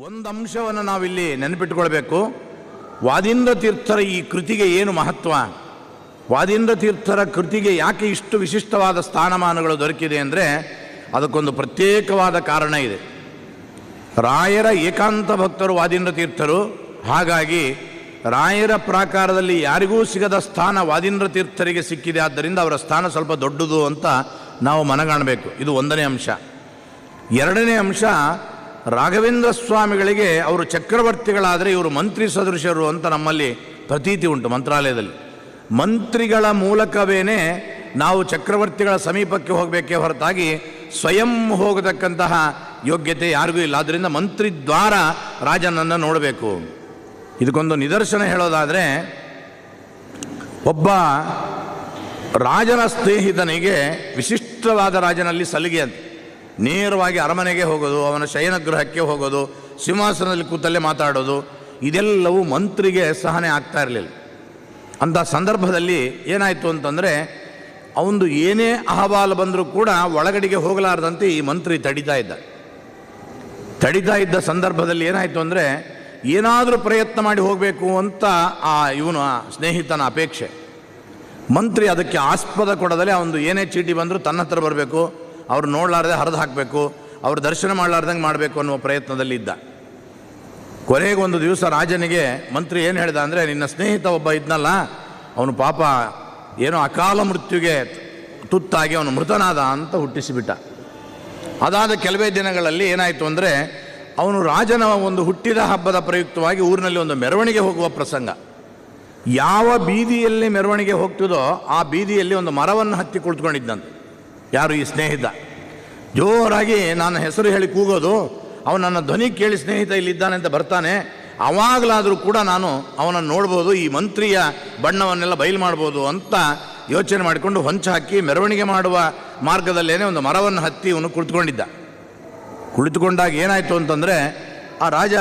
ಒಂದು ಅಂಶವನ್ನು ನಾವಿಲ್ಲಿ ನೆನಪಿಟ್ಟುಕೊಳ್ಬೇಕು. ವಾದೀಂದ್ರ ತೀರ್ಥರ ಈ ಕೃತಿಗೆ ಏನು ಮಹತ್ವ, ವಾದೀಂದ್ರ ತೀರ್ಥರ ಕೃತಿಗೆ ಯಾಕೆ ಇಷ್ಟು ವಿಶಿಷ್ಟವಾದ ಸ್ಥಾನಮಾನಗಳು ದೊರಕಿದೆ ಅಂದರೆ ಅದಕ್ಕೊಂದು ಪ್ರತ್ಯೇಕವಾದ ಕಾರಣ ಇದೆ. ರಾಯರ ಏಕಾಂತ ಭಕ್ತರು ವಾದೀಂದ್ರ ತೀರ್ಥರು. ಹಾಗಾಗಿ ರಾಯರ ಪ್ರಾಕಾರದಲ್ಲಿ ಯಾರಿಗೂ ಸಿಗದ ಸ್ಥಾನ ವಾದೀಂದ್ರ ತೀರ್ಥರಿಗೆ ಸಿಕ್ಕಿದೆ. ಆದ್ದರಿಂದ ಅವರ ಸ್ಥಾನ ಸ್ವಲ್ಪ ದೊಡ್ಡದು ಅಂತ ನಾವು ಮನಗಾಣಬೇಕು. ಇದು ಒಂದನೇ ಅಂಶ. ಎರಡನೇ ಅಂಶ, ರಾಘವೇಂದ್ರ ಸ್ವಾಮಿಗಳಿಗೆ ಅವರು ಚಕ್ರವರ್ತಿಗಳಾದರೆ ಇವರು ಮಂತ್ರಿ ಸದೃಶರು ಅಂತ ನಮ್ಮಲ್ಲಿ ಪ್ರತೀತಿ ಉಂಟು. ಮಂತ್ರಾಲಯದಲ್ಲಿ ಮಂತ್ರಿಗಳ ಮೂಲಕವೇ ನಾವು ಚಕ್ರವರ್ತಿಗಳ ಸಮೀಪಕ್ಕೆ ಹೋಗಬೇಕೇ ಹೊರತಾಗಿ ಸ್ವಯಂ ಹೋಗತಕ್ಕಂತಹ ಯೋಗ್ಯತೆ ಯಾರಿಗೂ ಇಲ್ಲ. ಆದ್ದರಿಂದ ಮಂತ್ರಿ ದ್ವಾರ ರಾಜನನ್ನು ನೋಡಬೇಕು. ಇದಕ್ಕೊಂದು ನಿದರ್ಶನ ಹೇಳೋದಾದರೆ, ಒಬ್ಬ ರಾಜನ ಸ್ನೇಹಿತನಿಗೆ ವಿಶಿಷ್ಟವಾದ ರಾಜನಲ್ಲಿ ಸಲಿಗೆ ಅಂತ ನೇರವಾಗಿ ಅರಮನೆಗೆ ಹೋಗೋದು, ಅವನ ಶಯನಗೃಹಕ್ಕೆ ಹೋಗೋದು, ಸಿಂಹಾಸನದಲ್ಲಿ ಕೂತಲ್ಲೇ ಮಾತಾಡೋದು, ಇದೆಲ್ಲವೂ ಮಂತ್ರಿಗೆ ಸಹನೆ ಆಗ್ತಾ ಇರಲಿಲ್ಲ. ಅಂಥ ಸಂದರ್ಭದಲ್ಲಿ ಏನಾಯಿತು ಅಂತಂದರೆ, ಅವನು ಏನೇ ಅಹವಾಲು ಬಂದರೂ ಕೂಡ ಒಳಗಡೆಗೆ ಹೋಗಲಾರದಂತೆ ಈ ಮಂತ್ರಿ ತಡಿತಾ ಇದ್ದ ಸಂದರ್ಭದಲ್ಲಿ ಏನಾಯಿತು ಅಂದರೆ, ಏನಾದರೂ ಪ್ರಯತ್ನ ಮಾಡಿ ಹೋಗಬೇಕು ಅಂತ ಇವನು ಸ್ನೇಹಿತನ ಅಪೇಕ್ಷೆ. ಮಂತ್ರಿ ಅದಕ್ಕೆ ಆಸ್ಪದ ಕೊಡದಲ್ಲೇ ಅವನು ಏನೇ ಚೀಟಿ ಬಂದರೂ ತನ್ನ ಹತ್ರ ಬರಬೇಕು, ಅವ್ರು ನೋಡಲಾರ್ದೆ ಹರಿದು ಹಾಕಬೇಕು, ಅವ್ರು ದರ್ಶನ ಮಾಡಲಾರ್ದಂಗೆ ಮಾಡಬೇಕು ಅನ್ನುವ ಪ್ರಯತ್ನದಲ್ಲಿ ಇದ್ದ. ಕೊನೆಗೆ ಒಂದು ದಿವಸ ರಾಜನಿಗೆ ಮಂತ್ರಿ ಏನು ಹೇಳಿದ ಅಂದರೆ, ನಿನ್ನ ಸ್ನೇಹಿತ ಒಬ್ಬ ಇದ್ನಲ್ಲ, ಅವನು ಪಾಪ ಏನೋ ಅಕಾಲ ಮೃತ್ಯುಗೆ ತುತ್ತಾಗಿ ಅವನು ಮೃತನಾದ ಅಂತ ಹುಟ್ಟಿಸಿಬಿಟ್ಟ. ಅದಾದ ಕೆಲವೇ ದಿನಗಳಲ್ಲಿ ಏನಾಯಿತು ಅಂದರೆ, ಅವನು ರಾಜನ ಒಂದು ಹುಟ್ಟಿದ ಹಬ್ಬದ ಪ್ರಯುಕ್ತವಾಗಿ ಊರಿನಲ್ಲಿ ಒಂದು ಮೆರವಣಿಗೆ ಹೋಗುವ ಪ್ರಸಂಗ. ಯಾವ ಬೀದಿಯಲ್ಲಿ ಮೆರವಣಿಗೆ ಹೋಗ್ತದೋ ಆ ಬೀದಿಯಲ್ಲಿ ಒಂದು ಮರವನ್ನು ಹತ್ತಿ ಕುಳಿತುಕೊಂಡಿದ್ದಂತೆ ಯಾರು, ಈ ಸ್ನೇಹಿತ. ಜೋರಾಗಿ ನಾನು ಹೆಸರು ಹೇಳಿ ಕೂಗೋದು, ಅವನು ನನ್ನ ಧ್ವನಿ ಕೇಳಿ ಸ್ನೇಹಿತ ಇಲ್ಲಿದ್ದಾನೆ ಅಂತ ಬರ್ತಾನೆ. ಅವಾಗಲಾದರೂ ಕೂಡ ನಾನು ಅವನನ್ನು ನೋಡ್ಬೋದು, ಈ ಮಂತ್ರಿಯ ಬಣ್ಣವನ್ನೆಲ್ಲ ಬಯಲು ಮಾಡ್ಬೋದು ಅಂತ ಯೋಚನೆ ಮಾಡಿಕೊಂಡು ಹೊಂಚು ಹಾಕಿ ಮೆರವಣಿಗೆ ಮಾಡುವ ಮಾರ್ಗದಲ್ಲೇನೆ ಒಂದು ಮರವನ್ನು ಹತ್ತಿ ಇವನು ಕುಳಿತುಕೊಂಡಾಗ ಏನಾಯಿತು ಅಂತಂದರೆ, ಆ ರಾಜ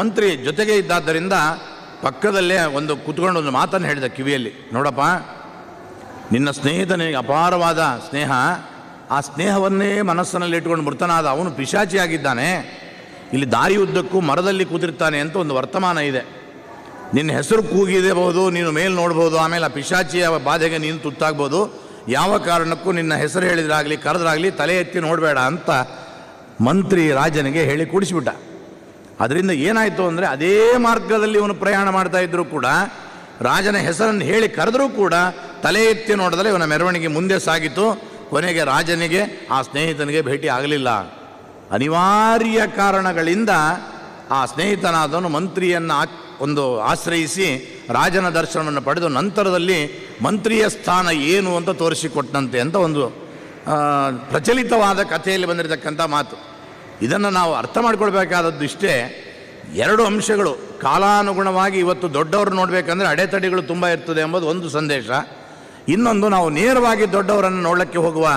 ಮಂತ್ರಿ ಜೊತೆಗೆ ಇದ್ದಾದ್ದರಿಂದ ಪಕ್ಕದಲ್ಲೇ ಕೂತ್ಕೊಂಡು ಒಂದು ಮಾತನ್ನು ಹೇಳಿದ ಕಿವಿಯಲ್ಲಿ, ನೋಡಪ್ಪ, ನಿನ್ನ ಸ್ನೇಹಿತನಿಗೆ ಅಪಾರವಾದ ಸ್ನೇಹ, ಆ ಸ್ನೇಹವನ್ನೇ ಮನಸ್ಸಿನಲ್ಲಿ ಇಟ್ಕೊಂಡು ಮೃತನಾದ ಅವನು ಪಿಶಾಚಿಯಾಗಿದ್ದಾನೆ. ಇಲ್ಲಿ ದಾರಿ ಉದ್ದಕ್ಕೂ ಮರದಲ್ಲಿ ಕೂತಿರ್ತಾನೆ ಅಂತ ಒಂದು ವರ್ತಮಾನ ಇದೆ. ನಿನ್ನ ಹೆಸರು ಕೂಗಿದೆಬಹುದು, ನೀನು ಮೇಲೆ ನೋಡ್ಬೋದು, ಆಮೇಲೆ ಆ ಪಿಶಾಚಿಯ ಬಾಧೆಗೆ ನೀನು ತುತ್ತಾಗ್ಬೋದು. ಯಾವ ಕಾರಣಕ್ಕೂ ನಿನ್ನ ಹೆಸರು ಹೇಳಿದ್ರಾಗಲಿ ಕರೆದ್ರಾಗಲಿ ತಲೆ ಎತ್ತಿ ನೋಡಬೇಡ ಅಂತ ಮಂತ್ರಿ ರಾಜನಿಗೆ ಹೇಳಿ ಕೂಡಿಸಿಬಿಟ್ಟ. ಅದರಿಂದ ಏನಾಯಿತು ಅಂದರೆ, ಅದೇ ಮಾರ್ಗದಲ್ಲಿ ಇವನು ಪ್ರಯಾಣ ಮಾಡ್ತಾ ಇದ್ದರೂ ಕೂಡ ರಾಜನ ಹೆಸರನ್ನು ಹೇಳಿ ಕರೆದರೂ ಕೂಡ ತಲೆ ಎತ್ತಿ ನೋಡಿದರೆ ಇವನ ಮೆರವಣಿಗೆ ಮುಂದೆ ಸಾಗಿತು. ಕೊನೆಗೆ ರಾಜನಿಗೆ ಆ ಸ್ನೇಹಿತನಿಗೆ ಭೇಟಿ ಆಗಲಿಲ್ಲ. ಅನಿವಾರ್ಯ ಕಾರಣಗಳಿಂದ ಆ ಸ್ನೇಹಿತನಾದವನು ಮಂತ್ರಿಯನ್ನು ಆಶ್ರಯಿಸಿ ರಾಜನ ದರ್ಶನವನ್ನು ಪಡೆದು ನಂತರದಲ್ಲಿ ಮಂತ್ರಿಯ ಸ್ಥಾನ ಏನು ಅಂತ ತೋರಿಸಿಕೊಟ್ಟಂತೆ ಅಂತ ಒಂದು ಪ್ರಚಲಿತವಾದ ಕಥೆಯಲ್ಲಿ ಬಂದಿರತಕ್ಕಂಥ ಮಾತು. ಇದನ್ನು ನಾವು ಅರ್ಥ ಮಾಡ್ಕೊಳ್ಬೇಕಾದದ್ದು ಇಷ್ಟೇ, ಎರಡು ಅಂಶಗಳು. ಕಾಲಾನುಗುಣವಾಗಿ ಇವತ್ತು ದೊಡ್ಡವರು ನೋಡಬೇಕಂದ್ರೆ ಅಡೆತಡೆಗಳು ತುಂಬ ಇರ್ತದೆ ಎಂಬುದು ಒಂದು ಸಂದೇಶ. ಇನ್ನೊಂದು, ನಾವು ನೇರವಾಗಿ ದೊಡ್ಡವರನ್ನು ನೋಡಲಿಕ್ಕೆ ಹೋಗುವ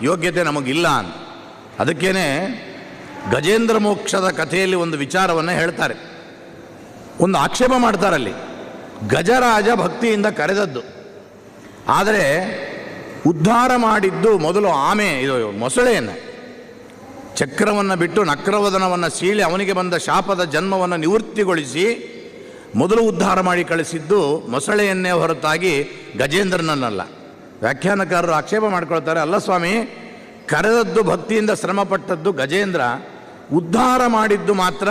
ಯೋಗ್ಯತೆ ನಮಗಿಲ್ಲ ಅಂತ. ಅದಕ್ಕೇನೆ ಗಜೇಂದ್ರ ಮೋಕ್ಷದ ಕಥೆಯಲ್ಲಿ ಒಂದು ವಿಚಾರವನ್ನು ಹೇಳ್ತಾರೆ, ಒಂದು ಆಕ್ಷೇಪ ಮಾಡ್ತಾರಲ್ಲಿ. ಗಜರಾಜ ಭಕ್ತಿಯಿಂದ ಕರೆದದ್ದು, ಆದರೆ ಉದ್ಧಾರ ಮಾಡಿದ್ದು ಮೊದಲು ಮೊಸಳೆಯನ್ನು. ಚಕ್ರವನ್ನು ಬಿಟ್ಟು ನಕ್ರವದನವನ್ನು ಸೀಳಿ ಅವನಿಗೆ ಬಂದ ಶಾಪದ ಜನ್ಮವನ್ನು ನಿವೃತ್ತಿಗೊಳಿಸಿ ಮೊದಲು ಉದ್ಧಾರ ಮಾಡಿ ಕಳಿಸಿದ್ದು ಮೊಸಳೆಯನ್ನೇ ಹೊರತಾಗಿ ಗಜೇಂದ್ರನನ್ನಲ್ಲ. ವ್ಯಾಖ್ಯಾನಕಾರರು ಆಕ್ಷೇಪ ಮಾಡ್ಕೊಳ್ತಾರೆ, ಅಲ್ಲ ಸ್ವಾಮಿ, ಕರೆದದ್ದು ಭಕ್ತಿಯಿಂದ ಶ್ರಮಪಟ್ಟದ್ದು ಗಜೇಂದ್ರ, ಉದ್ಧಾರ ಮಾಡಿದ್ದು ಮಾತ್ರ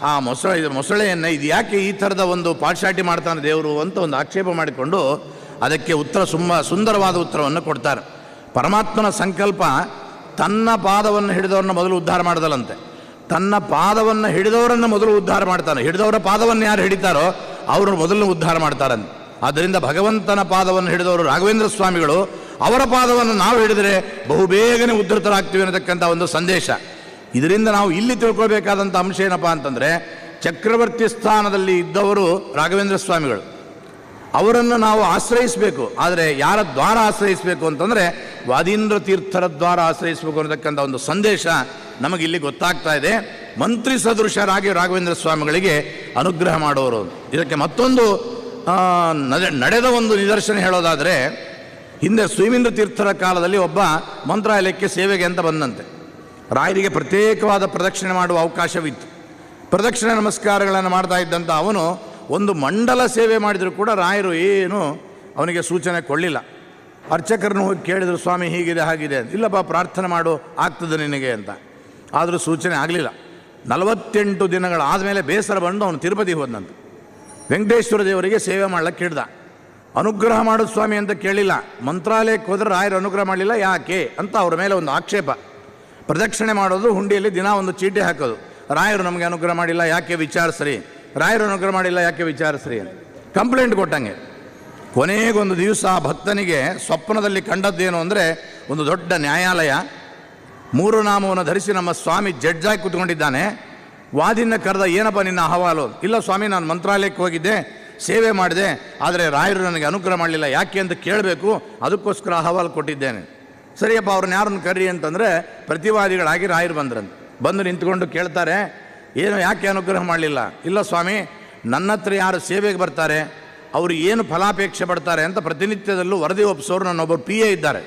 ಆ ಮೊಸಳೆಯನ್ನು. ಇದು ಯಾಕೆ ಈ ಥರದ ಒಂದು ಪಾಠಶಾಟಿ ಮಾಡ್ತಾನೆ ದೇವರು ಅಂತ ಒಂದು ಆಕ್ಷೇಪ ಮಾಡಿಕೊಂಡು ಅದಕ್ಕೆ ಸುಂದರವಾದ ಉತ್ತರವನ್ನು ಕೊಡ್ತಾರೆ. ಪರಮಾತ್ಮನ ಸಂಕಲ್ಪ ತನ್ನ ಪಾದವನ್ನು ಹಿಡಿದವ್ರನ್ನ ಮೊದಲು ಉದ್ಧಾರ ಮಾಡೋದಲ್ಲಂತೆ, ತನ್ನ ಪಾದವನ್ನು ಹಿಡಿದವರನ್ನು ಮೊದಲು ಉದ್ಧಾರ ಮಾಡ್ತಾನೆ. ಹಿಡಿದವರ ಪಾದವನ್ನು ಯಾರು ಹಿಡಿತಾರೋ ಅವರು ಮೊದಲು ಉದ್ಧಾರ ಮಾಡ್ತಾರಂತೆ. ಆದ್ದರಿಂದ ಭಗವಂತನ ಪಾದವನ್ನು ಹಿಡಿದವರು ರಾಘವೇಂದ್ರ ಸ್ವಾಮಿಗಳು, ಅವರ ಪಾದವನ್ನು ನಾವು ಹಿಡಿದರೆ ಬಹುಬೇಗನೆ ಉದ್ಧತರಾಗ್ತೀವಿ ಅನ್ನತಕ್ಕಂಥ ಒಂದು ಸಂದೇಶ. ಇದರಿಂದ ನಾವು ಇಲ್ಲಿ ತಿಳ್ಕೊಳ್ಬೇಕಾದಂಥ ಅಂಶ ಏನಪ್ಪ ಅಂತಂದರೆ, ಚಕ್ರವರ್ತಿ ಸ್ಥಾನದಲ್ಲಿ ಇದ್ದವರು ರಾಘವೇಂದ್ರ ಸ್ವಾಮಿಗಳು, ಅವರನ್ನು ನಾವು ಆಶ್ರಯಿಸಬೇಕು. ಆದರೆ ಯಾರ ದ್ವಾರ ಆಶ್ರಯಿಸಬೇಕು ಅಂತಂದರೆ ವಾದೀಂದ್ರ ತೀರ್ಥರ ದ್ವಾರ ಆಶ್ರಯಿಸಬೇಕು ಅನ್ನತಕ್ಕಂಥ ಒಂದು ಸಂದೇಶ ನಮಗಿಲ್ಲಿ ಗೊತ್ತಾಗ್ತಾ ಇದೆ. ಮಂತ್ರಿ ಸದೃಶರಾಗಿ ರಾಘವೇಂದ್ರ ಸ್ವಾಮಿಗಳಿಗೆ ಅನುಗ್ರಹ ಮಾಡೋರು. ಇದಕ್ಕೆ ಮತ್ತೊಂದು ನಡೆದ ಒಂದು ನಿದರ್ಶನ ಹೇಳೋದಾದರೆ, ಹಿಂದೆ ಸುಮೀಂದ್ರ ತೀರ್ಥರ ಕಾಲದಲ್ಲಿ ಒಬ್ಬ ಮಂತ್ರಾಲಯಕ್ಕೆ ಸೇವೆಗೆ ಅಂತ ಬಂದಂತೆ. ರಾಯರಿಗೆ ಪ್ರತ್ಯೇಕವಾದ ಪ್ರದಕ್ಷಿಣೆ ಮಾಡುವ ಅವಕಾಶವಿತ್ತು. ಪ್ರದಕ್ಷಿಣೆ ನಮಸ್ಕಾರಗಳನ್ನು ಮಾಡ್ತಾ ಇದ್ದಂಥ ಅವನು ಒಂದು ಮಂಡಲ ಸೇವೆ ಮಾಡಿದರೂ ಕೂಡ ರಾಯರು ಏನು ಅವನಿಗೆ ಸೂಚನೆ ಕೊಡಲಿಲ್ಲ. ಅರ್ಚಕರನ್ನು ಹೋಗಿ ಕೇಳಿದರು, ಸ್ವಾಮಿ ಹೀಗಿದೆ ಹಾಗಿದೆ ಅಂತ. ಇಲ್ಲಪ್ಪ ಪ್ರಾರ್ಥನೆ ಮಾಡು ಆಗ್ತದೆ ನಿನಗೆ ಅಂತ. ಆದರೂ ಸೂಚನೆ ಆಗಲಿಲ್ಲ. 48 ದಿನಗಳಾದ ಮೇಲೆ ಬೇಸರ ಬಂದು ಅವನು ತಿರುಪತಿ ಹೋದಂತೆ. ವೆಂಕಟೇಶ್ವರ ದೇವರಿಗೆ ಸೇವೆ ಮಾಡ್ಲಿಕ್ಕೆ ಹಿಡ್ದ. ಅನುಗ್ರಹ ಮಾಡೋದು ಸ್ವಾಮಿ ಅಂತ ಕೇಳಿಲ್ಲ. ಮಂತ್ರಾಲಯಕ್ಕೆ ಹೋದರೆ ರಾಯರು ಅನುಗ್ರಹ ಮಾಡಲಿಲ್ಲ, ಯಾಕೆ ಅಂತ ಅವ್ರ ಮೇಲೆ ಒಂದು ಆಕ್ಷೇಪ. ಪ್ರದಕ್ಷಿಣೆ ಮಾಡೋದು, ಹುಂಡಿಯಲ್ಲಿ ದಿನ ಒಂದು ಚೀಟಿ ಹಾಕೋದು, ರಾಯರು ನಮಗೆ ಅನುಗ್ರಹ ಮಾಡಿಲ್ಲ ಯಾಕೆ ವಿಚಾರಿಸ್ರಿ, ರಾಯರು ಅನುಗ್ರಹ ಮಾಡಿಲ್ಲ ಯಾಕೆ ವಿಚಾರಿಸ್ರಿ ಅಂತ ಕಂಪ್ಲೇಂಟ್ ಕೊಟ್ಟಂಗೆ. ಕೊನೆಗೊಂದು ದಿವಸ ಭಕ್ತನಿಗೆ ಸ್ವಪ್ನದಲ್ಲಿ ಕಂಡದ್ದೇನು ಅಂದರೆ, ಒಂದು ದೊಡ್ಡ ನ್ಯಾಯಾಲಯ, 3 ನಾಮವನ್ನು ಧರಿಸಿ ನಮ್ಮ ಸ್ವಾಮಿ ಜಡ್ಜಾಗಿ ಕೂತ್ಕೊಂಡಿದ್ದಾನೆ. ವಾದಿನ ಕರೆದ, ಏನಪ್ಪ ನಿನ್ನ ಅಹವಾಲು? ಇಲ್ಲ ಸ್ವಾಮಿ, ನಾನು ಮಂತ್ರಾಲಯಕ್ಕೆ ಹೋಗಿದ್ದೆ, ಸೇವೆ ಮಾಡಿದೆ, ಆದರೆ ರಾಯರು ನನಗೆ ಅನುಗ್ರಹ ಮಾಡಲಿಲ್ಲ ಯಾಕೆ ಅಂತ ಕೇಳಬೇಕು, ಅದಕ್ಕೋಸ್ಕರ ಅಹವಾಲು ಕೊಟ್ಟಿದ್ದೇನೆ. ಸರಿಯಪ್ಪ, ಅವ್ರನ್ನ ಯಾರನ್ನು ಕರ್ರಿ ಅಂತಂದರೆ ಪ್ರತಿವಾದಿಗಳಾಗಿ ರಾಯರು ಬಂದು ನಿಂತ್ಕೊಂಡು ಕೇಳ್ತಾರೆ, ಏನು ಯಾಕೆ ಅನುಗ್ರಹ ಮಾಡಲಿಲ್ಲ? ಇಲ್ಲ ಸ್ವಾಮಿ, ನನ್ನ ಹತ್ರ ಯಾರು ಸೇವೆಗೆ ಬರ್ತಾರೆ ಅವರು ಏನು ಫಲಾಪೇಕ್ಷೆ ಪಡ್ತಾರೆ ಅಂತ ಪ್ರತಿನಿತ್ಯದಲ್ಲೂ ವರದಿ ಒಪ್ಪಿಸೋರು ನನ್ನೊಬ್ಬರು PA ಇದ್ದಾರೆ,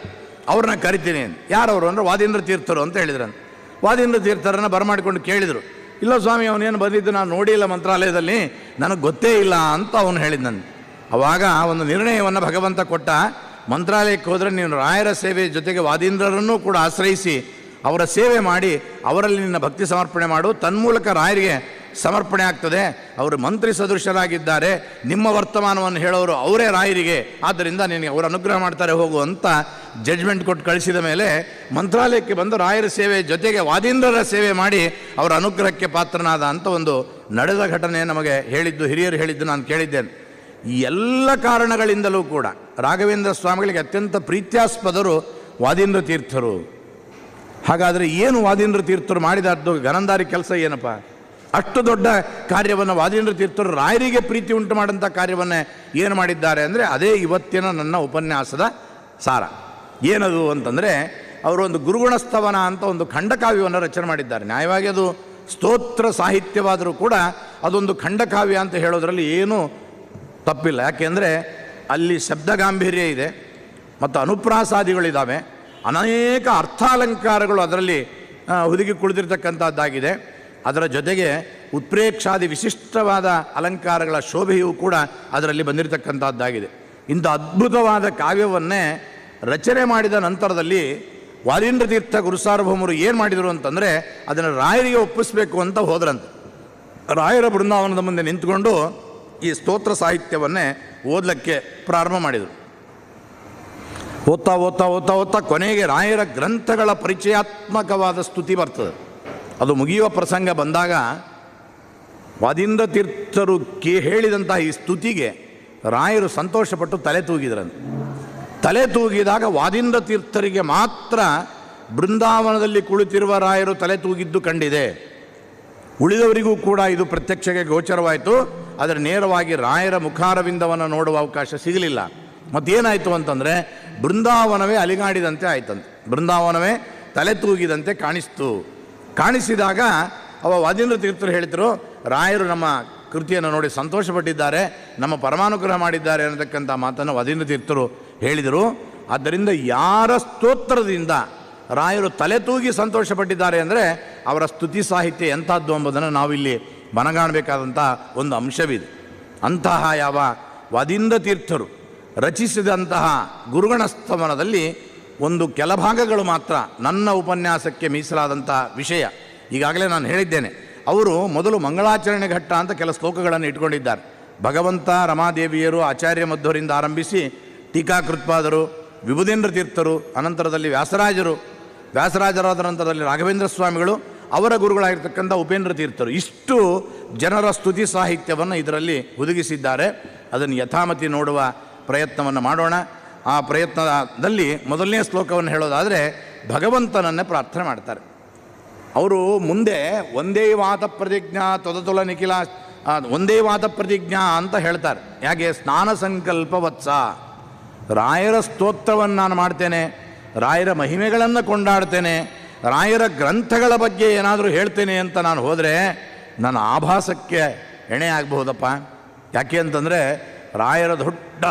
ಅವ್ರನ್ನ ಕರಿತೀನಿ. ಯಾರವರು ಅಂದರೆ ವಾದೀಂದ್ರ ತೀರ್ಥರು ಅಂತ ಹೇಳಿದ್ರಂತೆ. ವಾದೀಂದ್ರ ತೀರ್ಥರನ್ನು ಬರಮಾಡಿಕೊಂಡು ಕೇಳಿದರು. ಇಲ್ಲ ಸ್ವಾಮಿ, ಅವನೇನು ಬಂದಿದ್ದು ನಾನು ನೋಡಿಲ್ಲ ಮಂತ್ರಾಲಯದಲ್ಲಿ, ನನಗೆ ಗೊತ್ತೇ ಇಲ್ಲ ಅಂತ ಅವನು ಹೇಳಿದ ನನಗೆ. ಆವಾಗ ಒಂದು ನಿರ್ಣಯವನ್ನು ಭಗವಂತ ಕೊಟ್ಟ, ಮಂತ್ರಾಲಯಕ್ಕೆ ಹೋದರೆ ನೀನು ರಾಯರ ಸೇವೆ ಜೊತೆಗೆ ವಾದೀಂದ್ರರನ್ನೂ ಕೂಡ ಆಶ್ರಯಿಸಿ ಅವರ ಸೇವೆ ಮಾಡಿ ಅವರಲ್ಲಿ ನಿನ್ನ ಭಕ್ತಿ ಸಮರ್ಪಣೆ ಮಾಡು, ತನ್ಮೂಲಕ ರಾಯರಿಗೆ ಸಮರ್ಪಣೆ ಆಗ್ತದೆ. ಅವರು ಮಂತ್ರಿ ಸದೃಶರಾಗಿದ್ದಾರೆ, ನಿಮ್ಮ ವರ್ತಮಾನವನ್ನು ಹೇಳೋರು ಅವರೇ ರಾಯರಿಗೆ, ಆದ್ದರಿಂದ ನಿನಗೆ ಅವರು ಅನುಗ್ರಹ ಮಾಡ್ತಾರೆ ಹೋಗು ಅಂತ ಜಡ್ಜ್ಮೆಂಟ್ ಕೊಟ್ಟು ಕಳಿಸಿದ ಮೇಲೆ ಮಂತ್ರಾಲಯಕ್ಕೆ ಬಂದು ರಾಯರ ಸೇವೆ ಜೊತೆಗೆ ವಾದೀಂದ್ರರ ಸೇವೆ ಮಾಡಿ ಅವರ ಅನುಗ್ರಹಕ್ಕೆ ಪಾತ್ರನಾದ ಅಂತ ಒಂದು ನಡೆದ ಘಟನೆ ನಮಗೆ ಹೇಳಿದ್ದು, ಹಿರಿಯರು ಹೇಳಿದ್ದು ನಾನು ಕೇಳಿದ್ದೇನೆ. ಈ ಎಲ್ಲ ಕಾರಣಗಳಿಂದಲೂ ಕೂಡ ರಾಘವೇಂದ್ರ ಸ್ವಾಮಿಗಳಿಗೆ ಅತ್ಯಂತ ಪ್ರೀತ್ಯಾಸ್ಪದರು ವಾದೀಂದ್ರ ತೀರ್ಥರು. ಹಾಗಾದರೆ ಏನು ವಾದೀಂದ್ರ ತೀರ್ಥರು ಮಾಡಿದದ್ದು ಗನಂದಾರಿ ಕೆಲಸ ಏನಪ್ಪ? ಅಷ್ಟು ದೊಡ್ಡ ಕಾರ್ಯವನ್ನು ವಾದೀಂದ್ರ ತೀರ್ಥರು ರಾಯರಿಗೆ ಪ್ರೀತಿ ಉಂಟು ಮಾಡಿದಂಥ ಕಾರ್ಯವನ್ನೇ ಏನು ಮಾಡಿದ್ದಾರೆ ಅಂದರೆ, ಅದೇ ಇವತ್ತಿನ ನನ್ನ ಉಪನ್ಯಾಸದ ಸಾರ. ಏನದು ಅಂತಂದರೆ, ಅವರು ಒಂದು ಗುರುಗುಣಸ್ತವನ ಅಂತ ಒಂದು ಖಂಡಕಾವ್ಯವನ್ನು ರಚನೆ ಮಾಡಿದ್ದಾರೆ. ನ್ಯಾಯವಾಗಿ ಅದು ಸ್ತೋತ್ರ ಸಾಹಿತ್ಯವಾದರೂ ಕೂಡ ಅದೊಂದು ಖಂಡಕಾವ್ಯ ಅಂತ ಹೇಳೋದ್ರಲ್ಲಿ ಏನೂ ತಪ್ಪಿಲ್ಲ. ಯಾಕೆಂದರೆ ಅಲ್ಲಿ ಶಬ್ದ ಗಾಂಭೀರ್ಯ ಇದೆ ಮತ್ತು ಅನುಪ್ರಾಸಾದಿಗಳಿದ್ದಾವೆ, ಅನೇಕ ಅರ್ಥಾಲಂಕಾರಗಳು ಅದರಲ್ಲಿ ಹುದುಗಿ ಕುಳಿತಿರ್ತಕ್ಕಂಥದ್ದಾಗಿದೆ. ಅದರ ಜೊತೆಗೆ ಉತ್ಪ್ರೇಕ್ಷಾದಿ ವಿಶಿಷ್ಟವಾದ ಅಲಂಕಾರಗಳ ಶೋಭೆಯೂ ಕೂಡ ಅದರಲ್ಲಿ ಬಂದಿರತಕ್ಕಂಥದ್ದಾಗಿದೆ. ಇಂಥ ಅದ್ಭುತವಾದ ಕಾವ್ಯವನ್ನೇ ರಚನೆ ಮಾಡಿದ ನಂತರದಲ್ಲಿ ವಾದೀಂದ್ರ ತೀರ್ಥ ಗುರುಸಾರ್ವಭೌಮರು ಏನು ಮಾಡಿದರು ಅಂತಂದರೆ, ಅದನ್ನು ರಾಯರಿಗೆ ಒಪ್ಪಿಸಬೇಕು ಅಂತ ಹೋದ್ರಂತೆ. ರಾಯರ ಬೃಂದಾವನದ ಮುಂದೆ ನಿಂತುಕೊಂಡು ಈ ಸ್ತೋತ್ರ ಸಾಹಿತ್ಯವನ್ನೇ ಓದಲಿಕ್ಕೆ ಪ್ರಾರಂಭ ಮಾಡಿದರು. ಓದ್ತಾ ಓದ್ತಾ ಓದ್ತಾ ಓದ್ತಾ ಕೊನೆಗೆ ರಾಯರ ಗ್ರಂಥಗಳ ಪರಿಚಯಾತ್ಮಕವಾದ ಸ್ತುತಿ ಬರ್ತದೆ. ಅದು ಮುಗಿಯುವ ಪ್ರಸಂಗ ಬಂದಾಗ ವಾದೀಂದ್ರ ತೀರ್ಥರು ಹೇಳಿದಂಥ ಈ ಸ್ತುತಿಗೆ ರಾಯರು ಸಂತೋಷಪಟ್ಟು ತಲೆ ತೂಗಿದ್ರಂತೆ. ತಲೆ ತೂಗಿದಾಗ ವಾದೀಂದ್ರ ತೀರ್ಥರಿಗೆ ಮಾತ್ರ ಬೃಂದಾವನದಲ್ಲಿ ಕುಳಿತಿರುವ ರಾಯರು ತಲೆ ತೂಗಿದ್ದು ಕಂಡಿದೆ. ಉಳಿದವರಿಗೂ ಕೂಡ ಇದು ಪ್ರತ್ಯಕ್ಷಕ್ಕೆ ಗೋಚರವಾಯಿತು, ಆದರೆ ನೇರವಾಗಿ ರಾಯರ ಮುಖಾರವಿಂದವನ್ನು ನೋಡುವ ಅವಕಾಶ ಸಿಗಲಿಲ್ಲ. ಮತ್ತೇನಾಯಿತು ಅಂತಂದರೆ, ಬೃಂದಾವನವೇ ಅಲಿಗಾಡಿದಂತೆ ಆಯ್ತಂತೆ, ಬೃಂದಾವನವೇ ತಲೆ ತೂಗಿದಂತೆ ಕಾಣಿಸಿದಾಗ ವಾದೀಂದ್ರ ತೀರ್ಥರು ಹೇಳಿದರು, ರಾಯರು ನಮ್ಮ ಕೃತಿಯನ್ನು ನೋಡಿ ಸಂತೋಷಪಟ್ಟಿದ್ದಾರೆ, ನಮ್ಮ ಪರಮಾನುಗ್ರಹ ಮಾಡಿದ್ದಾರೆ ಅನ್ನತಕ್ಕಂಥ ಮಾತನ್ನು ವಾದೀಂದ್ರ ತೀರ್ಥರು ಹೇಳಿದರು. ಆದ್ದರಿಂದ ಯಾರ ಸ್ತೋತ್ರದಿಂದ ರಾಯರು ತಲೆ ತೂಗಿ ಸಂತೋಷಪಟ್ಟಿದ್ದಾರೆ ಅಂದರೆ ಅವರ ಸ್ತುತಿ ಸಾಹಿತ್ಯ ಎಂಥದ್ದು ಎಂಬುದನ್ನು ನಾವಿಲ್ಲಿ ಮನಗಾಣಬೇಕಾದಂಥ ಒಂದು ಅಂಶವಿದೆ. ಅಂತಹ ಯಾವ ವಾದೀಂದ್ರ ತೀರ್ಥರು ರಚಿಸಿದಂತಹ ಗುರುಗಣಸ್ತವನದಲ್ಲಿ ಒಂದು ಕೆಲ ಭಾಗಗಳು ಮಾತ್ರ ನನ್ನ ಉಪನ್ಯಾಸಕ್ಕೆ ಮೀಸಲಾದಂಥ ವಿಷಯ. ಈಗಾಗಲೇ ನಾನು ಹೇಳಿದ್ದೇನೆ, ಅವರು ಮೊದಲು ಮಂಗಳಾಚರಣೆ ಘಟ್ಟ ಅಂತ ಕೆಲ ಶ್ಲೋಕಗಳನ್ನು ಇಟ್ಕೊಂಡಿದ್ದಾರೆ. ಭಗವಂತ, ರಮಾದೇವಿಯರು, ಆಚಾರ್ಯ ಮಧ್ವರಿಂದ ಆರಂಭಿಸಿ ಟೀಕಾಕೃತ್ಪಾದರು, ವಿಭುಧೇಂದ್ರ ತೀರ್ಥರು, ಅನಂತರದಲ್ಲಿ ವ್ಯಾಸರಾಜರಾದ ನಂತರದಲ್ಲಿ ರಾಘವೇಂದ್ರ ಸ್ವಾಮಿಗಳು, ಅವರ ಗುರುಗಳಾಗಿರ್ತಕ್ಕಂಥ ಉಪೇಂದ್ರ ತೀರ್ಥರು, ಇಷ್ಟು ಜನರ ಸ್ತುತಿ ಸಾಹಿತ್ಯವನ್ನು ಇದರಲ್ಲಿ ಹುದುಗಿಸಿದ್ದಾರೆ. ಅದನ್ನು ಯಥಾಮತಿ ನೋಡುವ ಪ್ರಯತ್ನವನ್ನು ಮಾಡೋಣ. ಆ ಪ್ರಯತ್ನದಲ್ಲಿ ಮೊದಲನೇ ಶ್ಲೋಕವನ್ನು ಹೇಳೋದಾದರೆ ಭಗವಂತನನ್ನೇ ಪ್ರಾರ್ಥನೆ ಮಾಡ್ತಾರೆ. ಅವರು ಮುಂದೆ ಒಂದೇ ವಾತ ಪ್ರತಿಜ್ಞಾ ತೊದತುಲ ನಿಖಿಲ, ಒಂದೇ ವಾತ ಪ್ರತಿಜ್ಞಾ ಅಂತ ಹೇಳ್ತಾರೆ. ಯಾಕೆ? ಸ್ನಾನ ಸಂಕಲ್ಪ ವತ್ಸ, ರಾಯರ ಸ್ತೋತ್ರವನ್ನು ನಾನು ಮಾಡ್ತೇನೆ, ರಾಯರ ಮಹಿಮೆಗಳನ್ನು ಕೊಂಡಾಡ್ತೇನೆ, ರಾಯರ ಗ್ರಂಥಗಳ ಬಗ್ಗೆ ಏನಾದರೂ ಹೇಳ್ತೇನೆ ಅಂತ ನಾನು ಹೋದರೆ ನನ್ನ ಆಭಾಸಕ್ಕೆ ಎಣೆ ಆಗಬಹುದಪ್ಪ. ಯಾಕೆ ಅಂತಂದರೆ ರಾಯರ ದೊಡ್ಡ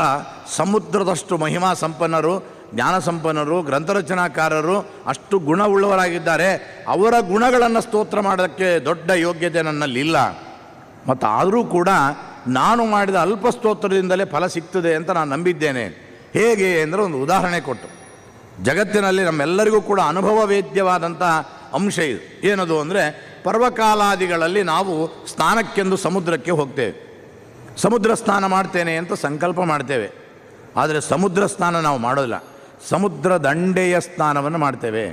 ಸಮುದ್ರದಷ್ಟು ಮಹಿಮಾ ಸಂಪನ್ನರು, ಜ್ಞಾನಸಂಪನ್ನರು, ಗ್ರಂಥರಚನಾಕಾರರು, ಅಷ್ಟು ಗುಣವುಳ್ಳವರಾಗಿದ್ದಾರೆ. ಅವರ ಗುಣಗಳನ್ನು ಸ್ತೋತ್ರ ಮಾಡೋದಕ್ಕೆ ದೊಡ್ಡ ಯೋಗ್ಯತೆ ನನ್ನಲ್ಲಿಲ್ಲ. ಮತ್ತು ಆದರೂ ಕೂಡ ನಾನು ಮಾಡಿದ ಅಲ್ಪ ಸ್ತೋತ್ರದಿಂದಲೇ ಫಲ ಸಿಗ್ತದೆ ಅಂತ ನಾನು ನಂಬಿದ್ದೇನೆ. ಹೇಗೆ ಅಂದರೆ ಒಂದು ಉದಾಹರಣೆ ಕೊಟ್ಟು, ಜಗತ್ತಿನಲ್ಲಿ ನಮ್ಮೆಲ್ಲರಿಗೂ ಕೂಡ ಅನುಭವ ವೇದ್ಯವಾದಂಥ ಅಂಶ ಇದು. ಏನದು ಅಂದರೆ, ಪರ್ವಕಾಲಾದಿಗಳಲ್ಲಿ ನಾವು ಸ್ನಾನಕ್ಕೆಂದು ಸಮುದ್ರಕ್ಕೆ ಹೋಗ್ತೇವೆ. ಸಮುದ್ರ ಸ್ನಾನ ಮಾಡ್ತೇನೆ ಅಂತ ಸಂಕಲ್ಪ ಮಾಡ್ತೇವೆ. ಆದರೆ ಸಮುದ್ರ ಸ್ನಾನ ನಾವು ಮಾಡೋದಿಲ್ಲ, ಸಮುದ್ರ ದಂಡೆಯ ಸ್ನಾನವನ್ನು ಮಾಡ್ತೇವೆ.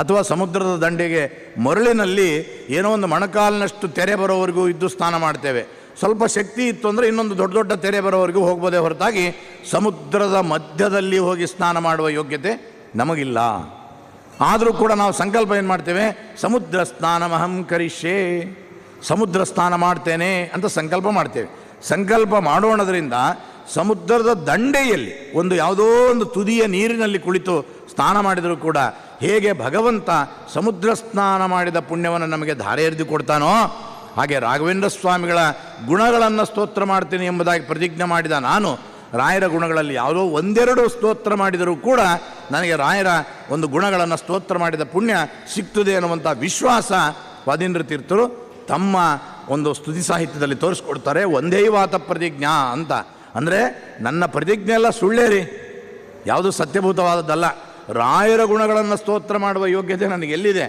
ಅಥವಾ ಸಮುದ್ರದ ದಂಡೆಗೆ ಮರಳಿನಲ್ಲಿ ಏನೋ ಒಂದು ಮೊಣಕಾಲಿನಷ್ಟು ತೆರೆ ಬರೋವರೆಗೂ ಇದ್ದು ಸ್ನಾನ ಮಾಡ್ತೇವೆ. ಸ್ವಲ್ಪ ಶಕ್ತಿ ಇತ್ತು ಅಂದರೆ ಇನ್ನೊಂದು ದೊಡ್ಡ ದೊಡ್ಡ ತೆರೆ ಬರೋವರೆಗೂ ಹೋಗ್ಬೋದೇ ಹೊರತಾಗಿ ಸಮುದ್ರದ ಮಧ್ಯದಲ್ಲಿ ಹೋಗಿ ಸ್ನಾನ ಮಾಡುವ ಯೋಗ್ಯತೆ ನಮಗಿಲ್ಲ. ಆದರೂ ಕೂಡ ನಾವು ಸಂಕಲ್ಪ ಏನು ಮಾಡ್ತೇವೆ, ಸಮುದ್ರ ಸ್ನಾನಮಹಂ ಕರಿಷ್ಯೆ, ಸಮುದ್ರ ಸ್ನಾನ ಮಾಡ್ತೇನೆ ಅಂತ ಸಂಕಲ್ಪ ಮಾಡ್ತೇವೆ. ಸಂಕಲ್ಪ ಮಾಡೋಣದ್ರಿಂದ ಸಮುದ್ರದ ದಂಡೆಯಲ್ಲಿ ಒಂದು ಯಾವುದೋ ಒಂದು ತುದಿಯ ನೀರಿನಲ್ಲಿ ಕುಳಿತು ಸ್ನಾನ ಮಾಡಿದರೂ ಕೂಡ ಹೇಗೆ ಭಗವಂತ ಸಮುದ್ರ ಸ್ನಾನ ಮಾಡಿದ ಪುಣ್ಯವನ್ನು ನಮಗೆ ಧಾರೆ ಎರೆದು ಕೊಡ್ತಾನೋ, ಹಾಗೆ ರಾಘವೇಂದ್ರ ಸ್ವಾಮಿಗಳ ಗುಣಗಳನ್ನು ಸ್ತೋತ್ರ ಮಾಡ್ತೀನಿ ಎಂಬುದಾಗಿ ಪ್ರತಿಜ್ಞೆ ಮಾಡಿದ ನಾನು ರಾಯರ ಗುಣಗಳಲ್ಲಿ ಯಾವುದೋ ಒಂದೆರಡು ಸ್ತೋತ್ರ ಮಾಡಿದರೂ ಕೂಡ ನನಗೆ ರಾಯರ ಒಂದು ಗುಣಗಳನ್ನು ಸ್ತೋತ್ರ ಮಾಡಿದ ಪುಣ್ಯ ಸಿಗ್ತದೆ ಅನ್ನುವಂಥ ವಿಶ್ವಾಸ ವಾದೀಂದ್ರ ತೀರ್ಥರು ತಮ್ಮ ಒಂದು ಸ್ತುತಿ ಸಾಹಿತ್ಯದಲ್ಲಿ ತೋರಿಸ್ಕೊಡ್ತಾರೆ. ಒಂದೈವಾತ ಪ್ರತಿಜ್ಞಾ ಅಂತ. ಅಂದರೆ ನನ್ನ ಪ್ರತಿಜ್ಞೆ ಎಲ್ಲ ಸುಳ್ಳೇ ರೀ, ಯಾವುದು ಸತ್ಯಭೂತವಾದದ್ದಲ್ಲ. ರಾಯರ ಗುಣಗಳನ್ನು ಸ್ತೋತ್ರ ಮಾಡುವ ಯೋಗ್ಯತೆ ನನಗೆ ಎಲ್ಲಿದೆ,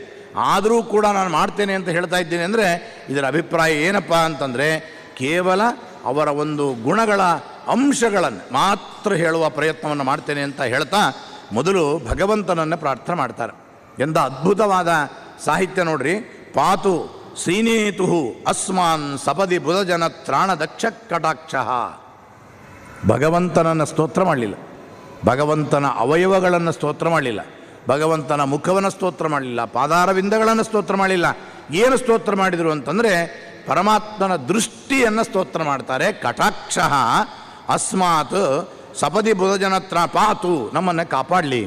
ಆದರೂ ಕೂಡ ನಾನು ಮಾಡ್ತೇನೆ ಅಂತ ಹೇಳ್ತಾ ಇದ್ದೇನೆ. ಅಂದರೆ ಇದರ ಅಭಿಪ್ರಾಯ ಏನಪ್ಪ ಅಂತಂದರೆ, ಕೇವಲ ಅವರ ಒಂದು ಗುಣಗಳ ಅಂಶಗಳನ್ನು ಮಾತ್ರ ಹೇಳುವ ಪ್ರಯತ್ನವನ್ನು ಮಾಡ್ತೇನೆ ಅಂತ ಹೇಳ್ತಾ ಮೊದಲು ಭಗವಂತನನ್ನು ಪ್ರಾರ್ಥನೆ ಮಾಡ್ತಾರೆ. ಎಂಥ ಅದ್ಭುತವಾದ ಸಾಹಿತ್ಯ ನೋಡ್ರಿ. ಪಾತು ಶ್ರೀನೇತು ಅಸ್ಮಾನ್ ಸಪದಿ ಬುಧಜನ ತ್ರಾಣ ದಕ್ಷ ಕಟಾಕ್ಷ. ಭಗವಂತನನ್ನು ಸ್ತೋತ್ರ ಮಾಡಲಿಲ್ಲ, ಭಗವಂತನ ಅವಯವಗಳನ್ನು ಸ್ತೋತ್ರ ಮಾಡಲಿಲ್ಲ, ಭಗವಂತನ ಮುಖವನ್ನು ಸ್ತೋತ್ರ ಮಾಡಲಿಲ್ಲ, ಪಾದಾರವಿಂದಗಳನ್ನು ಸ್ತೋತ್ರ ಮಾಡಲಿಲ್ಲ. ಏನು ಸ್ತೋತ್ರ ಮಾಡಿದರು ಅಂತಂದರೆ, ಪರಮಾತ್ಮನ ದೃಷ್ಟಿಯನ್ನು ಸ್ತೋತ್ರ ಮಾಡ್ತಾರೆ. ಕಟಾಕ್ಷ ಅಸ್ಮಾತ್ ಸಪದಿ ಬುಧಜನತ್ರ ಪಾತು, ನಮ್ಮನ್ನು ಕಾಪಾಡಲಿ.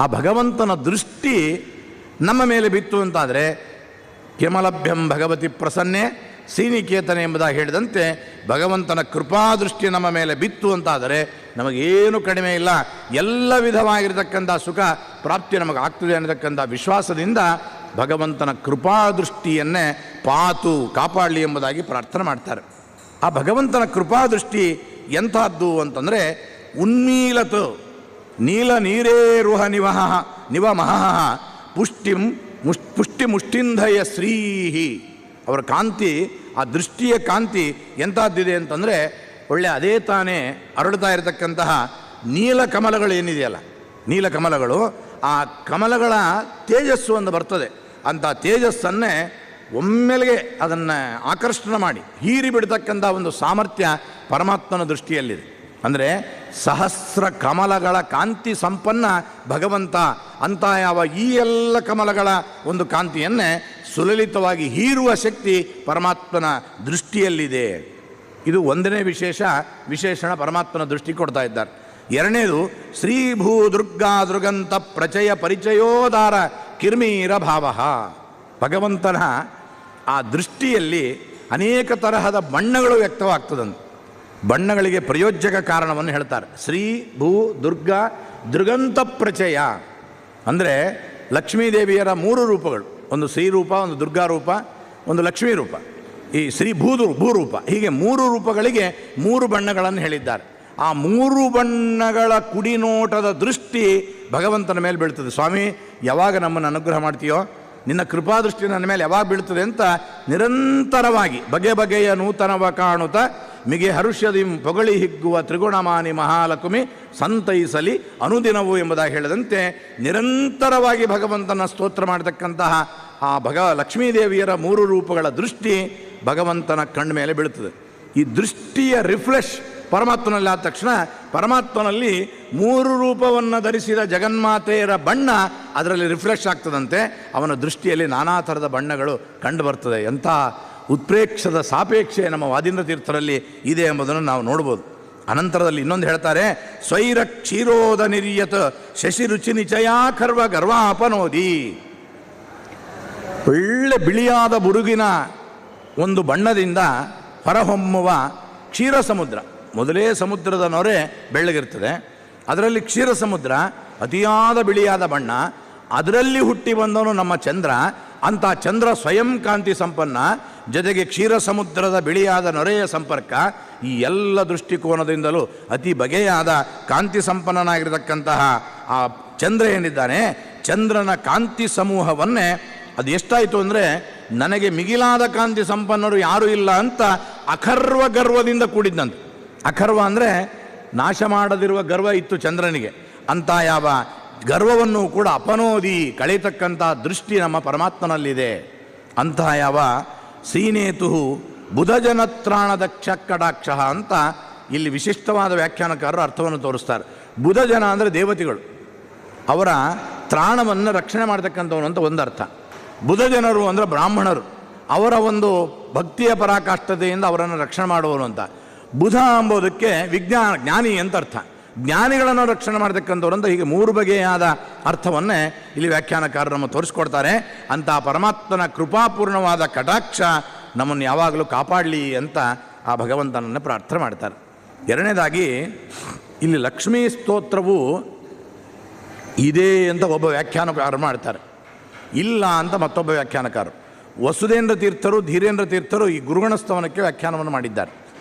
ಆ ಭಗವಂತನ ದೃಷ್ಟಿ ನಮ್ಮ ಮೇಲೆ ಬಿತ್ತು ಅಂತಾದರೆ, ಕೆಮಲಭ್ಯಂ ಭಗವತಿ ಪ್ರಸನ್ನೆ ಶ್ರೀನಿಕೇತನೆ ಎಂಬುದಾಗಿ ಹೇಳಿದಂತೆ ಭಗವಂತನ ಕೃಪಾದೃಷ್ಟಿ ನಮ್ಮ ಮೇಲೆ ಬಿತ್ತು ಅಂತಾದರೆ ನಮಗೇನು ಕಡಿಮೆ ಇಲ್ಲ, ಎಲ್ಲ ವಿಧವಾಗಿರತಕ್ಕಂಥ ಸುಖ ಪ್ರಾಪ್ತಿ ನಮಗೆ ಆಗ್ತದೆ ಅನ್ನತಕ್ಕಂಥ ವಿಶ್ವಾಸದಿಂದ ಭಗವಂತನ ಕೃಪಾದೃಷ್ಟಿಯನ್ನೇ ಪಾತು, ಕಾಪಾಡಲಿ ಎಂಬುದಾಗಿ ಪ್ರಾರ್ಥನೆ ಮಾಡ್ತಾರೆ. ಆ ಭಗವಂತನ ಕೃಪಾದೃಷ್ಟಿ ಎಂಥದ್ದು ಅಂತಂದರೆ, ಉನ್ಮೀಲತು ನೀಲ ನೀರೇರುಹ ನಿವಮಹಃ ಪುಷ್ಟಿ ಮುಷ್ಟಿಂಧಯ ಶ್ರೀಹಿ. ಅವರ ಕಾಂತಿ, ಆ ದೃಷ್ಟಿಯ ಕಾಂತಿ ಎಂಥದ್ದಿದೆ ಅಂತಂದರೆ, ಒಳ್ಳೆ ಅದೇ ತಾನೇ ಅರಳುತ್ತಾ ಇರತಕ್ಕಂತಹ ನೀಲಕಮಲಗಳು ಏನಿದೆಯಲ್ಲ, ನೀಲಕಮಲಗಳು, ಆ ಕಮಲಗಳ ತೇಜಸ್ಸು ಒಂದು ಬರ್ತದೆ. ಅಂಥ ತೇಜಸ್ಸನ್ನೇ ಒಮ್ಮೆಲೆಗೆ ಅದನ್ನು ಆಕರ್ಷಣೆ ಮಾಡಿ ಹೀರಿ ಬಿಡ್ತಕ್ಕಂಥ ಒಂದು ಸಾಮರ್ಥ್ಯ ಪರಮಾತ್ಮನ ದೃಷ್ಟಿಯಲ್ಲಿದೆ. ಅಂದರೆ ಸಹಸ್ರ ಕಮಲಗಳ ಕಾಂತಿ ಸಂಪನ್ನ ಭಗವಂತ. ಅಂತ ಯಾವ ಈ ಎಲ್ಲ ಕಮಲಗಳ ಒಂದು ಕಾಂತಿಯನ್ನೇ ಸುಲಲಿತವಾಗಿ ಹೀರುವ ಶಕ್ತಿ ಪರಮಾತ್ಮನ ದೃಷ್ಟಿಯಲ್ಲಿದೆ. ಇದು ಒಂದನೇ ವಿಶೇಷಣ ಪರಮಾತ್ಮನ ದೃಷ್ಟಿ ಕೊಡ್ತಾ ಇದ್ದಾರೆ. ಎರಡನೇದು, ಶ್ರೀ ಭೂ ದುರ್ಗಾ ದೃಗಂತ ಪ್ರಚಯ ಪರಿಚಯೋದಾರ ಕಿರ್ಮೀರ ಭಾವ. ಭಗವಂತನ ಆ ದೃಷ್ಟಿಯಲ್ಲಿ ಅನೇಕ ತರಹದ ಬಣ್ಣಗಳು ವ್ಯಕ್ತವಾಗ್ತದಂತೆ. ಬಣ್ಣಗಳಿಗೆ ಪ್ರಯೋಜ್ಯಕ ಕಾರಣವನ್ನು ಹೇಳ್ತಾರೆ. ಶ್ರೀ ಭೂ ದುರ್ಗಾ ದೃಗಂತ ಪ್ರಚಯ ಅಂದರೆ ಲಕ್ಷ್ಮೀದೇವಿಯರ ಮೂರು ರೂಪಗಳು, ಒಂದು ಶ್ರೀ ರೂಪ, ಒಂದು ದುರ್ಗಾ ರೂಪ, ಒಂದು ಲಕ್ಷ್ಮೀ ರೂಪ, ಈ ಶ್ರೀ ಭೂರೂಪ, ಹೀಗೆ ಮೂರು ರೂಪಗಳಿಗೆ ಮೂರು ಬಣ್ಣಗಳನ್ನು ಹೇಳಿದ್ದಾರೆ. ಆ ಮೂರು ಬಣ್ಣಗಳ ಕುಡಿನೋಟದ ದೃಷ್ಟಿ ಭಗವಂತನ ಮೇಲೆ ಬೀಳ್ತದೆ. ಸ್ವಾಮಿ, ಯಾವಾಗ ನಮ್ಮನ್ನು ಅನುಗ್ರಹ ಮಾಡ್ತೀಯೋ, ನಿನ್ನ ಕೃಪಾದೃಷ್ಟಿ ನನ್ನ ಮೇಲೆ ಯಾವಾಗ ಬೀಳ್ತದೆ ಅಂತ ನಿರಂತರವಾಗಿ ಬಗೆ ಬಗೆಯ ನೂತನವ ಕಾಣುತ್ತ ಮಿಗೆ ಹರುಷದಿಂ ಪೊಗಳಿ ಹಿಗ್ಗುವ ತ್ರಿಗುಣಮಾನಿ ಮಹಾಲಕ್ಷ್ಮಿ ಸಂತೈಸಲಿ ಅನುದಿನವು ಎಂಬುದಾಗಿ ಹೇಳಿದಂತೆ ನಿರಂತರವಾಗಿ ಭಗವಂತನ ಸ್ತೋತ್ರ ಮಾಡತಕ್ಕಂತಹ ಆ ಲಕ್ಷ್ಮೀದೇವಿಯರ ಮೂರು ರೂಪಗಳ ದೃಷ್ಟಿ ಭಗವಂತನ ಕಣ್ಣ ಮೇಲೆ ಬೀಳುತ್ತದೆ. ಈ ದೃಷ್ಟಿಯ ರಿಫ್ಲೆಶ್ ಪರಮಾತ್ಮನಲ್ಲಿ ಆದ ತಕ್ಷಣ ಪರಮಾತ್ಮನಲ್ಲಿ ಮೂರು ರೂಪವನ್ನು ಧರಿಸಿದ ಜಗನ್ಮಾತೆಯರ ಬಣ್ಣ ಅದರಲ್ಲಿ ರಿಫ್ರೆಶ್ ಆಗ್ತದಂತೆ. ಅವನ ದೃಷ್ಟಿಯಲ್ಲಿ ನಾನಾ ಥರದ ಬಣ್ಣಗಳು ಕಂಡು ಬರ್ತದೆ. ಎಂಥ ಉತ್ಪ್ರೇಕ್ಷದ ಸಾಪೇಕ್ಷೆ ನಮ್ಮ ವಾದೀಂದ್ರ ತೀರ್ಥರಲ್ಲಿ ಇದೆ ಎಂಬುದನ್ನು ನಾವು ನೋಡ್ಬೋದು. ಅನಂತರದಲ್ಲಿ ಇನ್ನೊಂದು ಹೇಳ್ತಾರೆ, ಸ್ವೈರ ಕ್ಷೀರೋದ ನಿರ್ಯತ ಶಶಿರುಚಿ ನಿಚಯಾಕರ್ವ ಗರ್ವಾಪನೋದಿ. ಒಳ್ಳೆ ಬಿಳಿಯಾದ ಬುರುಗಿನ ಒಂದು ಬಣ್ಣದಿಂದ ಹೊರಹೊಮ್ಮುವ ಕ್ಷೀರ ಸಮುದ್ರ. ಮೊದಲೇ ಸಮುದ್ರದ ನೊರೆ ಬೆಳ್ಳಗಿರ್ತದೆ, ಅದರಲ್ಲಿ ಕ್ಷೀರ ಸಮುದ್ರ ಅತಿಯಾದ ಬಿಳಿಯಾದ ಬಣ್ಣ, ಅದರಲ್ಲಿ ಹುಟ್ಟಿ ಬಂದವನು ನಮ್ಮ ಚಂದ್ರ. ಅಂಥ ಚಂದ್ರ ಸ್ವಯಂ ಕಾಂತಿ ಸಂಪನ್ನ, ಜೊತೆಗೆ ಕ್ಷೀರ ಸಮುದ್ರದ ಬಿಳಿಯಾದ ನೊರೆಯ ಸಂಪರ್ಕ, ಈ ಎಲ್ಲ ದೃಷ್ಟಿಕೋನದಿಂದಲೂ ಅತಿ ಬಗೆಯಾದ ಕಾಂತಿ ಸಂಪನ್ನನಾಗಿರತಕ್ಕಂತಹ ಆ ಚಂದ್ರ ಏನಿದ್ದಾನೆ, ಚಂದ್ರನ ಕಾಂತಿ ಸಮೂಹವನ್ನೇ ಅದು ಎಷ್ಟಾಯಿತು ಅಂದರೆ, ನನಗೆ ಮಿಗಿಲಾದ ಕಾಂತಿ ಸಂಪನ್ನರು ಯಾರೂ ಇಲ್ಲ ಅಂತ ಅಖರ್ವ ಗರ್ವದಿಂದ ಕೂಡಿದ್ದಂತೆ. ಅಖರ್ವ ಅಂದರೆ ನಾಶ ಮಾಡದಿರುವ ಗರ್ವ ಇತ್ತು ಚಂದ್ರನಿಗೆ. ಅಂತ ಯಾವ ಗರ್ವವನ್ನು ಕೂಡ ಅಪನೋದಿ ಕಳೀತಕ್ಕಂಥ ದೃಷ್ಟಿ ನಮ್ಮ ಪರಮಾತ್ಮನಲ್ಲಿದೆ. ಅಂತಹ ಯಾವ ಶ್ರೀನೇತು ಬುಧಜನತ್ರಾಣದಕ್ಷ ಕಟಾಕ್ಷ ಅಂತ ಇಲ್ಲಿ ವಿಶಿಷ್ಟವಾದ ವ್ಯಾಖ್ಯಾನಕಾರರು ಅರ್ಥವನ್ನು ತೋರಿಸ್ತಾರೆ. ಬುಧಜನ ಅಂದರೆ ದೇವತೆಗಳು, ಅವರ ತ್ರಾಣವನ್ನು ರಕ್ಷಣೆ ಮಾಡ್ತಕ್ಕಂಥವನು ಅಂತ ಒಂದು ಅರ್ಥ. ಬುಧಜನರು ಅಂದರೆ ಬ್ರಾಹ್ಮಣರು, ಅವರ ಒಂದು ಭಕ್ತಿಯ ಪರಾಕಾಷ್ಠತೆಯಿಂದ ಅವರನ್ನು ರಕ್ಷಣೆ ಮಾಡುವನು ಅಂತ. ಬುಧ ಎಂಬುದಕ್ಕೆ ಜ್ಞಾನಿ ಅಂತ ಅರ್ಥ, ಜ್ಞಾನಿಗಳನ್ನು ರಕ್ಷಣೆ ಮಾಡತಕ್ಕಂಥವ್ರು ಅಂತ. ಹೀಗೆ ಮೂರು ಬಗೆಯಾದ ಅರ್ಥವನ್ನೇ ಇಲ್ಲಿ ವ್ಯಾಖ್ಯಾನಕಾರರು ನಮ್ಮ ತೋರಿಸ್ಕೊಡ್ತಾರೆ. ಅಂಥ ಪರಮಾತ್ಮನ ಕೃಪಾಪೂರ್ಣವಾದ ಕಟಾಕ್ಷ ನಮ್ಮನ್ನು ಯಾವಾಗಲೂ ಕಾಪಾಡಲಿ ಅಂತ ಆ ಭಗವಂತನನ್ನು ಪ್ರಾರ್ಥನೆ ಮಾಡ್ತಾರೆ. ಎರಡನೇದಾಗಿ ಇಲ್ಲಿ ಲಕ್ಷ್ಮೀ ಸ್ತೋತ್ರವು ಇದೆ ಅಂತ ಒಬ್ಬ ವ್ಯಾಖ್ಯಾನಕಾರ ಮಾಡ್ತಾರೆ, ಇಲ್ಲ ಅಂತ ಮತ್ತೊಬ್ಬ ವ್ಯಾಖ್ಯಾನಕಾರರು. ವಸುಧೇಂದ್ರ ತೀರ್ಥರು, ಧೀರೇಂದ್ರ ತೀರ್ಥರು ಈ ಗುರುಗಣಸ್ತವನಕ್ಕೆ ವ್ಯಾಖ್ಯಾನವನ್ನು ಮಾಡಿದ್ದಾರೆ.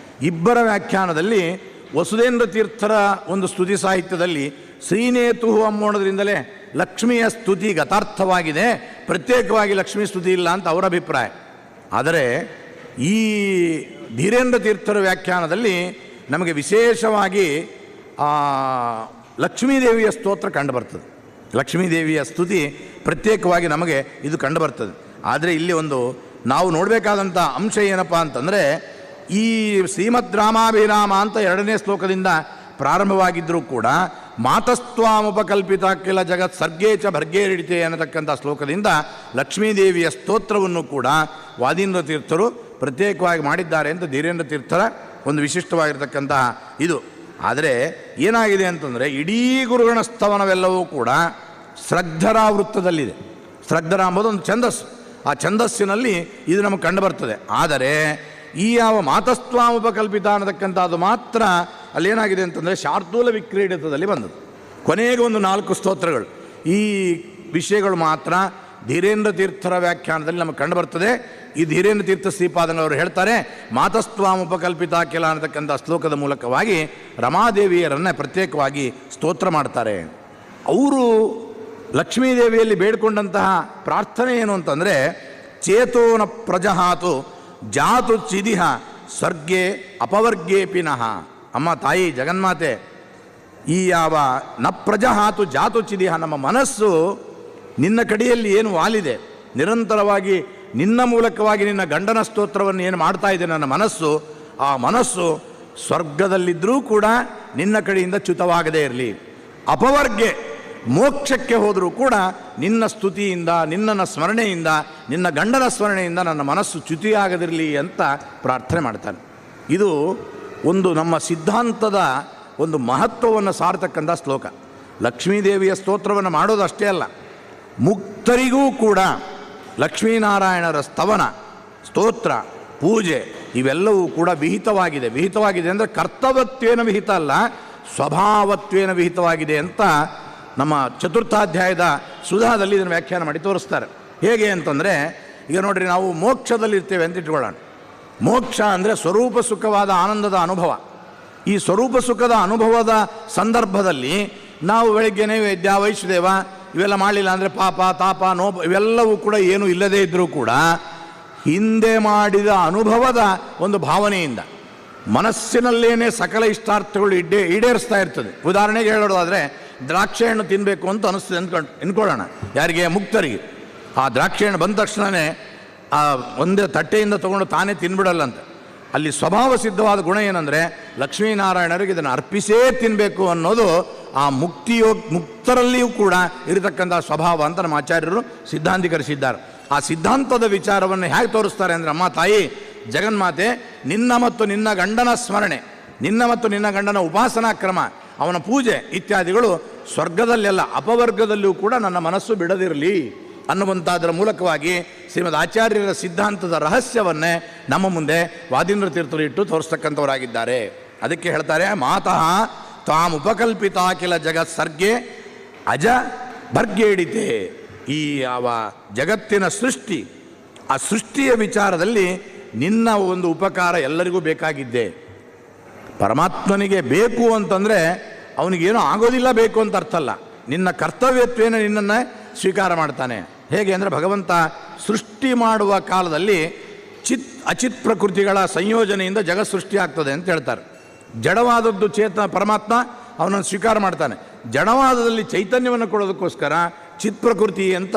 ಇಬ್ಬರ ವ್ಯಾಖ್ಯಾನದಲ್ಲಿ ವಸುಧೇಂದ್ರ ತೀರ್ಥರ ಒಂದು ಸ್ತುತಿ ಸಾಹಿತ್ಯದಲ್ಲಿ ಶ್ರೀನೇತು ಅನ್ನೋದ್ರಿಂದಲೇ ಲಕ್ಷ್ಮಿಯ ಸ್ತುತಿ ಗತಾರ್ಥವಾಗಿದೆ, ಪ್ರತ್ಯೇಕವಾಗಿ ಲಕ್ಷ್ಮೀ ಸ್ತುತಿ ಇಲ್ಲ ಅಂತ ಅವರ ಅಭಿಪ್ರಾಯ. ಆದರೆ ಈ ಧೀರೇಂದ್ರ ತೀರ್ಥರ ವ್ಯಾಖ್ಯಾನದಲ್ಲಿ ನಮಗೆ ವಿಶೇಷವಾಗಿ ಲಕ್ಷ್ಮೀದೇವಿಯ ಸ್ತೋತ್ರ ಕಂಡುಬರ್ತದೆ, ಲಕ್ಷ್ಮೀದೇವಿಯ ಸ್ತುತಿ ಪ್ರತ್ಯೇಕವಾಗಿ ನಮಗೆ ಇದು ಕಂಡುಬರ್ತದೆ. ಆದರೆ ಇಲ್ಲಿ ಒಂದು ನಾವು ನೋಡಬೇಕಾದಂಥ ಅಂಶ ಏನಪ್ಪ ಅಂತಂದರೆ, ಈ ಶ್ರೀಮದ್ ರಾಮಾಭಿರಾಮ ಅಂತ 2ನೇ ಶ್ಲೋಕದಿಂದ ಪ್ರಾರಂಭವಾಗಿದ್ದರೂ ಕೂಡ ಮಾತಸ್ತ್ವಾಮುಪಕಲ್ಪಿತ ಕೆಲ ಜಗತ್ ಸರ್ಗೇ ಚ ಭರ್ಗೇರಿಡಿತೆ ಅನ್ನತಕ್ಕಂಥ ಶ್ಲೋಕದಿಂದ ಲಕ್ಷ್ಮೀದೇವಿಯ ಸ್ತೋತ್ರವನ್ನು ಕೂಡ ವಾದೀಂದ್ರ ತೀರ್ಥರು ಪ್ರತ್ಯೇಕವಾಗಿ ಮಾಡಿದ್ದಾರೆ ಅಂತ ಧೀರೇಂದ್ರ ತೀರ್ಥರ ಒಂದು ವಿಶಿಷ್ಟವಾಗಿರ್ತಕ್ಕಂತಹ ಇದು. ಆದರೆ ಏನಾಗಿದೆ ಅಂತಂದರೆ, ಇಡೀ ಗುರುಗಣ ಸ್ತವನವೆಲ್ಲವೂ ಕೂಡ ಶ್ರದ್ಧರ ವೃತ್ತದಲ್ಲಿದೆ. ಶ್ರದ್ಧರ ಎಂಬುದು ಒಂದು ಛಂದಸ್ಸು, ಆ ಛಂದಸ್ಸಿನಲ್ಲಿ ಇದು ನಮಗೆ ಕಂಡುಬರ್ತದೆ. ಆದರೆ ಈ ಯಾವ ಮಾತಸ್ತ್ವಾಮುಪಕಲ್ಪಿತ ಅನ್ನತಕ್ಕಂಥದ್ದು ಮಾತ್ರ ಅಲ್ಲೇನಾಗಿದೆ ಅಂತಂದರೆ ಶಾರ್ದೂಲ ವಿಕ್ರೀಡಿತದಲ್ಲಿ ಬಂದದ್ದು. ಕೊನೆಗೆ ಒಂದು 4 ಸ್ತೋತ್ರಗಳು, ಈ ವಿಷಯಗಳು ಮಾತ್ರ ಧೀರೇಂದ್ರ ತೀರ್ಥರ ವ್ಯಾಖ್ಯಾನದಲ್ಲಿ ನಮಗೆ ಕಂಡುಬರ್ತದೆ. ಈ ಧೀರೇಂದ್ರ ತೀರ್ಥ ಶ್ರೀಪಾದಂಗಳವರು ಹೇಳ್ತಾರೆ, ಮಾತಸ್ತ್ವಾಮುಪಕಲ್ಪಿತ ಕೆಲ ಅನ್ನತಕ್ಕಂಥ ಶ್ಲೋಕದ ಮೂಲಕವಾಗಿ ರಮಾದೇವಿಯರನ್ನೇ ಪ್ರತ್ಯೇಕವಾಗಿ ಸ್ತೋತ್ರ ಮಾಡ್ತಾರೆ. ಅವರು ಲಕ್ಷ್ಮೀದೇವಿಯಲ್ಲಿ ಬೇಡಿಕೊಂಡಂತಹ ಪ್ರಾರ್ಥನೆ ಏನು ಅಂತಂದರೆ, ಚೇತೋನ ಪ್ರಜಹಾತು ಜಾತು ಚಿದಿಹ ಸ್ವರ್ಗೆ ಅಪವರ್ಗೇಪಿನಃ. ಅಮ್ಮ ತಾಯಿ ಜಗನ್ಮಾತೆ, ಈ ಯಾವ ನ ಪ್ರಜಹಾತು ಜಾತು ಚಿದಿಹ, ನಮ್ಮ ಮನಸ್ಸು ನಿನ್ನ ಕಡೆಯಲ್ಲಿ ಏನು ವಾಲಿದೆ, ನಿರಂತರವಾಗಿ ನಿನ್ನ ಮೂಲಕವಾಗಿ ನಿನ್ನ ಗಂಡನ ಸ್ತೋತ್ರವನ್ನು ಏನು ಮಾಡ್ತಾ ಇದೆ ನನ್ನ ಮನಸ್ಸು, ಆ ಮನಸ್ಸು ಸ್ವರ್ಗದಲ್ಲಿದ್ದರೂ ಕೂಡ ನಿನ್ನ ಕಡೆಯಿಂದ ಚ್ಯುತವಾಗದೇ ಇರಲಿ. ಅಪವರ್ಗೆ, ಮೋಕ್ಷಕ್ಕೆ ಹೋದರೂ ಕೂಡ ನಿನ್ನ ಸ್ತುತಿಯಿಂದ, ನಿನ್ನ ಸ್ಮರಣೆಯಿಂದ, ನಿನ್ನ ಗಂಡನ ಸ್ಮರಣೆಯಿಂದ ನನ್ನ ಮನಸ್ಸು ಚ್ಯುತಿಯಾಗದಿರಲಿ ಅಂತ ಪ್ರಾರ್ಥನೆ ಮಾಡ್ತಾನೆ. ಇದು ಒಂದು ನಮ್ಮ ಸಿದ್ಧಾಂತದ ಒಂದು ಮಹತ್ವವನ್ನು ಸಾರತಕ್ಕಂಥ ಶ್ಲೋಕ. ಲಕ್ಷ್ಮೀದೇವಿಯ ಸ್ತೋತ್ರವನ್ನು ಮಾಡೋದು ಅಷ್ಟೇ ಅಲ್ಲ, ಮುಕ್ತರಿಗೂ ಕೂಡ ಲಕ್ಷ್ಮೀನಾರಾಯಣರ ಸ್ತವನ, ಸ್ತೋತ್ರ, ಪೂಜೆ ಇವೆಲ್ಲವೂ ಕೂಡ ವಿಹಿತವಾಗಿದೆ. ವಿಹಿತವಾಗಿದೆ ಅಂದರೆ ಕರ್ತವ್ಯತ್ವೇನ ವಿಹಿತ ಅಲ್ಲ, ಸ್ವಭಾವತ್ವೇನ ವಿಹಿತವಾಗಿದೆ ಅಂತ ನಮ್ಮ ಚತುರ್ಥಾಧ್ಯಾಯದ ಸುಧಾದಲ್ಲಿ ಇದನ್ನು ವ್ಯಾಖ್ಯಾನ ಮಾಡಿ ತೋರಿಸ್ತಾರೆ. ಹೇಗೆ ಅಂತಂದರೆ, ಈಗ ನೋಡ್ರಿ, ನಾವು ಮೋಕ್ಷದಲ್ಲಿರ್ತೇವೆ ಅಂತ ಇಟ್ಕೊಳ್ಳೋಣ. ಮೋಕ್ಷ ಅಂದರೆ ಸ್ವರೂಪ ಸುಖವಾದ ಆನಂದದ ಅನುಭವ. ಈ ಸ್ವರೂಪ ಸುಖದ ಅನುಭವದ ಸಂದರ್ಭದಲ್ಲಿ ನಾವು ಬೆಳಗ್ಗೆನೇ ವಿದ್ಯಾ ವೈಷ್ಣದೇವ ಇವೆಲ್ಲ ಮಾಡಲಿಲ್ಲ ಅಂದರೆ ಪಾಪ ತಾಪ ನೋಪ ಇವೆಲ್ಲವೂ ಕೂಡ ಏನೂ ಇಲ್ಲದೇ ಇದ್ದರೂ ಕೂಡ ಹಿಂದೆ ಮಾಡಿದ ಅನುಭವದ ಒಂದು ಭಾವನೆಯಿಂದ ಮನಸ್ಸಿನಲ್ಲೇನೇ ಸಕಲ ಇಷ್ಟಾರ್ಥಗಳು ಈಡೇರಿಸ್ತಾ ಇರ್ತದೆ. ಉದಾಹರಣೆಗೆ ಹೇಳೋದಾದರೆ, ದ್ರಾಕ್ಷಿ ಹಣ್ಣು ತಿನ್ನಬೇಕು ಅಂತ ಅನಿಸ್ತದೆ ಅಂದ್ಕೊಳ್ಳೋಣ, ಯಾರಿಗೆ? ಮುಕ್ತರಿಗೆ. ಆ ದ್ರಾಕ್ಷಿ ಹಣ್ಣು ಬಂದ ತಕ್ಷಣವೇ ಆ ಒಂದೇ ತಟ್ಟೆಯಿಂದ ತೊಗೊಂಡು ತಾನೇ ತಿನ್ಬಿಡಲ್ಲಂತೆ. ಅಲ್ಲಿ ಸ್ವಭಾವ ಸಿದ್ಧವಾದ ಗುಣ ಏನಂದರೆ, ಲಕ್ಷ್ಮೀನಾರಾಯಣರಿಗೆ ಇದನ್ನು ಅರ್ಪಿಸೇ ತಿನ್ನಬೇಕು ಅನ್ನೋದು ಆ ಮುಕ್ತರಲ್ಲಿಯೂ ಕೂಡ ಇರತಕ್ಕಂಥ ಸ್ವಭಾವ ಅಂತ ನಮ್ಮ ಆಚಾರ್ಯರು ಸಿದ್ಧಾಂತೀಕರಿಸಿದ್ದಾರೆ. ಆ ಸಿದ್ಧಾಂತದ ವಿಚಾರವನ್ನು ಹೇಗೆ ತೋರಿಸ್ತಾರೆ ಅಂದರೆ, ಅಮ್ಮ ತಾಯಿ ಜಗನ್ಮಾತೆ, ನಿನ್ನ ಮತ್ತು ನಿನ್ನ ಗಂಡನ ಸ್ಮರಣೆ, ನಿನ್ನ ಮತ್ತು ನಿನ್ನ ಗಂಡನ ಉಪಾಸನಾ ಕ್ರಮ, ಅವನ ಪೂಜೆ ಇತ್ಯಾದಿಗಳು ಸ್ವರ್ಗದಲ್ಲೆಲ್ಲ ಅಪವರ್ಗದಲ್ಲಿಯೂ ಕೂಡ ನನ್ನ ಮನಸ್ಸು ಬಿಡದಿರಲಿ ಅನ್ನುವಂಥದ್ರ ಮೂಲಕವಾಗಿ ಶ್ರೀಮದ್ ಆಚಾರ್ಯರ ಸಿದ್ಧಾಂತದ ರಹಸ್ಯವನ್ನೇ ನಮ್ಮ ಮುಂದೆ ವಾದೀಂದ್ರ ತೀರ್ಥರು ಇಟ್ಟು ತೋರಿಸ್ತಕ್ಕಂಥವರಾಗಿದ್ದಾರೆ. ಅದಕ್ಕೆ ಹೇಳ್ತಾರೆ, ಮಾತಃ ತಾಮ್ ಉಪಕಲ್ಪಿತ ಕಿಲ ಜಗತ್ ಸರ್ಗೆ ಅಜ ಭರ್ಗೇಡಿತೆ. ಈ ಯಾವ ಜಗತ್ತಿನ ಸೃಷ್ಟಿ, ಆ ಸೃಷ್ಟಿಯ ವಿಚಾರದಲ್ಲಿ ನಿನ್ನ ಒಂದು ಉಪಕಾರ ಎಲ್ಲರಿಗೂ ಬೇಕಾಗಿದ್ದೆ. ಪರಮಾತ್ಮನಿಗೆ ಬೇಕು ಅಂತಂದರೆ ಅವನಿಗೇನೋ ಆಗೋದಿಲ್ಲ ಬೇಕು ಅಂತ ಅರ್ಥ ಅಲ್ಲ. ನಿನ್ನ ಕರ್ತವ್ಯತ್ವೇನ ನಿನ್ನನ್ನು ಸ್ವೀಕಾರ ಮಾಡ್ತಾನೆ. ಹೇಗೆ ಅಂದರೆ ಭಗವಂತ ಸೃಷ್ಟಿ ಮಾಡುವ ಕಾಲದಲ್ಲಿ ಅಚಿತ್ ಪ್ರಕೃತಿಗಳ ಸಂಯೋಜನೆಯಿಂದ ಜಗತ್ ಸೃಷ್ಟಿ ಆಗ್ತದೆ ಅಂತ ಹೇಳ್ತಾರೆ. ಜಡವಾದದ್ದು ಚೇತನ ಪರಮಾತ್ಮ ಅವನನ್ನು ಸ್ವೀಕಾರ ಮಾಡ್ತಾನೆ. ಜಡವಾದದಲ್ಲಿ ಚೈತನ್ಯವನ್ನು ಕೊಡೋದಕ್ಕೋಸ್ಕರ ಚಿತ್ ಪ್ರಕೃತಿ ಅಂತ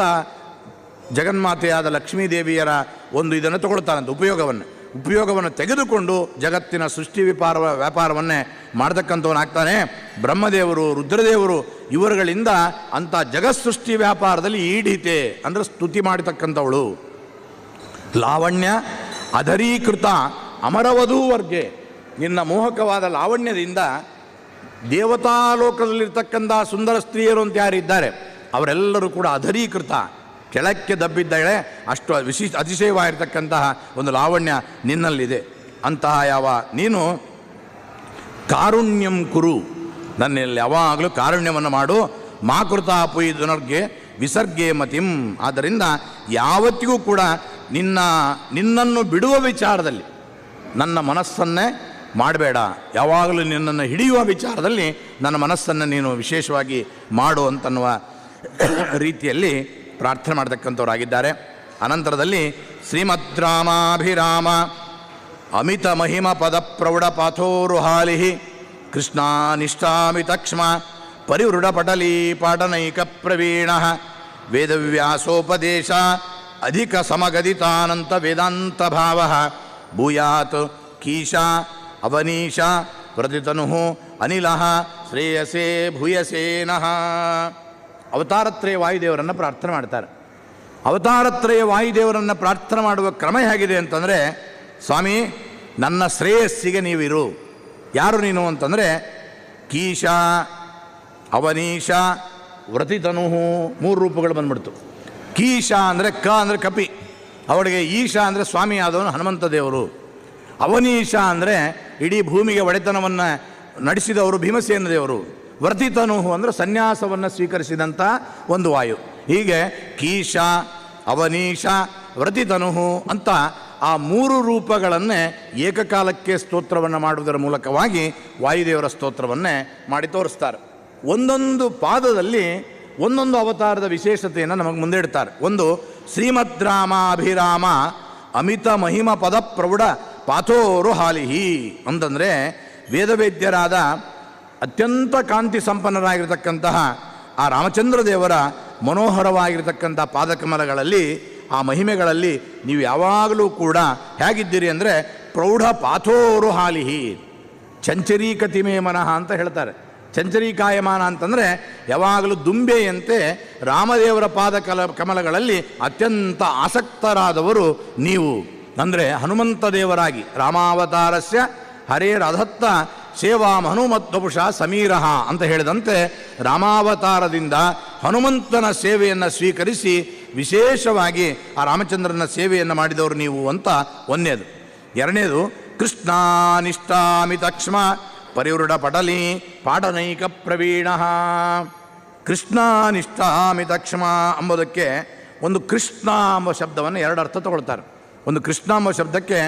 ಜಗನ್ಮಾತೆಯಾದ ಲಕ್ಷ್ಮೀದೇವಿಯರ ಒಂದು ಇದನ್ನು ತಗೊಳ್ತಾನಂತ ಉಪಯೋಗವನ್ನು ತೆಗೆದುಕೊಂಡು ಜಗತ್ತಿನ ಸೃಷ್ಟಿ ವ್ಯಾಪಾರವನ್ನೇ ಮಾಡ್ತಕ್ಕಂಥವನಾಗ್ತಾನೆ. ಬ್ರಹ್ಮದೇವರು, ರುದ್ರದೇವರು ಇವರುಗಳಿಂದ ಅಂಥ ಜಗತ್ ಸೃಷ್ಟಿ ವ್ಯಾಪಾರದಲ್ಲಿ ಈಡೀತೆ ಅಂದರೆ ಸ್ತುತಿ ಮಾಡತಕ್ಕಂಥವಳು. ಲಾವಣ್ಯ ಅಧರೀಕೃತ ಅಮರವಧೂ ವರ್ಗೆ. ನಿನ್ನ ಮೋಹಕವಾದ ಲಾವಣ್ಯದಿಂದ ದೇವತಾಲೋಕದಲ್ಲಿರ್ತಕ್ಕಂಥ ಸುಂದರ ಸ್ತ್ರೀಯರು ಅಂತ ಯಾರಿದ್ದಾರೆ ಅವರೆಲ್ಲರೂ ಕೂಡ ಅಧರೀಕೃತ, ಕೆಳಕ್ಕೆ ದಬ್ಬಿದ್ದಾಳೆ. ಅಷ್ಟು ಅತಿಶಯವಾಗಿರ್ತಕ್ಕಂತಹ ಒಂದು ಲಾವಣ್ಯ ನಿನ್ನಲ್ಲಿದೆ. ಅಂತಹ ಯಾವ ನೀನು ಕಾರುಣ್ಯಂ ಕುರು, ನನ್ನಲ್ಲಿ ಯಾವಾಗಲೂ ಕಾರುಣ್ಯವನ್ನು ಮಾಡು. ಮಾಕೃತ ಪುಯಿ ದುನರ್ಗೆ ವಿಸರ್ಗೆ ಮತಿಂ. ಆದ್ದರಿಂದ ಯಾವತ್ತಿಗೂ ಕೂಡ ನಿನ್ನನ್ನು ಬಿಡುವ ವಿಚಾರದಲ್ಲಿ ನನ್ನ ಮನಸ್ಸನ್ನೇ ಮಾಡಬೇಡ. ಯಾವಾಗಲೂ ನಿನ್ನನ್ನು ಹಿಡಿಯುವ ವಿಚಾರದಲ್ಲಿ ನನ್ನ ಮನಸ್ಸನ್ನು ನೀನು ವಿಶೇಷವಾಗಿ ಮಾಡು ಅಂತನ್ನುವ ರೀತಿಯಲ್ಲಿ ಪ್ರಾರ್ಥನೆ ಮಾಡತಕ್ಕಂಥವರಾಗಿದ್ದಾರೆ. ಅನಂತರದಲ್ಲಿ ಶ್ರೀಮದ್ ರಾಮಾಭಿರಾಮ ಅಮಿತ ಮಹಿಮ ಪದ ಪ್ರೌಢ ಪಾಥೋರುಹಾಲಿ ಕೃಷ್ಣಾನಿಷ್ಠಾಮಿತಕ್ಷ್ಮ ಪರಿವೃಢಪಟಲಿ ಪಾಟನೈಕ ಪ್ರವೀಣ ವೇದವ್ಯಾಸೋಪದೇಶ ಅಧಿಕ ಸಮಗದಿತಾನಂತ ವೇದಾಂತ ಭಾವ ಭೂಯಾತ್ ಕೀಶಾ ಅವನೀಶ ಪ್ರತಿತನು ಅನಿಲ ಶ್ರೇಯಸೇ ಭೂಯಸೇ ನಃ. ಅವತಾರತ್ರಯ ವಾಯುದೇವರನ್ನು ಪ್ರಾರ್ಥನೆ ಮಾಡ್ತಾರೆ. ಅವತಾರತ್ರಯ ವಾಯುದೇವರನ್ನು ಪ್ರಾರ್ಥನೆ ಮಾಡುವ ಕ್ರಮ ಹೇಗಿದೆ ಅಂತಂದರೆ, ಸ್ವಾಮಿ ನನ್ನ ಶ್ರೇಯಸ್ಸಿಗೆ ನೀವಿರು. ಯಾರು ನೀನು ಅಂತಂದರೆ ಕೀಶ ಅವನೀಶ ವ್ರತಿತನು, 3 ರೂಪಗಳು ಬಂದ್ಬಿಡ್ತು. ಕೀಶ ಅಂದರೆ ಕ ಅಂದರೆ ಕಪಿ, ಅವಳಿಗೆ ಈಶಾ ಅಂದರೆ ಸ್ವಾಮಿ ಆದವನು ಹನುಮಂತ ದೇವರು. ಅವನೀಶ ಅಂದರೆ ಇಡೀ ಭೂಮಿಗೆ ಒಡೆತನವನ್ನು ನಡೆಸಿದವರು ಭೀಮಸೇನ ದೇವರು. ವ್ರತಿತನು ಅಂದರೆ ಸನ್ಯಾಸವನ್ನು ಸ್ವೀಕರಿಸಿದಂಥ ಒಂದು ವಾಯು. ಹೀಗೆ ಕೀಶ ಅವನೀಶ ವ್ರತಿತನು ಅಂತ ಆ 3 ರೂಪಗಳನ್ನೇ ಏಕಕಾಲಕ್ಕೆ ಸ್ತೋತ್ರವನ್ನು ಮಾಡುವುದರ ಮೂಲಕವಾಗಿ ವಾಯುದೇವರ ಸ್ತೋತ್ರವನ್ನೇ ಮಾಡಿ ತೋರಿಸ್ತಾರೆ. ಒಂದೊಂದು ಪಾದದಲ್ಲಿ ಒಂದೊಂದು ಅವತಾರದ ವಿಶೇಷತೆಯನ್ನು ನಮಗೆ ಮುಂದೆ ಇಡ್ತಾರೆ. ಒಂದು ಶ್ರೀಮದ್ ರಾಮಾಭಿರಾಮ ಅಮಿತ ಮಹಿಮ ಪದ ಪ್ರೌಢ ಪಾಥೋರು ಹಾಲಿಹಿ ಅಂತಂದರೆ ವೇದವೇದ್ಯರಾದ ಅತ್ಯಂತ ಕಾಂತಿ ಸಂಪನ್ನರಾಗಿರ್ತಕ್ಕಂತಹ ಆ ರಾಮಚಂದ್ರ ದೇವರ ಮನೋಹರವಾಗಿರ್ತಕ್ಕಂಥ ಪಾದಕಮಲಗಳಲ್ಲಿ, ಆ ಮಹಿಮೆಗಳಲ್ಲಿ ನೀವು ಯಾವಾಗಲೂ ಕೂಡ ಹೇಗಿದ್ದೀರಿ ಅಂದರೆ ಪ್ರೌಢ ಪಾಥೋರು ಹಾಲಿಹಿ ಚಂಚರೀಕತಿಮೇ ಮನಃ ಅಂತ ಹೇಳ್ತಾರೆ. ಚಂಚರೀಕಾಯಮಾನ ಅಂತಂದರೆ ಯಾವಾಗಲೂ ದುಂಬೆಯಂತೆ ರಾಮದೇವರ ಕಮಲಗಳಲ್ಲಿ ಅತ್ಯಂತ ಆಸಕ್ತರಾದವರು ನೀವು. ಅಂದರೆ ಹನುಮಂತ ದೇವರಾಗಿ ರಾಮಾವತಾರಸ್ಯ ಹರೇರಧತ್ತ ಸೇವಾ ಹನುಮತ್ವಪುಷ ಸಮೀರಃ ಅಂತ ಹೇಳಿದಂತೆ ರಾಮಾವತಾರದಿಂದ ಹನುಮಂತನ ಸೇವೆಯನ್ನು ಸ್ವೀಕರಿಸಿ ವಿಶೇಷವಾಗಿ ಆ ರಾಮಚಂದ್ರನ ಸೇವೆಯನ್ನು ಮಾಡಿದವರು ನೀವು ಅಂತ ಒಂದನೇದು. ಎರಡನೇದು ಕೃಷ್ಣಾನಿಷ್ಠಾಮಿತಕ್ಷ್ಮ ಪರಿವೃಢ ಪಟಲಿ ಪಾಟನೈಕ ಪ್ರವೀಣ. ಕೃಷ್ಣಾನಿಷ್ಠಾಮಿತಕ್ಷ್ಮ ಎಂಬುದಕ್ಕೆ ಒಂದು ಕೃಷ್ಣ ಎಂಬ ಶಬ್ದವನ್ನು 2 ಅರ್ಥ ತಗೊಳ್ತಾರೆ. ಒಂದು ಕೃಷ್ಣ ಎಂಬ ಶಬ್ದಕ್ಕೆ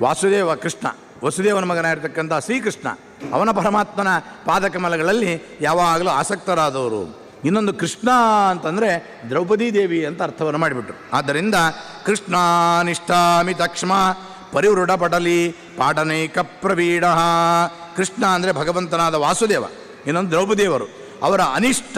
ವಾಸುದೇವ ಕೃಷ್ಣ, ವಸುದೇವನ ಮಗನಾಗಿರ್ತಕ್ಕಂಥ ಶ್ರೀಕೃಷ್ಣ, ಅವನ ಪರಮಾತ್ಮನ ಪಾದಕಮಲಗಳಲ್ಲಿ ಯಾವಾಗಲೂ ಆಸಕ್ತರಾದವರು. ಇನ್ನೊಂದು ಕೃಷ್ಣ ಅಂತಂದರೆ ದ್ರೌಪದಿ ದೇವಿ ಅಂತ ಅರ್ಥವನ್ನು ಮಾಡಿಬಿಟ್ರು. ಆದ್ದರಿಂದ ಕೃಷ್ಣಾನಿಷ್ಠಾಮಿತಕ್ಷ್ಮ ಪರಿವೃಢ ಪಟಲಿ ಪಾಟನೈಕ ಪ್ರವೀಣ. ಕೃಷ್ಣ ಅಂದರೆ ಭಗವಂತನಾದ ವಾಸುದೇವ, ಇನ್ನೊಂದು ದ್ರೌಪದಿಯವರು. ಅವರ ಅನಿಷ್ಟ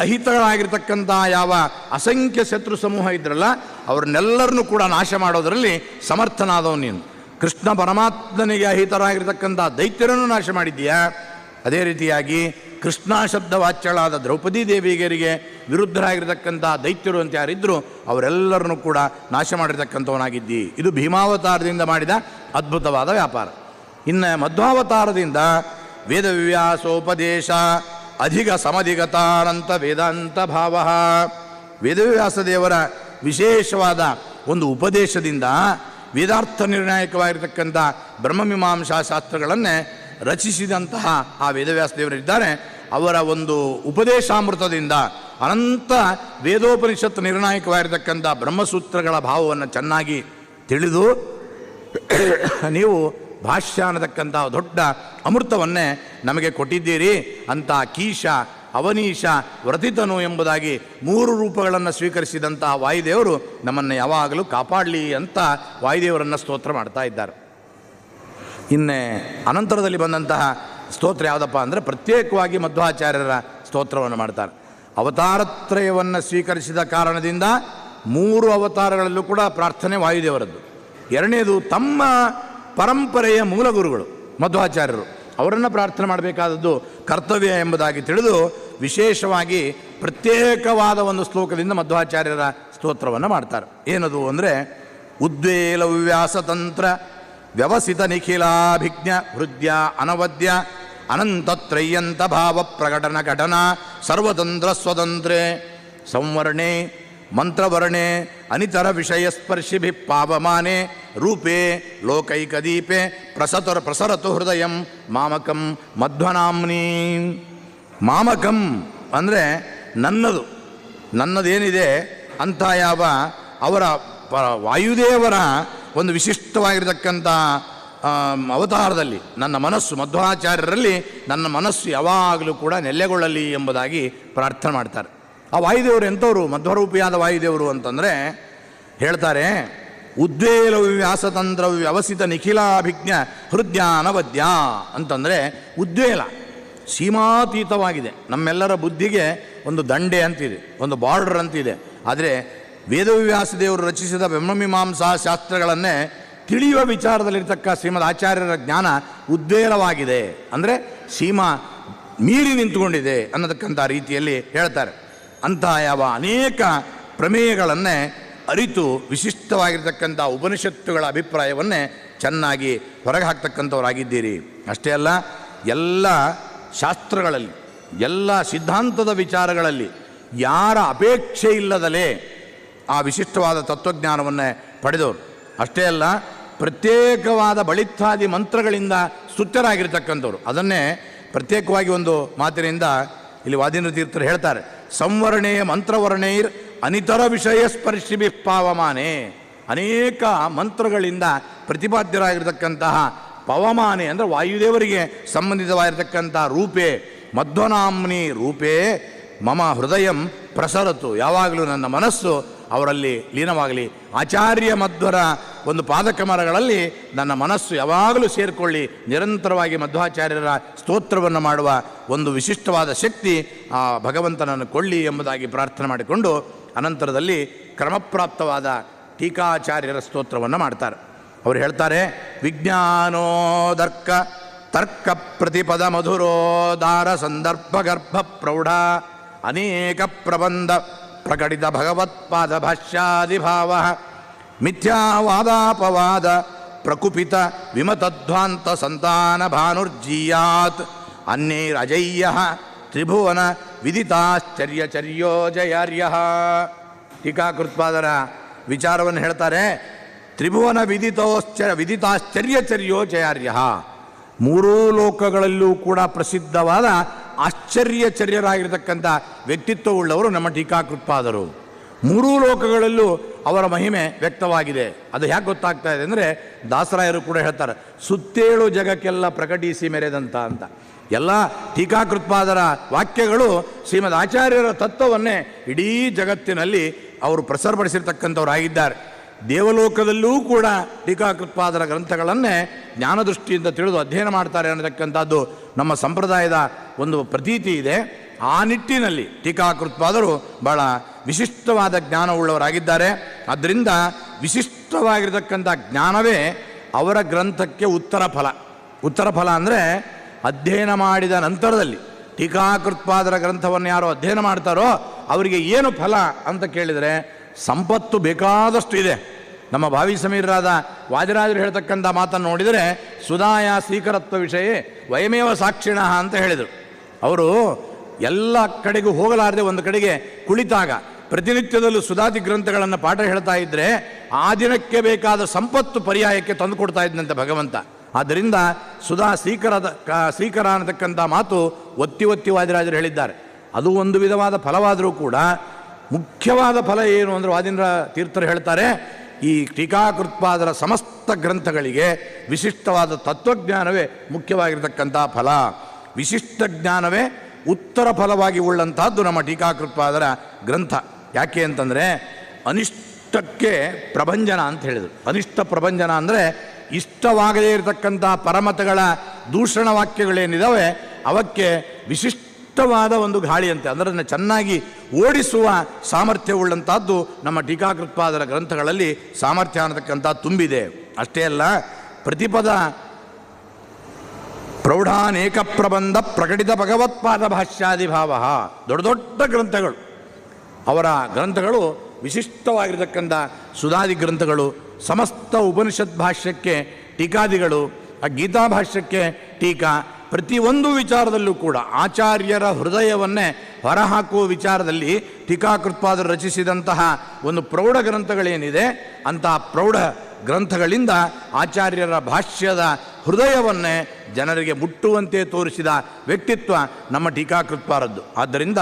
ಅಹಿತಗಳಾಗಿರ್ತಕ್ಕಂಥ ಯಾವ ಅಸಂಖ್ಯ ಶತ್ರು ಸಮೂಹ ಇದ್ರಲ್ಲ ಅವ್ರನ್ನೆಲ್ಲರನ್ನೂ ಕೂಡ ನಾಶ ಮಾಡೋದರಲ್ಲಿ ಸಮರ್ಥನಾದವನು ನೀನು. ಕೃಷ್ಣ ಪರಮಾತ್ಮನಿಗೆ ಅಹಿತರಾಗಿರ್ತಕ್ಕಂಥ ದೈತ್ಯರನ್ನು ನಾಶ ಮಾಡಿದ್ದೀಯಾ. ಅದೇ ರೀತಿಯಾಗಿ ಕೃಷ್ಣ ಶಬ್ದ ವಾಚ್ಯಳಾದ ದ್ರೌಪದಿ ದೇವಿಯರಿಗೆ ವಿರುದ್ಧರಾಗಿರ್ತಕ್ಕಂಥ ದೈತ್ಯರು ಅಂತ ಯಾರಿದ್ದರು ಅವರೆಲ್ಲರನ್ನೂ ಕೂಡ ನಾಶ ಮಾಡಿರ್ತಕ್ಕಂಥವನಾಗಿದ್ದಿ. ಇದು ಭೀಮಾವತಾರದಿಂದ ಮಾಡಿದ ಅದ್ಭುತವಾದ ವ್ಯಾಪಾರ. ಇನ್ನು ಮಧ್ವಾವತಾರದಿಂದ ವೇದವ್ಯಾಸೋಪದೇಶ ಅಧಿಕ ಸಮಧಿಗತಾನಂತ ವೇದಾಂತ ಭಾವ. ವೇದವ್ಯಾಸ ದೇವರ ವಿಶೇಷವಾದ ಒಂದು ಉಪದೇಶದಿಂದ ವೇದಾರ್ಥ ನಿರ್ಣಾಯಕವಾಗಿರ್ತಕ್ಕಂಥ ಬ್ರಹ್ಮಮೀಮಾಂಸಾ ಶಾಸ್ತ್ರಗಳನ್ನೇ ರಚಿಸಿದಂತಹ ಆ ವೇದವ್ಯಾಸ ದೇವರಿದ್ದಾರೆ. ಅವರ ಒಂದು ಉಪದೇಶಾಮೃತದಿಂದ ಅನಂತ ವೇದೋಪನಿಷತ್ತು ನಿರ್ಣಾಯಕವಾಗಿರ್ತಕ್ಕಂಥ ಬ್ರಹ್ಮಸೂತ್ರಗಳ ಭಾವವನ್ನು ಚೆನ್ನಾಗಿ ತಿಳಿದು ನೀವು ಭಾಷ್ಯ ಅನ್ನತಕ್ಕಂಥ ದೊಡ್ಡ ಅಮೃತವನ್ನೇ ನಮಗೆ ಕೊಟ್ಟಿದ್ದೀರಿ ಅಂತ ಕೀಶ, ಅವನೀಶ, ವ್ರತಿತನು ಎಂಬುದಾಗಿ 3 ರೂಪಗಳನ್ನು ಸ್ವೀಕರಿಸಿದಂತಹ ವಾಯುದೇವರು ನಮ್ಮನ್ನು ಯಾವಾಗಲೂ ಕಾಪಾಡಲಿ ಅಂತ ವಾಯುದೇವರನ್ನು ಸ್ತೋತ್ರ ಮಾಡ್ತಾ ಇದ್ದಾರೆ. ಇನ್ನೇ ಅನಂತರದಲ್ಲಿ ಬಂದಂತಹ ಸ್ತೋತ್ರ ಯಾವುದಪ್ಪ ಅಂದರೆ ಪ್ರತ್ಯೇಕವಾಗಿ ಮಧ್ವಾಚಾರ್ಯರ ಸ್ತೋತ್ರವನ್ನು ಮಾಡ್ತಾರೆ. ಅವತಾರತ್ರಯವನ್ನು ಸ್ವೀಕರಿಸಿದ ಕಾರಣದಿಂದ 3 ಅವತಾರಗಳಲ್ಲೂ ಕೂಡ ಪ್ರಾರ್ಥನೆ ವಾಯುದೇವರದ್ದು. ಎರಡನೇದು ತಮ್ಮ ಪರಂಪರೆಯ ಮೂಲ ಗುರುಗಳು ಮಧ್ವಾಚಾರ್ಯರು, ಅವರನ್ನು ಪ್ರಾರ್ಥನೆ ಮಾಡಬೇಕಾದದ್ದು ಕರ್ತವ್ಯ ಎಂಬುದಾಗಿ ತಿಳಿದು ವಿಶೇಷವಾಗಿ ಪ್ರತ್ಯೇಕವಾದ ಒಂದು ಶ್ಲೋಕದಿಂದ ಮಧ್ವಾಚಾರ್ಯರ ಸ್ತೋತ್ರವನ್ನು ಮಾಡ್ತಾರೆ. ಏನದು ಅಂದರೆ ಉದ್ವೇಲ ವ್ಯಾಸತಂತ್ರ ವ್ಯವಸಿತ ನಿಖಿಲಾಭಿಜ್ಞ ಹೃದಯ ಅನವದ್ಯ ಅನಂತತ್ರಯ್ಯಂತ ಭಾವ ಪ್ರಕಟನ ಘಟನಾ ಸರ್ವತಂತ್ರ ಸ್ವತಂತ್ರೇ ಸಂವರ್ಣೆ ಮಂತ್ರವರ್ಣೆ ಅನಿತರ ವಿಷಯಸ್ಪರ್ಶಿಭಿ ಪಾವಮಾನೆ ರೂಪೇ ಲೋಕೈಕದೀಪೆ ಪ್ರಸರತು ಹೃದಯಂ ಮಾಮಕಂ ಮಧ್ವನಾಮ್ನಿ. ಮಾಮಕಂ ಅಂದರೆ ನನ್ನದೇನಿದೆ ಅಂತ ಯಾವ ಅವರ ವಾಯುದೇವರ ಒಂದು ವಿಶಿಷ್ಟವಾಗಿರತಕ್ಕಂಥ ಅವತಾರದಲ್ಲಿ ನನ್ನ ಮನಸ್ಸು, ಮಧ್ವಾಚಾರ್ಯರಲ್ಲಿ ನನ್ನ ಮನಸ್ಸು ಯಾವಾಗಲೂ ಕೂಡ ನೆಲೆಗೊಳ್ಳಲಿ ಎಂಬುದಾಗಿ ಪ್ರಾರ್ಥನೆ ಮಾಡ್ತಾರೆ. ಆ ವಾಯುದೇವರು ಎಂಥವರು? ಮಧ್ವರೂಪಿಯಾದ ವಾಯುದೇವರು ಅಂತಂದರೆ ಹೇಳ್ತಾರೆ, ಉದ್ವೇಲ ವ್ಯಾಸತಂತ್ರ ವ್ಯವಸಿತ ನಿಖಿಲಾಭಿಜ್ಞ ಹೃದಯ ಅನವದ್ಯ ಅಂತಂದರೆ ಉದ್ವೇಲ ಸೀಮಾತೀತವಾಗಿದೆ. ನಮ್ಮೆಲ್ಲರ ಬುದ್ಧಿಗೆ ಒಂದು ದಂಡೆ ಅಂತಿದೆ, ಒಂದು ಬಾರ್ಡರ್ ಅಂತಿದೆ. ಆದರೆ ವೇದವ್ಯಾಸ ದೇವರು ರಚಿಸಿದ ಬ್ರಹ್ಮಮೀಮಾಂಸಾ ಶಾಸ್ತ್ರಗಳನ್ನೇ ತಿಳಿಯುವ ವಿಚಾರದಲ್ಲಿರ್ತಕ್ಕ ಶ್ರೀಮದ್ ಆಚಾರ್ಯರ ಜ್ಞಾನ ಉದ್ವೇಲವಾಗಿದೆ, ಅಂದರೆ ಸೀಮಾ ಮೀರಿ ನಿಂತುಕೊಂಡಿದೆ ಅನ್ನತಕ್ಕಂಥ ರೀತಿಯಲ್ಲಿ ಹೇಳ್ತಾರೆ. ಅಂತಹ ಯಾವ ಅನೇಕ ಪ್ರಮೇಯಗಳನ್ನೇ ಅರಿತು ವಿಶಿಷ್ಟವಾಗಿರ್ತಕ್ಕಂಥ ಉಪನಿಷತ್ತುಗಳ ಅಭಿಪ್ರಾಯವನ್ನೇ ಚೆನ್ನಾಗಿ ಹೊರಗೆ ಹಾಕ್ತಕ್ಕಂಥವರಾಗಿದ್ದೀರಿ. ಅಷ್ಟೇ ಅಲ್ಲ, ಎಲ್ಲ ಶಾಸ್ತ್ರಗಳಲ್ಲಿ, ಎಲ್ಲ ಸಿದ್ಧಾಂತದ ವಿಚಾರಗಳಲ್ಲಿ ಯಾರ ಅಪೇಕ್ಷೆ ಇಲ್ಲದಲೇ ಆ ವಿಶಿಷ್ಟವಾದ ತತ್ವಜ್ಞಾನವನ್ನೇ ಪಡೆದವರು. ಅಷ್ಟೇ ಅಲ್ಲ, ಪ್ರತ್ಯೇಕವಾದ ಬಳಿತ್ಥಾದಿ ಮಂತ್ರಗಳಿಂದ ಸ್ತುತ್ಯರಾಗಿರ್ತಕ್ಕಂಥವ್ರು. ಅದನ್ನೇ ಪ್ರತ್ಯೇಕವಾಗಿ ಒಂದು ಮಾತಿನಿಂದ ಇಲ್ಲಿ ವಾದೀಂದ್ರ ತೀರ್ಥರು ಹೇಳ್ತಾರೆ, ಸಂವರ್ಣೇಯ ಮಂತ್ರವರ್ಣೈರ್ ಅನಿತರ ವಿಷಯ ಸ್ಪರ್ಶಿಭಿ ಪಾವಮಾನೆ. ಅನೇಕ ಮಂತ್ರಗಳಿಂದ ಪ್ರತಿಪಾದ್ಯರಾಗಿರ್ತಕ್ಕಂತಹ ಪವಮಾನೆ ಅಂದರೆ ವಾಯುದೇವರಿಗೆ ಸಂಬಂಧಿತವಾಗಿರ್ತಕ್ಕಂಥ ರೂಪೇ ಮಧ್ವನಾಮ್ನಿ ರೂಪೇ ಮಮ ಹೃದಯಂ ಪ್ರಸರತು. ಯಾವಾಗಲೂ ನನ್ನ ಮನಸ್ಸು ಅವರಲ್ಲಿ ಲೀನವಾಗಲಿ. ಆಚಾರ್ಯ ಮಧ್ವರ ಒಂದು ಪಾದಕಮರಗಳಲ್ಲಿ ನನ್ನ ಮನಸ್ಸು ಯಾವಾಗಲೂ ಸೇರಿಕೊಳ್ಳಿ. ನಿರಂತರವಾಗಿ ಮಧ್ವಾಚಾರ್ಯರ ಸ್ತೋತ್ರವನ್ನು ಮಾಡುವ ಒಂದು ವಿಶಿಷ್ಟವಾದ ಶಕ್ತಿ ಆ ಭಗವಂತನನ್ನು ಕೊಳ್ಳಿ ಎಂಬುದಾಗಿ ಪ್ರಾರ್ಥನೆ ಮಾಡಿಕೊಂಡು ಅನಂತರದಲ್ಲಿ ಕ್ರಮಪ್ರಾಪ್ತವಾದ ಟೀಕಾಚಾರ್ಯರ ಸ್ತೋತ್ರವನ್ನು ಮಾಡ್ತಾರೆ. ಅವರು ಹೇಳ್ತಾರೆ, ವಿಜ್ಞಾನೋದರ್ಕ ತರ್ಕ ಪ್ರತಿಪದ ಮಧುರೋದಾರ ಸಂದರ್ಭ ಗರ್ಭ ಪ್ರೌಢ ಅನೇಕ ಪ್ರಬಂಧ ಪ್ರಕಟಿತ ಭಗವತ್ಪಾದ ಭಾಷ್ಯಾದಿಭಾವ ಮಿಥ್ಯಾವಾದಾಪವಾದ ಪ್ರಕುಪಿತ ವಿಮತಧ್ವಾಂತ ಸಂತಾನ ಭಾನುರ್ಜೀಯಾತ್ ಅನ್ಯೈರಜಯ್ಯ ತ್ರಿಭುವನ ವಿದಿತಾಶ್ಚರ್ಯಚರ್ಯೋ ಜಯಾರ್ಯ. ಟೀಕಾಕೃತ್ಪಾದರ ವಿಚಾರವನ್ನು ಹೇಳ್ತಾರೆ, ತ್ರಿಭುವನ ವಿದಿತಾಶ್ಚರ್ಯಚರ್ಯೋ ಜಯಾರ್ಯ. 3 ಲೋಕಗಳಲ್ಲೂ ಕೂಡ ಪ್ರಸಿದ್ಧವಾದ ಆಶ್ಚರ್ಯಚರ್ಯರಾಗಿರ್ತಕ್ಕಂಥ ವ್ಯಕ್ತಿತ್ವವುಳ್ಳವರು ನಮ್ಮ ಟೀಕಾಕೃತ್ಪಾದರು. 3 ಲೋಕಗಳಲ್ಲೂ ಅವರ ಮಹಿಮೆ ವ್ಯಕ್ತವಾಗಿದೆ. ಅದು ಹೇಗೆ ಗೊತ್ತಾಗ್ತಾ ಇದೆ ಅಂದರೆ, ದಾಸರಾಯರು ಕೂಡ ಹೇಳ್ತಾರೆ, ಸುತ್ತೇಳು ಜಗಕ್ಕೆಲ್ಲ ಪ್ರಕಟಿಸಿ ಮೆರೆದಂತ ಅಂತ. ಎಲ್ಲ ಟೀಕಾಕೃತ್ಪಾದರ ವಾಕ್ಯಗಳು ಶ್ರೀಮದ್ ಆಚಾರ್ಯರ ತತ್ವವನ್ನೇ ಇಡೀ ಜಗತ್ತಿನಲ್ಲಿ ಅವರು ಪ್ರಸರಪಡಿಸಿರ್ತಕ್ಕಂಥವರಾಗಿದ್ದಾರೆ. ದೇವಲೋಕದಲ್ಲೂ ಕೂಡ ಟೀಕಾಕೃತ್ಪಾದರ ಗ್ರಂಥಗಳನ್ನೇ ಜ್ಞಾನದೃಷ್ಟಿಯಿಂದ ತಿಳಿದು ಅಧ್ಯಯನ ಮಾಡ್ತಾರೆ ಅನ್ನತಕ್ಕಂಥದ್ದು ನಮ್ಮ ಸಂಪ್ರದಾಯದ ಒಂದು ಪ್ರತೀತಿ ಇದೆ. ಆ ನಿಟ್ಟಿನಲ್ಲಿ ಟೀಕಾಕೃತ್ಪಾದರು ಬಹಳ ವಿಶಿಷ್ಟವಾದ ಜ್ಞಾನವುಳ್ಳವರಾಗಿದ್ದಾರೆ. ಆದ್ದರಿಂದ ವಿಶಿಷ್ಟವಾಗಿರತಕ್ಕಂಥ ಜ್ಞಾನವೇ ಅವರ ಗ್ರಂಥಕ್ಕೆ ಉತ್ತರ ಫಲ ಅಂದರೆ ಅಧ್ಯಯನ ಮಾಡಿದ ನಂತರದಲ್ಲಿ ಟೀಕಾಕೃತ್ಪಾದರ ಗ್ರಂಥವನ್ನು ಯಾರು ಅಧ್ಯಯನ ಮಾಡ್ತಾರೋ ಅವರಿಗೆ ಏನು ಫಲ ಅಂತ ಕೇಳಿದರೆ, ಸಂಪತ್ತು ಬೇಕಾದಷ್ಟು ಇದೆ. ನಮ್ಮ ಭಾವಿ ಸಮೀರರಾದ ವಾದಿರಾಜರು ಹೇಳ್ತಕ್ಕಂಥ ಮಾತನ್ನು ನೋಡಿದರೆ, ಸುಧಾಯ ಸ್ವೀಕರತ್ವ ವಿಷಯ ವಯಮೇವ ಸಾಕ್ಷಿಣ ಅಂತ ಹೇಳಿದರು. ಅವರು ಎಲ್ಲ ಕಡೆಗೂ ಹೋಗಲಾರದೆ ಒಂದು ಕಡೆಗೆ ಕುಳಿತಾಗ ಪ್ರತಿನಿತ್ಯದಲ್ಲೂ ಸುಧಾದಿ ಗ್ರಂಥಗಳನ್ನು ಪಾಠ ಹೇಳ್ತಾ ಇದ್ದರೆ ಆ ದಿನಕ್ಕೆ ಬೇಕಾದ ಸಂಪತ್ತು ಪರ್ಯಾಯಕ್ಕೆ ತಂದುಕೊಡ್ತಾ ಇದ್ದಂತೆ ಭಗವಂತ. ಆದ್ದರಿಂದ ಸುಧಾ ಶ್ರೀಕರ ಅನ್ನತಕ್ಕಂಥ ಮಾತು ಒತ್ತಿ ಒತ್ತಿ ವಾದಿರಾಜರು ಹೇಳಿದ್ದಾರೆ. ಅದು ಒಂದು ವಿಧವಾದ ಫಲವಾದರೂ ಕೂಡ ಮುಖ್ಯವಾದ ಫಲ ಏನು ಅಂದರೆ ವಾದೀಂದ್ರ ತೀರ್ಥರು ಹೇಳ್ತಾರೆ, ಈ ಟೀಕಾಕೃತ್ಪಾದರ ಸಮಸ್ತ ಗ್ರಂಥಗಳಿಗೆ ವಿಶಿಷ್ಟವಾದ ತತ್ವಜ್ಞಾನವೇ ಮುಖ್ಯವಾಗಿರತಕ್ಕಂಥ ಫಲ. ವಿಶಿಷ್ಟ ಜ್ಞಾನವೇ ಉತ್ತರ ಫಲವಾಗಿ ಉಳ್ಳಂತಹದ್ದು ನಮ್ಮ ಟೀಕಾಕೃತ್ಪಾದರ ಗ್ರಂಥ. ಯಾಕೆ ಅಂತಂದರೆ ಅನಿಷ್ಟಕ್ಕೆ ಪ್ರಭಂಜನ ಅಂತ ಹೇಳಿದರು. ಅನಿಷ್ಟ ಪ್ರಭಂಜನ ಅಂದರೆ ಇಷ್ಟವಾಗದೇ ಇರತಕ್ಕಂಥ ಪರಮತಗಳ ದೂಷಣ ವಾಕ್ಯಗಳೇನಿದ್ದಾವೆ ಅವಕ್ಕೆ ವಿಶಿಷ್ಟವಾದ ಒಂದು ಗಾಳಿ ಅಂತೆ, ಅದನ್ನು ಚೆನ್ನಾಗಿ ಓಡಿಸುವ ಸಾಮರ್ಥ್ಯವುಳ್ಳಂಥದ್ದು ನಮ್ಮ ಟೀಕಾಕೃತ್ಪಾದರ ಗ್ರಂಥಗಳಲ್ಲಿ ಸಾಮರ್ಥ್ಯ ಅನ್ನತಕ್ಕಂಥ ತುಂಬಿದೆ. ಅಷ್ಟೇ ಅಲ್ಲ, ಪ್ರತಿಪದ ಪ್ರೌಢಾನೇಕ ಪ್ರಬಂಧ ಪ್ರಕಟಿತ ಭಗವತ್ಪಾದ ಭಾಷ್ಯಾದಿಭಾವ, ದೊಡ್ಡ ದೊಡ್ಡ ಗ್ರಂಥಗಳು, ಅವರ ಗ್ರಂಥಗಳು ವಿಶಿಷ್ಟವಾಗಿರತಕ್ಕಂಥ ಸುಧಾದಿ ಗ್ರಂಥಗಳು. ಸಮಸ್ತ ಉಪನಿಷತ್ ಭಾಷ್ಯಕ್ಕೆ ಟೀಕಾದಿಗಳು, ಆ ಗೀತಾ ಭಾಷ್ಯಕ್ಕೆ ಟೀಕಾ, ಪ್ರತಿಯೊಂದು ವಿಚಾರದಲ್ಲೂ ಕೂಡ ಆಚಾರ್ಯರ ಹೃದಯವನ್ನೇ ಹೊರಹಾಕುವ ವಿಚಾರದಲ್ಲಿ ಟೀಕಾಕೃತ್ಪಾದರು ರಚಿಸಿದಂತಹ ಒಂದು ಪ್ರೌಢ ಗ್ರಂಥಗಳೇನಿದೆ ಅಂತಹ ಪ್ರೌಢ ಗ್ರಂಥಗಳಿಂದ ಆಚಾರ್ಯರ ಭಾಷ್ಯದ ಹೃದಯವನ್ನೇ ಜನರಿಗೆ ಮುಟ್ಟುವಂತೆ ತೋರಿಸಿದ ವ್ಯಕ್ತಿತ್ವ ನಮ್ಮ ಟೀಕಾಕೃತ್ಪಾದರದ್ದು. ಆದ್ದರಿಂದ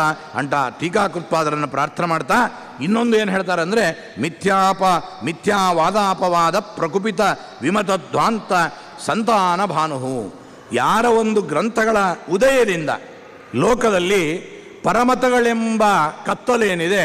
ಟೀಕಾಕೃತ್ಪಾದರನ್ನು ಪ್ರಾರ್ಥನೆ ಮಾಡ್ತಾ ಇನ್ನೊಂದು ಏನು ಹೇಳ್ತಾರೆ ಅಂದರೆ, ಮಿಥ್ಯಾವಾದಾಪವಾದ ಪ್ರಕುಪಿತ ವಿಮತಧ್ವಾಂತ ಸಂತಾನ ಭಾನುಹು. ಯಾರ ಒಂದು ಗ್ರಂಥಗಳ ಉದಯದಿಂದ ಲೋಕದಲ್ಲಿ ಪರಮತಗಳೆಂಬ ಕತ್ತಲೇನಿದೆ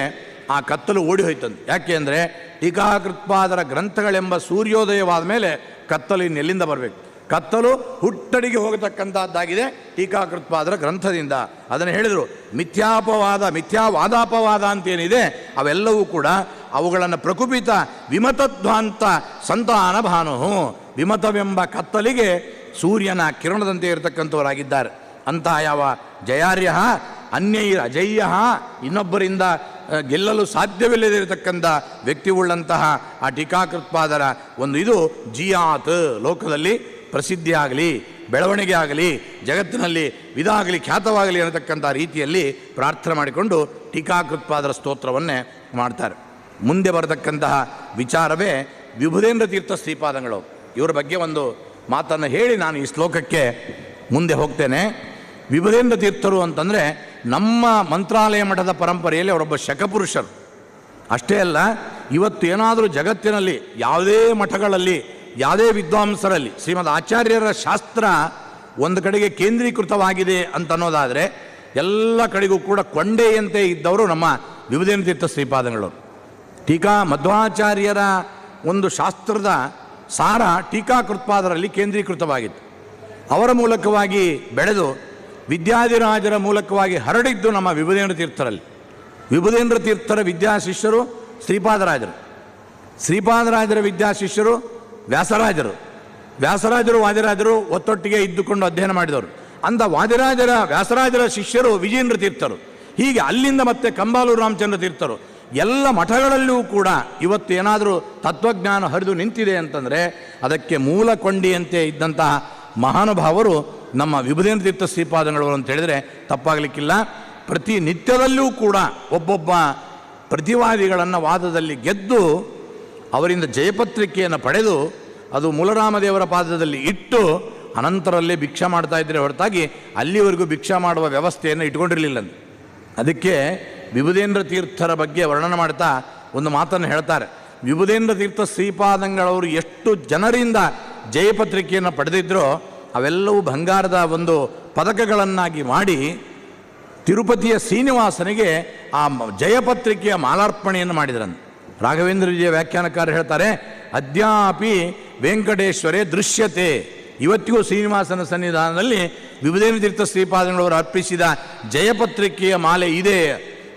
ಆ ಕತ್ತಲು ಓಡಿ ಹೋಯ್ತಂತೆ. ಯಾಕೆ ಅಂದರೆ ಟೀಕಾಕೃತ್ಪಾದರ ಗ್ರಂಥಗಳೆಂಬ ಸೂರ್ಯೋದಯವಾದ ಮೇಲೆ ಕತ್ತಲು ಇನ್ನೆಲ್ಲಿಂದ ಬರಬೇಕು? ಕತ್ತಲು ಹುಟ್ಟಡಿಗೆ ಹೋಗತಕ್ಕಂಥದ್ದಾಗಿದೆ ಟೀಕಾಕೃತ್ಪಾದರ ಗ್ರಂಥದಿಂದ. ಅದನ್ನು ಹೇಳಿದರು, ಮಿಥ್ಯಾವಾದಾಪವಾದ ಅಂತೇನಿದೆ ಅವೆಲ್ಲವೂ ಕೂಡ ಅವುಗಳನ್ನು ಪ್ರಕುಪಿತ ವಿಮತಧ್ವಾಂತ ಸಂತಾನ ಭಾನುಹು, ವಿಮತವೆಂಬ ಕತ್ತಲಿಗೆ ಸೂರ್ಯನ ಕಿರಣದಂತೆ ಇರತಕ್ಕಂಥವರಾಗಿದ್ದಾರೆ. ಅಂತಹ ಯಾವ ಜಯಾರ್ಯ ಅಜಯ್ಯ, ಇನ್ನೊಬ್ಬರಿಂದ ಗೆಲ್ಲಲು ಸಾಧ್ಯವಿಲ್ಲದಿರತಕ್ಕಂಥ ವ್ಯಕ್ತಿ ಉಳ್ಳಂತಹ ಆ ಟೀಕಾಕೃತ್ಪಾದರ ಒಂದು ಇದು ಜಿಯಾತ್, ಲೋಕದಲ್ಲಿ ಪ್ರಸಿದ್ಧಿ ಆಗಲಿ, ಬೆಳವಣಿಗೆ ಆಗಲಿ, ಜಗತ್ತಿನಲ್ಲಿ ಇದಾಗಲಿ, ಖ್ಯಾತವಾಗಲಿ ಅನ್ನತಕ್ಕಂಥ ರೀತಿಯಲ್ಲಿ ಪ್ರಾರ್ಥನೆ ಮಾಡಿಕೊಂಡು ಟೀಕಾಕೃತ್ಪಾದರ ಸ್ತೋತ್ರವನ್ನೇ ಮಾಡ್ತಾರೆ. ಮುಂದೆ ಬರತಕ್ಕಂತಹ ವಿಚಾರವೇ ವಿಭುಧೇಂದ್ರ ತೀರ್ಥ ಶ್ರೀಪಾದಂಗಳು. ಇವರ ಬಗ್ಗೆ ಒಂದು ಮಾತನ್ನು ಹೇಳಿ ನಾನು ಈ ಶ್ಲೋಕಕ್ಕೆ ಮುಂದೆ ಹೋಗ್ತೇನೆ. ವಿಭುಧೇಂದ್ರ ತೀರ್ಥರು ಅಂತಂದರೆ ನಮ್ಮ ಮಂತ್ರಾಲಯ ಮಠದ ಪರಂಪರೆಯಲ್ಲಿ ಅವರೊಬ್ಬ ಶಕಪುರುಷರು. ಅಷ್ಟೇ ಅಲ್ಲ, ಇವತ್ತು ಏನಾದರೂ ಜಗತ್ತಿನಲ್ಲಿ ಯಾವುದೇ ಮಠಗಳಲ್ಲಿ ಯಾವುದೇ ವಿದ್ವಾಂಸರಲ್ಲಿ ಶ್ರೀಮದ್ ಆಚಾರ್ಯರ ಶಾಸ್ತ್ರ ಒಂದು ಕಡೆಗೆ ಕೇಂದ್ರೀಕೃತವಾಗಿದೆ ಅಂತನ್ನೋದಾದರೆ ಎಲ್ಲ ಕಡೆಗೂ ಕೂಡ ಕೊಂಡೆಯಂತೆ ಇದ್ದವರು ನಮ್ಮ ವಿಭುಧೇಂದ್ರ ತೀರ್ಥ ಶ್ರೀಪಾದಂಗಳವರು. ಮಧ್ವಾಚಾರ್ಯರ ಒಂದು ಶಾಸ್ತ್ರದ ಸಾರ ಟೀಕಾಕೃತ್ಪಾದರಲ್ಲಿ ಕೇಂದ್ರೀಕೃತವಾಗಿತ್ತು. ಅವರ ಮೂಲಕವಾಗಿ ಬೆಳೆದು ವಿದ್ಯಾಧಿರಾಜರ ಮೂಲಕವಾಗಿ ಹರಡಿದ್ದು ನಮ್ಮ ವಿಭುಧೇಂದ್ರ ತೀರ್ಥರಲ್ಲಿ. ವಿಭುಧೇಂದ್ರ ತೀರ್ಥರ ವಿದ್ಯಾಶಿಷ್ಯರು ಶ್ರೀಪಾದರಾಜರು, ಶ್ರೀಪಾದರಾಜರ ವಿದ್ಯಾಶಿಷ್ಯರು ವ್ಯಾಸರಾಜರು, ವಾದಿರಾಜರು ಒತ್ತೊಟ್ಟಿಗೆ ಇದ್ದುಕೊಂಡು ಅಧ್ಯಯನ ಮಾಡಿದವರು. ಅಂದ ವ್ಯಾಸರಾಜರ ಶಿಷ್ಯರು ವಿಜೇಂದ್ರ ತೀರ್ಥರು. ಹೀಗೆ ಅಲ್ಲಿಂದ ಮತ್ತೆ ಕಂಬಾಲೂರು ರಾಮಚಂದ್ರ ತೀರ್ಥರು. ಎಲ್ಲ ಮಠಗಳಲ್ಲೂ ಕೂಡ ಇವತ್ತು ಏನಾದರೂ ತತ್ವಜ್ಞಾನ ಹರಿದು ನಿಂತಿದೆ ಅಂತಂದರೆ ಅದಕ್ಕೆ ಮೂಲ ಕೊಂಡಿಯಂತೆ ಇದ್ದಂತಹ ಮಹಾನುಭಾವರು ನಮ್ಮ ವಿಭುಧೇಂದ್ರ ತೀರ್ಥ ಶ್ರೀಪಾದಂಗಳವರು ಅಂತ ಹೇಳಿದರೆ ತಪ್ಪಾಗಲಿಕ್ಕಿಲ್ಲ. ಪ್ರತಿನಿತ್ಯದಲ್ಲೂ ಕೂಡ ಒಬ್ಬೊಬ್ಬ ಪ್ರತಿವಾದಿಗಳನ್ನು ವಾದದಲ್ಲಿ ಗೆದ್ದು ಅವರಿಂದ ಜಯಪತ್ರಿಕೆಯನ್ನು ಪಡೆದು ಅದು ಮೂಲರಾಮದೇವರ ಪಾದದಲ್ಲಿ ಇಟ್ಟು ಅನಂತರಲ್ಲೇ ಭಿಕ್ಷಾ ಮಾಡ್ತಾ ಇದ್ದರೆ ಹೊರತಾಗಿ ಅಲ್ಲಿವರೆಗೂ ಭಿಕ್ಷಾ ಮಾಡುವ ವ್ಯವಸ್ಥೆಯನ್ನು ಇಟ್ಕೊಂಡಿರಲಿಲ್ಲ. ಅದಕ್ಕೆ ವಿಭುಧೇಂದ್ರ ತೀರ್ಥರ ಬಗ್ಗೆ ವರ್ಣನೆ ಮಾಡ್ತಾ ಒಂದು ಮಾತನ್ನು ಹೇಳ್ತಾರೆ. ವಿಭುಧೇಂದ್ರ ತೀರ್ಥ ಶ್ರೀಪಾದಂಗಳವರು ಎಷ್ಟು ಜನರಿಂದ ಜಯಪತ್ರಿಕೆಯನ್ನು ಪಡೆದಿದ್ದರೋ ಅವೆಲ್ಲವೂ ಬಂಗಾರದ ಒಂದು ಪದಕಗಳನ್ನಾಗಿ ಮಾಡಿ ತಿರುಪತಿಯ ಶ್ರೀನಿವಾಸನಿಗೆ ಆ ಜಯಪತ್ರಿಕೆಯ ಮಾಲಾರ್ಪಣೆಯನ್ನು ಮಾಡಿದ್ರಂತೆ. ರಾಘವೇಂದ್ರ ವಿಜಯ ವ್ಯಾಖ್ಯಾನಕಾರ ಹೇಳ್ತಾರೆ, ಅದ್ಯಾಪಿ ವೆಂಕಟೇಶ್ವರೇ ದೃಶ್ಯತೆ. ಇವತ್ತಿಗೂ ಶ್ರೀನಿವಾಸನ ಸನ್ನಿಧಾನದಲ್ಲಿ ವಿಭುಧೇಂದ್ರ ತೀರ್ಥ ಶ್ರೀಪಾದಂಗಳವರು ಅರ್ಪಿಸಿದ ಜಯಪತ್ರಿಕೆಯ ಮಾಲೆ ಇದೆ.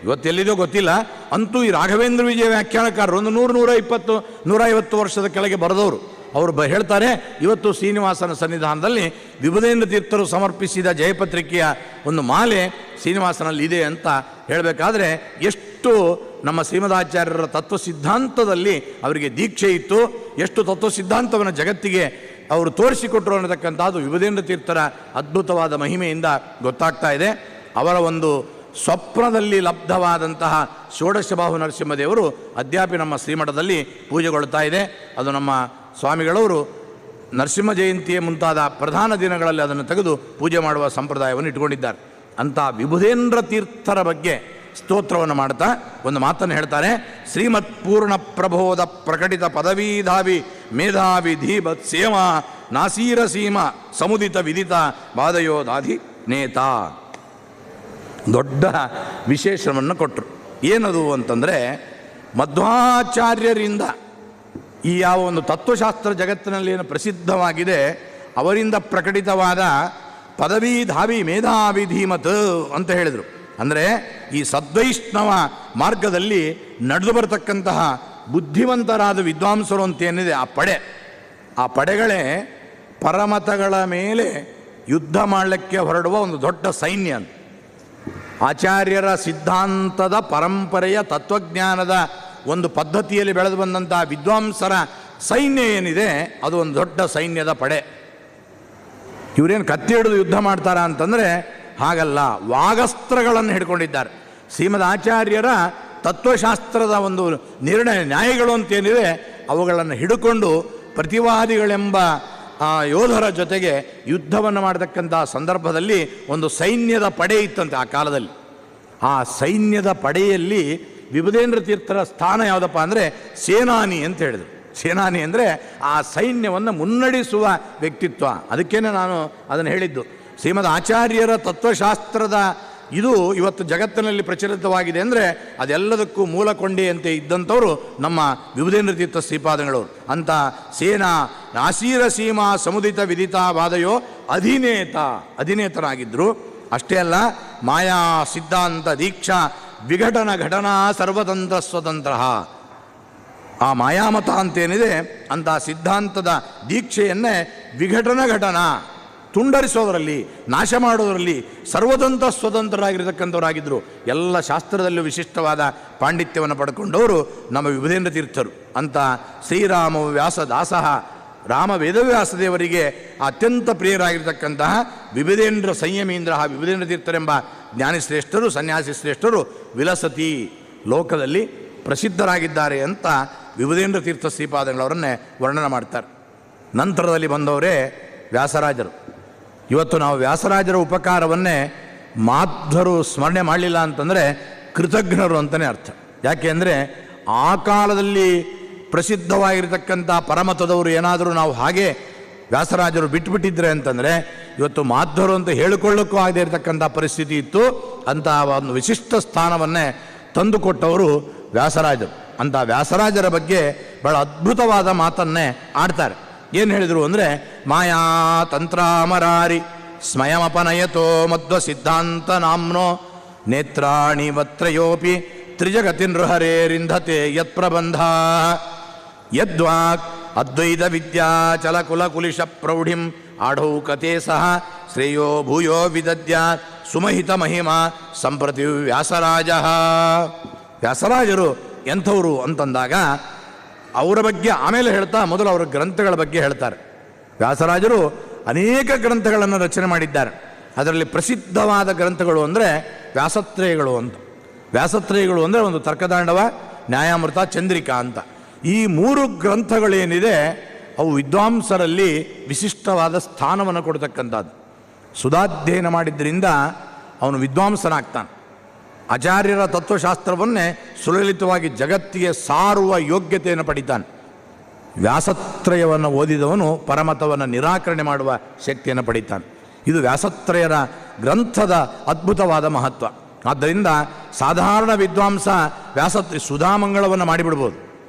ಇವತ್ತೆಲ್ಲಿದೋ ಗೊತ್ತಿಲ್ಲ. ಅಂತೂ ಈ ರಾಘವೇಂದ್ರ ವಿಜಯ ವ್ಯಾಖ್ಯಾನಕಾರರು ಒಂದು 100-150 ವರ್ಷದ ಕೆಳಗೆ ಬರೆದವರು. ಅವರು ಹೇಳ್ತಾರೆ, ಇವತ್ತು ಶ್ರೀನಿವಾಸನ ಸನ್ನಿಧಾನದಲ್ಲಿ ವಿಭುಧೇಂದ್ರ ತೀರ್ಥರು ಸಮರ್ಪಿಸಿದ ಜಯಪತ್ರಿಕೆಯ ಒಂದು ಮಾಲೆ ಶ್ರೀನಿವಾಸನಲ್ಲಿ ಇದೆ ಅಂತ ಹೇಳಬೇಕಾದ್ರೆ ಎಷ್ಟು ನಮ್ಮ ಶ್ರೀಮದಾಚಾರ್ಯರ ತತ್ವ ಸಿದ್ಧಾಂತದಲ್ಲಿ ಅವರಿಗೆ ದೀಕ್ಷೆ ಇತ್ತು, ಎಷ್ಟು ತತ್ವ ಸಿದ್ಧಾಂತವನ್ನು ಜಗತ್ತಿಗೆ ಅವರು ತೋರಿಸಿಕೊಟ್ಟರು ಅನ್ನತಕ್ಕಂಥದ್ದು ವಿಭುಧೇಂದ್ರ ತೀರ್ಥರ ಅದ್ಭುತವಾದ ಮಹಿಮೆಯಿಂದ ಗೊತ್ತಾಗ್ತಾ ಇದೆ. ಅವರ ಒಂದು ಸ್ವಪ್ನದಲ್ಲಿ ಲಬ್ಧವಾದಂತಹ ಷೋಡಶಬಾಹು ನರಸಿಂಹದೇವರು ಅದ್ಯಾಪಿ ನಮ್ಮ ಶ್ರೀಮಠದಲ್ಲಿ ಪೂಜೆಗೊಳ್ತಾ ಇದೆ. ಅದು ನಮ್ಮ ಸ್ವಾಮಿಗಳವರು ನರಸಿಂಹ ಜಯಂತಿಯ ಮುಂತಾದ ಪ್ರಧಾನ ದಿನಗಳಲ್ಲಿ ಅದನ್ನು ತೆಗೆದು ಪೂಜೆ ಮಾಡುವ ಸಂಪ್ರದಾಯವನ್ನು ಇಟ್ಕೊಂಡಿದ್ದಾರೆ. ಅಂಥ ವಿಭುಧೇಂದ್ರ ತೀರ್ಥರ ಬಗ್ಗೆ ಸ್ತೋತ್ರವನ್ನು ಮಾಡ್ತಾ ಒಂದು ಮಾತನ್ನು ಹೇಳ್ತಾರೆ. ಶ್ರೀಮತ್ ಪೂರ್ಣ ಪ್ರಬೋಧ ಪ್ರಕಟಿತ ಪದವೀಧಾವಿ ಮೇಧಾವಿ ಧೀಬತ್ ಸೇಮ ನಾಸೀರ ಸೀಮ ಸಮುದಿತ ವಿದಿತ ಬಾಧಯೋಧಾಧಿ ನೇತಾ. ದೊಡ್ಡ ವಿಶೇಷವನ್ನು ಕೊಟ್ಟರು. ಏನದು ಅಂತಂದರೆ, ಮಧ್ವಾಚಾರ್ಯರಿಂದ ಈ ಯಾವ ಒಂದು ತತ್ವಶಾಸ್ತ್ರ ಜಗತ್ತಿನಲ್ಲಿ ಏನು ಪ್ರಸಿದ್ಧವಾಗಿದೆ ಅವರಿಂದ ಪ್ರಕಟಿತವಾದ ಪದವೀಧಾವಿ ಮೇಧಾವಿ ಧೀಮತ್ ಅಂತ ಹೇಳಿದರು. ಅಂದರೆ ಈ ಸದ್ವೈಷ್ಣವ ಮಾರ್ಗದಲ್ಲಿ ನಡೆದು ಬರತಕ್ಕಂತಹ ಬುದ್ಧಿವಂತರಾದ ವಿದ್ವಾಂಸರು ಅಂತೇನಿದೆ ಆ ಪಡೆಗಳೇ ಪರಮತಗಳ ಮೇಲೆ ಯುದ್ಧ ಮಾಡಲಿಕ್ಕೆ ಹೊರಡುವ ಒಂದು ದೊಡ್ಡ ಸೈನ್ಯ. ಆಚಾರ್ಯರ ಸಿದ್ಧಾಂತದ ಪರಂಪರೆಯ ತತ್ವಜ್ಞಾನದ ಒಂದು ಪದ್ಧತಿಯಲ್ಲಿ ಬೆಳೆದು ಬಂದಂಥ ವಿದ್ವಾಂಸರ ಸೈನ್ಯ ಏನಿದೆ ಅದು ಒಂದು ದೊಡ್ಡ ಸೈನ್ಯದ ಪಡೆ. ಇವರೇನು ಕತ್ತಿ ಹಿಡಿದು ಯುದ್ಧ ಮಾಡ್ತಾರ ಅಂತಂದರೆ ಹಾಗಲ್ಲ, ವಾಗಸ್ತ್ರಗಳನ್ನು ಹಿಡ್ಕೊಂಡಿದ್ದಾರೆ. ಶ್ರೀಮದ್ ಆಚಾರ್ಯರ ತತ್ವಶಾಸ್ತ್ರದ ಒಂದು ನಿರ್ಣಯ ನ್ಯಾಯಗಳು ಅಂತೇನಿದೆ ಅವುಗಳನ್ನು ಹಿಡ್ಕೊಂಡು ಪ್ರತಿವಾದಿಗಳೆಂಬ ಯೋಧರ ಜೊತೆಗೆ ಯುದ್ಧವನ್ನು ಮಾಡತಕ್ಕಂಥ ಸಂದರ್ಭದಲ್ಲಿ ಒಂದು ಸೈನ್ಯದ ಪಡೆ ಇತ್ತಂತೆ ಆ ಕಾಲದಲ್ಲಿ. ಆ ಸೈನ್ಯದ ಪಡೆಯಲ್ಲಿ ವಿಭುಧೇಂದ್ರ ತೀರ್ಥರ ಸ್ಥಾನ ಯಾವುದಪ್ಪ ಅಂದರೆ ಸೇನಾನಿ ಅಂತ ಹೇಳಿದರು. ಸೇನಾನಿ ಅಂದರೆ ಆ ಸೈನ್ಯವನ್ನು ಮುನ್ನಡೆಸುವ ವ್ಯಕ್ತಿತ್ವ. ಅದಕ್ಕೇನೆ ನಾನು ಅದನ್ನು ಹೇಳಿದ್ದು. ಶ್ರೀಮದ್ ಆಚಾರ್ಯರ ತತ್ವಶಾಸ್ತ್ರದ ಇದು ಇವತ್ತು ಜಗತ್ತಿನಲ್ಲಿ ಪ್ರಚಲಿತವಾಗಿದೆ ಅಂದರೆ ಅದೆಲ್ಲದಕ್ಕೂ ಮೂಲ ಕೊಂಡಿಯಂತೆ ಇದ್ದಂಥವರು ನಮ್ಮ ವಿಭುಧೇಂದ್ರ ತೀರ್ಥ ಶ್ರೀಪಾದಂಗಳವರು. ಅಂಥ ಸೇನಾ ನಾಸೀರ ಸೀಮಾ ಸಮುದಿತ ವಿದಿತ ವಾದಯೋ ಅಧಿನೇತರಾಗಿದ್ದರು. ಅಷ್ಟೇ ಅಲ್ಲ, ಮಾಯಾ ಸಿದ್ಧಾಂತ ದೀಕ್ಷಾ ವಿಘಟನ ಘಟನಾ ಸರ್ವತಂತ್ರ ಸ್ವತಂತ್ರ. ಆ ಮಾಯಾಮತ ಅಂತೇನಿದೆ ಅಂಥ ಸಿದ್ಧಾಂತದ ದೀಕ್ಷೆಯನ್ನೇ ವಿಘಟನ ಘಟನಾ ತುಂಡರಿಸೋದರಲ್ಲಿ, ನಾಶ ಮಾಡೋದರಲ್ಲಿ ಸರ್ವತಂತ್ರ ಸ್ವತಂತ್ರರಾಗಿರ್ತಕ್ಕಂಥವರಾಗಿದ್ದರು. ಎಲ್ಲ ಶಾಸ್ತ್ರದಲ್ಲೂ ವಿಶಿಷ್ಟವಾದ ಪಾಂಡಿತ್ಯವನ್ನು ಪಡ್ಕೊಂಡವರು ನಮ್ಮ ವಿಭುಧೇಂದ್ರ ತೀರ್ಥರು. ಅಂತ ಶ್ರೀರಾಮ ವ್ಯಾಸದಾಸಃ ರಾಮ ವೇದವ್ಯಾಸದೇವರಿಗೆ ಅತ್ಯಂತ ಪ್ರಿಯರಾಗಿರ್ತಕ್ಕಂತಹ ವಿಭುಧೇಂದ್ರ ಸಂಯಮೀಂದ್ರ ವಿಭುಧೇಂದ್ರ ತೀರ್ಥರೆಂಬ ಜ್ಞಾನಿಶ್ರೇಷ್ಠರು ಸನ್ಯಾಸಿ ಶ್ರೇಷ್ಠರು ವಿಲಸತಿ ಲೋಕದಲ್ಲಿ ಪ್ರಸಿದ್ಧರಾಗಿದ್ದಾರೆ ಅಂತ ವಿಭುಧೇಂದ್ರ ತೀರ್ಥ ಶ್ರೀಪಾದಂಗಳವರನ್ನೇ ವರ್ಣನೆ ಮಾಡ್ತಾರೆ. ನಂತರದಲ್ಲಿ ಬಂದವರೇ ವ್ಯಾಸರಾಜರು. ಇವತ್ತು ನಾವು ವ್ಯಾಸರಾಜರ ಉಪಕಾರವನ್ನೇ ಮಾಧ್ವರು ಸ್ಮರಣೆ ಮಾಡಲಿಲ್ಲ ಅಂತಂದರೆ ಕೃತಜ್ಞರು ಅಂತಲೇ ಅರ್ಥ. ಯಾಕೆ ಅಂದರೆ ಆ ಕಾಲದಲ್ಲಿ ಪ್ರಸಿದ್ಧವಾಗಿರ್ತಕ್ಕಂಥ ಪರಮತದವರು ಏನಾದರೂ ನಾವು ಹಾಗೆ ವ್ಯಾಸರಾಜರು ಬಿಟ್ಟುಬಿಟ್ಟಿದ್ರೆ ಅಂತಂದರೆ ಇವತ್ತು ಮಾಧ್ವರು ಅಂತ ಹೇಳಿಕೊಳ್ಳೋಕ್ಕೂ ಆಗದೆ ಇರತಕ್ಕಂಥ ಪರಿಸ್ಥಿತಿ ಇತ್ತು. ಅಂತಹ ಒಂದು ವಿಶಿಷ್ಟ ಸ್ಥಾನವನ್ನೇ ತಂದುಕೊಟ್ಟವರು ವ್ಯಾಸರಾಜರು. ಅಂಥ ವ್ಯಾಸರಾಜರ ಬಗ್ಗೆ ಬಹಳ ಅದ್ಭುತವಾದ ಮಾತನ್ನೇ ಆಡ್ತಾರೆ. ಏನು ಹೇಳಿದರು ಅಂದರೆ, ಮಾಯಾ ತಂತ್ರಾಮರಾರಿ ಸ್ಮಯಮಪನಯತೋ ಮಧ್ವ ಸಿದ್ಧಾಂತ ನಾಮ್ನೋ ನೇತ್ರಾಣಿ ವತ್ರಯೋಪಿ ತ್ರಿಜಗತಿ ನೃಹರೇರಿಂಧತೆ ಯತ್ಪ್ರಬಂಧ ಯದ್ವಾಕ್ ಅದ್ವೈತ ವಿದ್ಯಾಚಲ ಕುಲಕುಲಿಶ ಪ್ರೌಢಿಂ ಆಢೌಕತೆ ಸಹ ಶ್ರೇಯೋ ಭೂಯೋ ವಿದದ್ಯ ಸುಮಹಿತ ಮಹಿಮಾ ಸಂಪ್ರತಿ ವ್ಯಾಸರಾಜ. ವ್ಯಾಸರಾಜರು ಎಂಥವರು ಅಂತಂದಾಗ ಅವರ ಬಗ್ಗೆ ಆಮೇಲೆ ಹೇಳ್ತಾ ಮೊದಲು ಅವರ ಗ್ರಂಥಗಳ ಬಗ್ಗೆ ಹೇಳ್ತಾರೆ. ವ್ಯಾಸರಾಜರು ಅನೇಕ ಗ್ರಂಥಗಳನ್ನು ರಚನೆ ಮಾಡಿದ್ದಾರೆ. ಅದರಲ್ಲಿ ಪ್ರಸಿದ್ಧವಾದ ಗ್ರಂಥಗಳು ಅಂದರೆ ವ್ಯಾಸತ್ರಯಗಳು ಅಂತ. ವ್ಯಾಸತ್ರಯಗಳು ಅಂದರೆ ಒಂದು ತರ್ಕದಾಂಡವ, ನ್ಯಾಯಾಮೃತ, ಚಂದ್ರಿಕಾ ಅಂತ. ಈ ಮೂರು ಗ್ರಂಥಗಳೇನಿದೆ ಅವು ವಿದ್ವಾಂಸರಲ್ಲಿ ವಿಶಿಷ್ಟವಾದ ಸ್ಥಾನವನ್ನು ಕೊಡ್ತಕ್ಕಂಥದ್ದು. ಸುಧಾಧ್ಯಯನ ಮಾಡಿದ್ದರಿಂದ ಅವನು ವಿದ್ವಾಂಸನಾಗ್ತಾನೆ. ಆಚಾರ್ಯರ ತತ್ವಶಾಸ್ತ್ರವನ್ನೇ ಸುಲಲಿತವಾಗಿ ಜಗತ್ತಿಗೆ ಸಾರುವ ಯೋಗ್ಯತೆಯನ್ನು ಪಡಿತಾನೆ. ವ್ಯಾಸತ್ರಯವನ್ನು ಓದಿದವನು ಪರಮತವನ್ನು ನಿರಾಕರಣೆ ಮಾಡುವ ಶಕ್ತಿಯನ್ನು ಪಡಿತಾನೆ. ಇದು ವ್ಯಾಸತ್ರಯರ ಗ್ರಂಥದ ಅದ್ಭುತವಾದ ಮಹತ್ವ. ಆದ್ದರಿಂದ ಸಾಧಾರಣ ವಿದ್ವಾಂಸ ಸುಧಾಮಂಗಳವನ್ನು ಮಾಡಿಬಿಡ್ಬೋದು,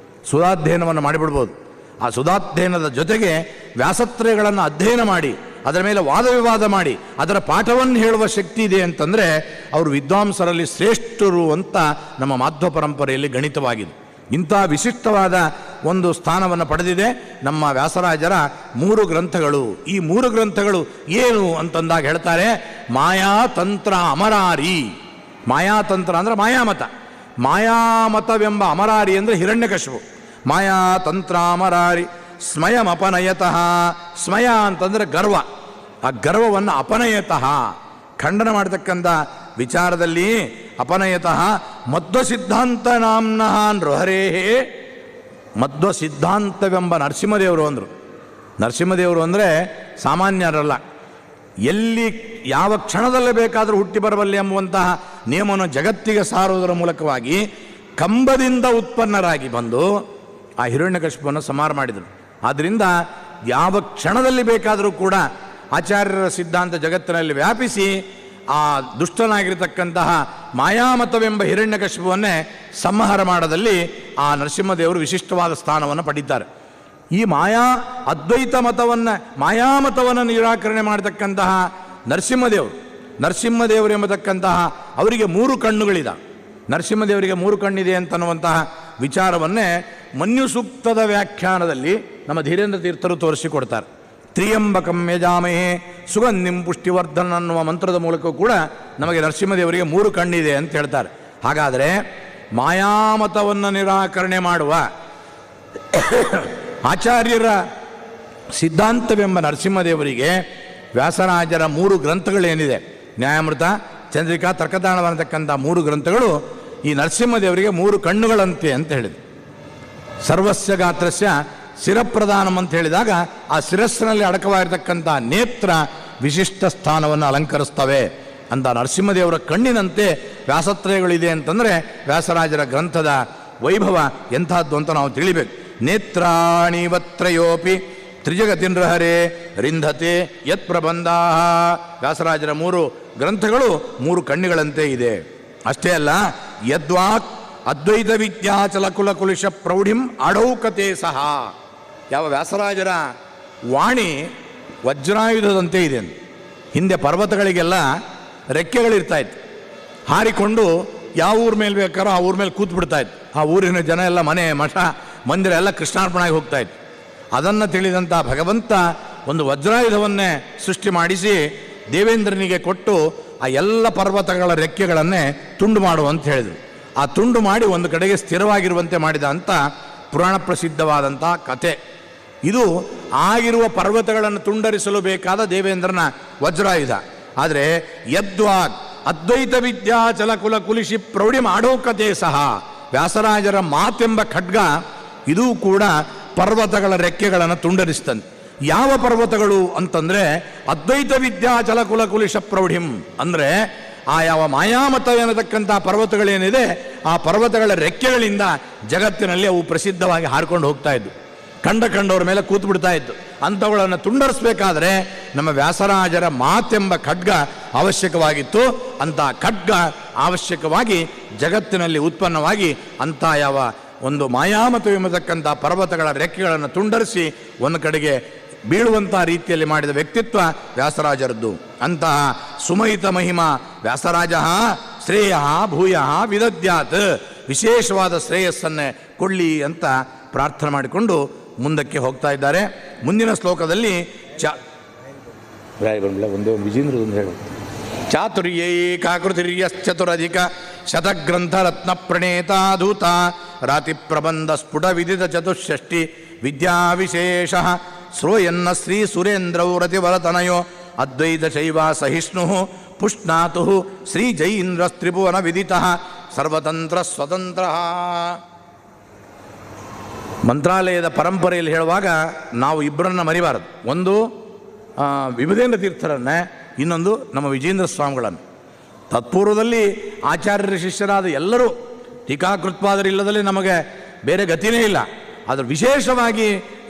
ಸುಧಾಧ್ಯಯನವನ್ನು ಮಾಡಿಬಿಡ್ಬೋದು. ಆ ಸುಧಾಧ್ಯಯನದ ಜೊತೆಗೆ ವ್ಯಾಸತ್ರಯಗಳನ್ನು ಅಧ್ಯಯನ ಮಾಡಿ ಅದರ ಮೇಲೆ ವಾದ ವಿವಾದ ಮಾಡಿ ಅದರ ಪಾಠವನ್ನು ಹೇಳುವ ಶಕ್ತಿ ಇದೆ ಅಂತಂದರೆ ಅವರು ವಿದ್ವಾಂಸರಲ್ಲಿ ಶ್ರೇಷ್ಠರು ಅಂತ ನಮ್ಮ ಮಾಧ್ವ ಪರಂಪರೆಯಲ್ಲಿ ಗಣಿತವಾಗಿದೆ. ಇಂಥ ವಿಶಿಷ್ಟವಾದ ಒಂದು ಸ್ಥಾನವನ್ನು ಪಡೆದಿದೆ ನಮ್ಮ ವ್ಯಾಸರಾಜರ ಮೂರು ಗ್ರಂಥಗಳು. ಈ ಮೂರು ಗ್ರಂಥಗಳು ಏನು ಅಂತಂದಾಗ ಹೇಳ್ತಾರೆ, ಮಾಯಾತಂತ್ರ ಅಮರಾರಿ. ಮಾಯಾತಂತ್ರ ಅಂದರೆ ಮಾಯಾಮತ. ಮಾಯಾಮತವೆಂಬ ಅಮರಾರಿ ಅಂದರೆ ಹಿರಣ್ಯಕಶಿಪು. ಮಾಯಾತಂತ್ರ ಅಮರಾರಿ ಸ್ಮಯಂ ಅಪನಯತಃ. ಸ್ಮಯ ಅಂತಂದರೆ ಗರ್ವ. ಆ ಗರ್ವವನ್ನು ಅಪನಯತಃ ಖಂಡನ ಮಾಡತಕ್ಕಂಥ ವಿಚಾರದಲ್ಲಿ ಅಪನಯತಃ ಮಧ್ವ ಸಿದ್ಧಾಂತ ನಾಮ್ನಃ ನೃಹರೇ. ಮಧ್ವ ಸಿದ್ಧಾಂತವೆಂಬ ನರಸಿಂಹದೇವರು ಅಂದರು. ನರಸಿಂಹದೇವರು ಅಂದರೆ ಸಾಮಾನ್ಯರಲ್ಲ. ಎಲ್ಲಿ ಯಾವ ಕ್ಷಣದಲ್ಲೇ ಬೇಕಾದರೂ ಹುಟ್ಟಿ ಬರಬಲ್ಲೆ ಎಂಬುವಂತಹ ನಿಯಮವನ್ನು ಜಗತ್ತಿಗೆ ಸಾರುವುದರ ಮೂಲಕವಾಗಿ ಕಂಬದಿಂದ ಉತ್ಪನ್ನರಾಗಿ ಬಂದು ಆ ಹಿರಣ್ಯಕಶಿಪುವನ್ನು ಸಂಹಾರ ಮಾಡಿದರು. ಆದ್ದರಿಂದ ಯಾವ ಕ್ಷಣದಲ್ಲಿ ಬೇಕಾದರೂ ಕೂಡ ಆಚಾರ್ಯರ ಸಿದ್ಧಾಂತ ಜಗತ್ತಿನಲ್ಲಿ ವ್ಯಾಪಿಸಿ ಆ ದುಷ್ಟನಾಗಿರತಕ್ಕಂತಹ ಮಾಯಾಮತವೆಂಬ ಹಿರಣ್ಯಕಶಿಪುವನ್ನೇ ಸಂಹಾರ ಮಾಡೋದಲ್ಲಿ ಆ ನರಸಿಂಹದೇವರು ವಿಶಿಷ್ಟವಾದ ಸ್ಥಾನವನ್ನು ಪಡೀತಾರೆ. ಈ ಅದ್ವೈತ ಮಾಯಾಮತವನ್ನು ನಿರಾಕರಣೆ ಮಾಡತಕ್ಕಂತಹ ನರಸಿಂಹದೇವರು ಎಂಬತಕ್ಕಂತಹ ಅವರಿಗೆ 3 ಕಣ್ಣುಗಳಿದೆ. ನರಸಿಂಹದೇವರಿಗೆ 3 ಕಣ್ಣಿದೆ ಅಂತನ್ನುವಂತಹ ವಿಚಾರವನ್ನೇ ಮನ್ಯು ಸೂಕ್ತದ ವ್ಯಾಖ್ಯಾನದಲ್ಲಿ ನಮ್ಮ ಧೀರೇಂದ್ರ ತೀರ್ಥರು ತೋರಿಸಿಕೊಡ್ತಾರೆ. ತ್ರಿಯಂಬಕಂ ಯಜಾಮಹೇ ಸುಗಂಧಿಂ ಪುಷ್ಟಿವರ್ಧನ ಅನ್ನುವ ಮಂತ್ರದ ಮೂಲಕ ಕೂಡ ನಮಗೆ ನರಸಿಂಹದೇವರಿಗೆ 3 ಕಣ್ಣಿದೆ ಅಂತ ಹೇಳ್ತಾರೆ. ಹಾಗಾದರೆ ಮಾಯಾಮತವನ್ನು ನಿರಾಕರಣೆ ಮಾಡುವ ಆಚಾರ್ಯರ ಸಿದ್ಧಾಂತವೆಂಬ ನರಸಿಂಹದೇವರಿಗೆ ವ್ಯಾಸರಾಜರ 3 ಗ್ರಂಥಗಳೇನಿದೆ, ನ್ಯಾಯಾಮೃತ, ಚಂದ್ರಿಕಾ, ತರ್ಕದಾಣವನ್ನತಕ್ಕಂಥ 3 ಗ್ರಂಥಗಳು ಈ ನರಸಿಂಹದೇವರಿಗೆ 3 ಕಣ್ಣುಗಳಂತೆ ಅಂತ ಹೇಳಿದೆ. ಸರ್ವಸ್ಯ ಗಾತ್ರಸ್ಯ ಶಿರಪ್ರಧಾನಂ ಅಂತ ಹೇಳಿದಾಗ ಆ ಶಿರಸ್ಸಿನಲ್ಲಿ ಅಡಕವಾಗಿರ್ತಕ್ಕಂಥ ನೇತ್ರ ವಿಶಿಷ್ಟ ಸ್ಥಾನವನ್ನು ಅಲಂಕರಿಸ್ತವೆ ಅಂತ ನರಸಿಂಹದೇವರ ಕಣ್ಣಿನಂತೆ ವ್ಯಾಸತ್ರಯಗಳಿದೆ ಅಂತಂದರೆ ವ್ಯಾಸರಾಜರ ಗ್ರಂಥದ ವೈಭವ ಎಂಥದ್ದು ಅಂತ ನಾವು ತಿಳಿಬೇಕು. ನೇತ್ರಾಣಿವತ್ರಯೋಪಿ ತ್ರಿಜಗತಿನ್ರಹರೇ ರಿಂಧತೆ ಯತ್ ಪ್ರಬಂಧಾ. ವ್ಯಾಸರಾಜರ 3 ಗ್ರಂಥಗಳು 3 ಕಣ್ಣುಗಳಂತೆ ಇದೆ. ಅಷ್ಟೇ ಅಲ್ಲ, ಯದ್ವಾಕ್ ಅದ್ವೈತ ವಿದ್ಯಾಚಲ ಕುಲಕುಲಿಶ ಪ್ರೌಢಿಂ ಅಡೌಕತೆ ಸಹ. ಯಾವ ವ್ಯಾಸರಾಜರ ವಾಣಿ ವಜ್ರಾಯುಧದಂತೆ ಇದೆ. ಹಿಂದೆ ಪರ್ವತಗಳಿಗೆಲ್ಲ ರೆಕ್ಕೆಗಳಿರ್ತಾಯಿತ್ತು, ಹಾರಿಕೊಂಡು ಯಾವ ಊರ ಮೇಲೆ ಬೇಕಾರೋ ಆ ಊರ ಮೇಲೆ ಕೂತ್ ಬಿಡ್ತಾಯಿತ್ತು. ಆ ಊರಿನ ಜನ ಎಲ್ಲ ಮನೆ ಮಠ ಮಂದಿರ ಎಲ್ಲ ಕೃಷ್ಣಾರ್ಪಣೆಗೆ ಹೋಗ್ತಾಯಿತ್ತು. ಅದನ್ನು ತಿಳಿದಂಥ ಭಗವಂತ ಒಂದು ವಜ್ರಾಯುಧವನ್ನೇ ಸೃಷ್ಟಿ ಮಾಡಿಸಿ ದೇವೇಂದ್ರನಿಗೆ ಕೊಟ್ಟು ಆ ಎಲ್ಲ ಪರ್ವತಗಳ ರೆಕ್ಕೆಗಳನ್ನೇ ತುಂಡು ಮಾಡು ಅಂತ ಹೇಳಿದರು. ಆ ತುಂಡು ಮಾಡಿ ಒಂದು ಕಡೆಗೆ ಸ್ಥಿರವಾಗಿರುವಂತೆ ಮಾಡಿದ ಅಂತ ಪುರಾಣ ಪ್ರಸಿದ್ಧವಾದಂಥ ಕಥೆ ಇದು. ಆಗಿರುವ ಪರ್ವತಗಳನ್ನು ತುಂಡರಿಸಲು ಬೇಕಾದ ದೇವೇಂದ್ರನ ವಜ್ರಾಯುಧ. ಆದರೆ ಯದ್ವಾಗ್ ಅದ್ವೈತ ವಿದ್ಯಾಚಲ ಕುಲ ಕುಲಿಶಿ ಪ್ರೌಢಿ ಮಾಡೋಕತೆ ಸಹ. ವ್ಯಾಸರಾಜರ ಮಾತೆಂಬ ಖಡ್ಗ ಇದೂ ಕೂಡ ಪರ್ವತಗಳ ರೆಕ್ಕೆಗಳನ್ನು ತುಂಡರಿಸ್ತಂತೆ. ಯಾವ ಪರ್ವತಗಳು ಅಂತಂದರೆ ಅದ್ವೈತ ವಿದ್ಯಾಚಲ ಕುಲ ಕುಲಿಶ ಪ್ರೌಢಿಂ ಅಂದರೆ ಆ ಯಾವ ಮಾಯಾಮತ ಎನ್ನತಕ್ಕಂಥ ಪರ್ವತಗಳೇನಿದೆ ಆ ಪರ್ವತಗಳ ರೆಕ್ಕೆಗಳಿಂದ ಜಗತ್ತಿನಲ್ಲಿ ಅವು ಪ್ರಸಿದ್ಧವಾಗಿ ಹಾರಿಕೊಂಡು ಹೋಗ್ತಾ ಇದ್ದು, ಕಂಡವ್ರ ಮೇಲೆ ಕೂತು ಬಿಡ್ತಾ ಇತ್ತು. ಅಂಥವುಗಳನ್ನು ತುಂಡರಿಸಬೇಕಾದ್ರೆ ನಮ್ಮ ವ್ಯಾಸರಾಜರ ಮಾತೆಂಬ ಖಡ್ಗ ಅವಶ್ಯಕವಾಗಿತ್ತು. ಅಂಥ ಖಡ್ಗ ಅವಶ್ಯಕವಾಗಿ ಜಗತ್ತಿನಲ್ಲಿ ಉತ್ಪನ್ನವಾಗಿ ಅಂಥ ಯಾವ ಒಂದು ಮಾಯಾಮತ ಎಂಬತಕ್ಕಂಥ ಪರ್ವತಗಳ ರೆಕ್ಕೆಗಳನ್ನು ತುಂಡರಿಸಿ ಒಂದು ಕಡೆಗೆ ಬೀಳುವಂಥ ರೀತಿಯಲ್ಲಿ ಮಾಡಿದ ವ್ಯಕ್ತಿತ್ವ ವ್ಯಾಸರಾಜರದ್ದು. ಅಂತಹ ಸುಮಹಿತ ಮಹಿಮಾ ವ್ಯಾಸರಾಜ ಶ್ರೇಯ ಭೂಯ ವಿದದ್ಯಾತ್. ವಿಶೇಷವಾದ ಶ್ರೇಯಸ್ಸನ್ನೇ ಕೊಳ್ಳಿ ಅಂತ ಪ್ರಾರ್ಥನೆ ಮಾಡಿಕೊಂಡು ಮುಂದಕ್ಕೆ ಹೋಗ್ತಾ ಇದ್ದಾರೆ. ಮುಂದಿನ ಶ್ಲೋಕದಲ್ಲಿ ಒಂದು ವಿಜೇಂದ್ರದೊಂದು ಹೇಳು. ಚಾತುರ್ಯೈಕಾಕೃತಿರ್ಯಶ್ಚತುರಧಿಕ ಶತಗ್ರಂಥ ರತ್ನ ಪ್ರಣೇತಾಧೂತ ರಾತಿ ಪ್ರಬಂಧ ಸ್ಫುಟ ವಿದಿತ ಚತುಷ್ಷಷ್ಟಿ ವಿದ್ಯಾವಿಶೇಷ ಶ್ರೋಯನ್ನ ಶ್ರೀ ಸುರೇಂದ್ರೌ ರತಿವರತನಯೋ ಅದ್ವೈತ ಶೈವ ಸಹಿಷ್ಣು ಪುಷ್ಣಾತು ಶ್ರೀ ಜೈಂದ್ರ ತ್ರಿಭುವನ ವಿದಿತ ಸರ್ವತಂತ್ರ ಸ್ವತಂತ್ರ. ಮಂತ್ರಾಲಯದ ಪರಂಪರೆಯಲ್ಲಿ ಹೇಳುವಾಗ ನಾವು ಇಬ್ಬರನ್ನು ಮರಿಬಾರದು. ಒಂದು ವಿಭುಧೇಂದ್ರ ತೀರ್ಥರನ್ನೇ, ಇನ್ನೊಂದು ನಮ್ಮ ವಿಜೇಂದ್ರ ಸ್ವಾಮಿಗಳನ್ನು. ತತ್ಪೂರ್ವದಲ್ಲಿ ಆಚಾರ್ಯರ ಶಿಷ್ಯರಾದ ಎಲ್ಲರೂ ಟೀಕಾಕೃತ್ಪಾದರಿಲ್ಲದಲ್ಲಿ ನಮಗೆ ಬೇರೆ ಗತಿನೇ ಇಲ್ಲ. ಆದರೆ ವಿಶೇಷವಾಗಿ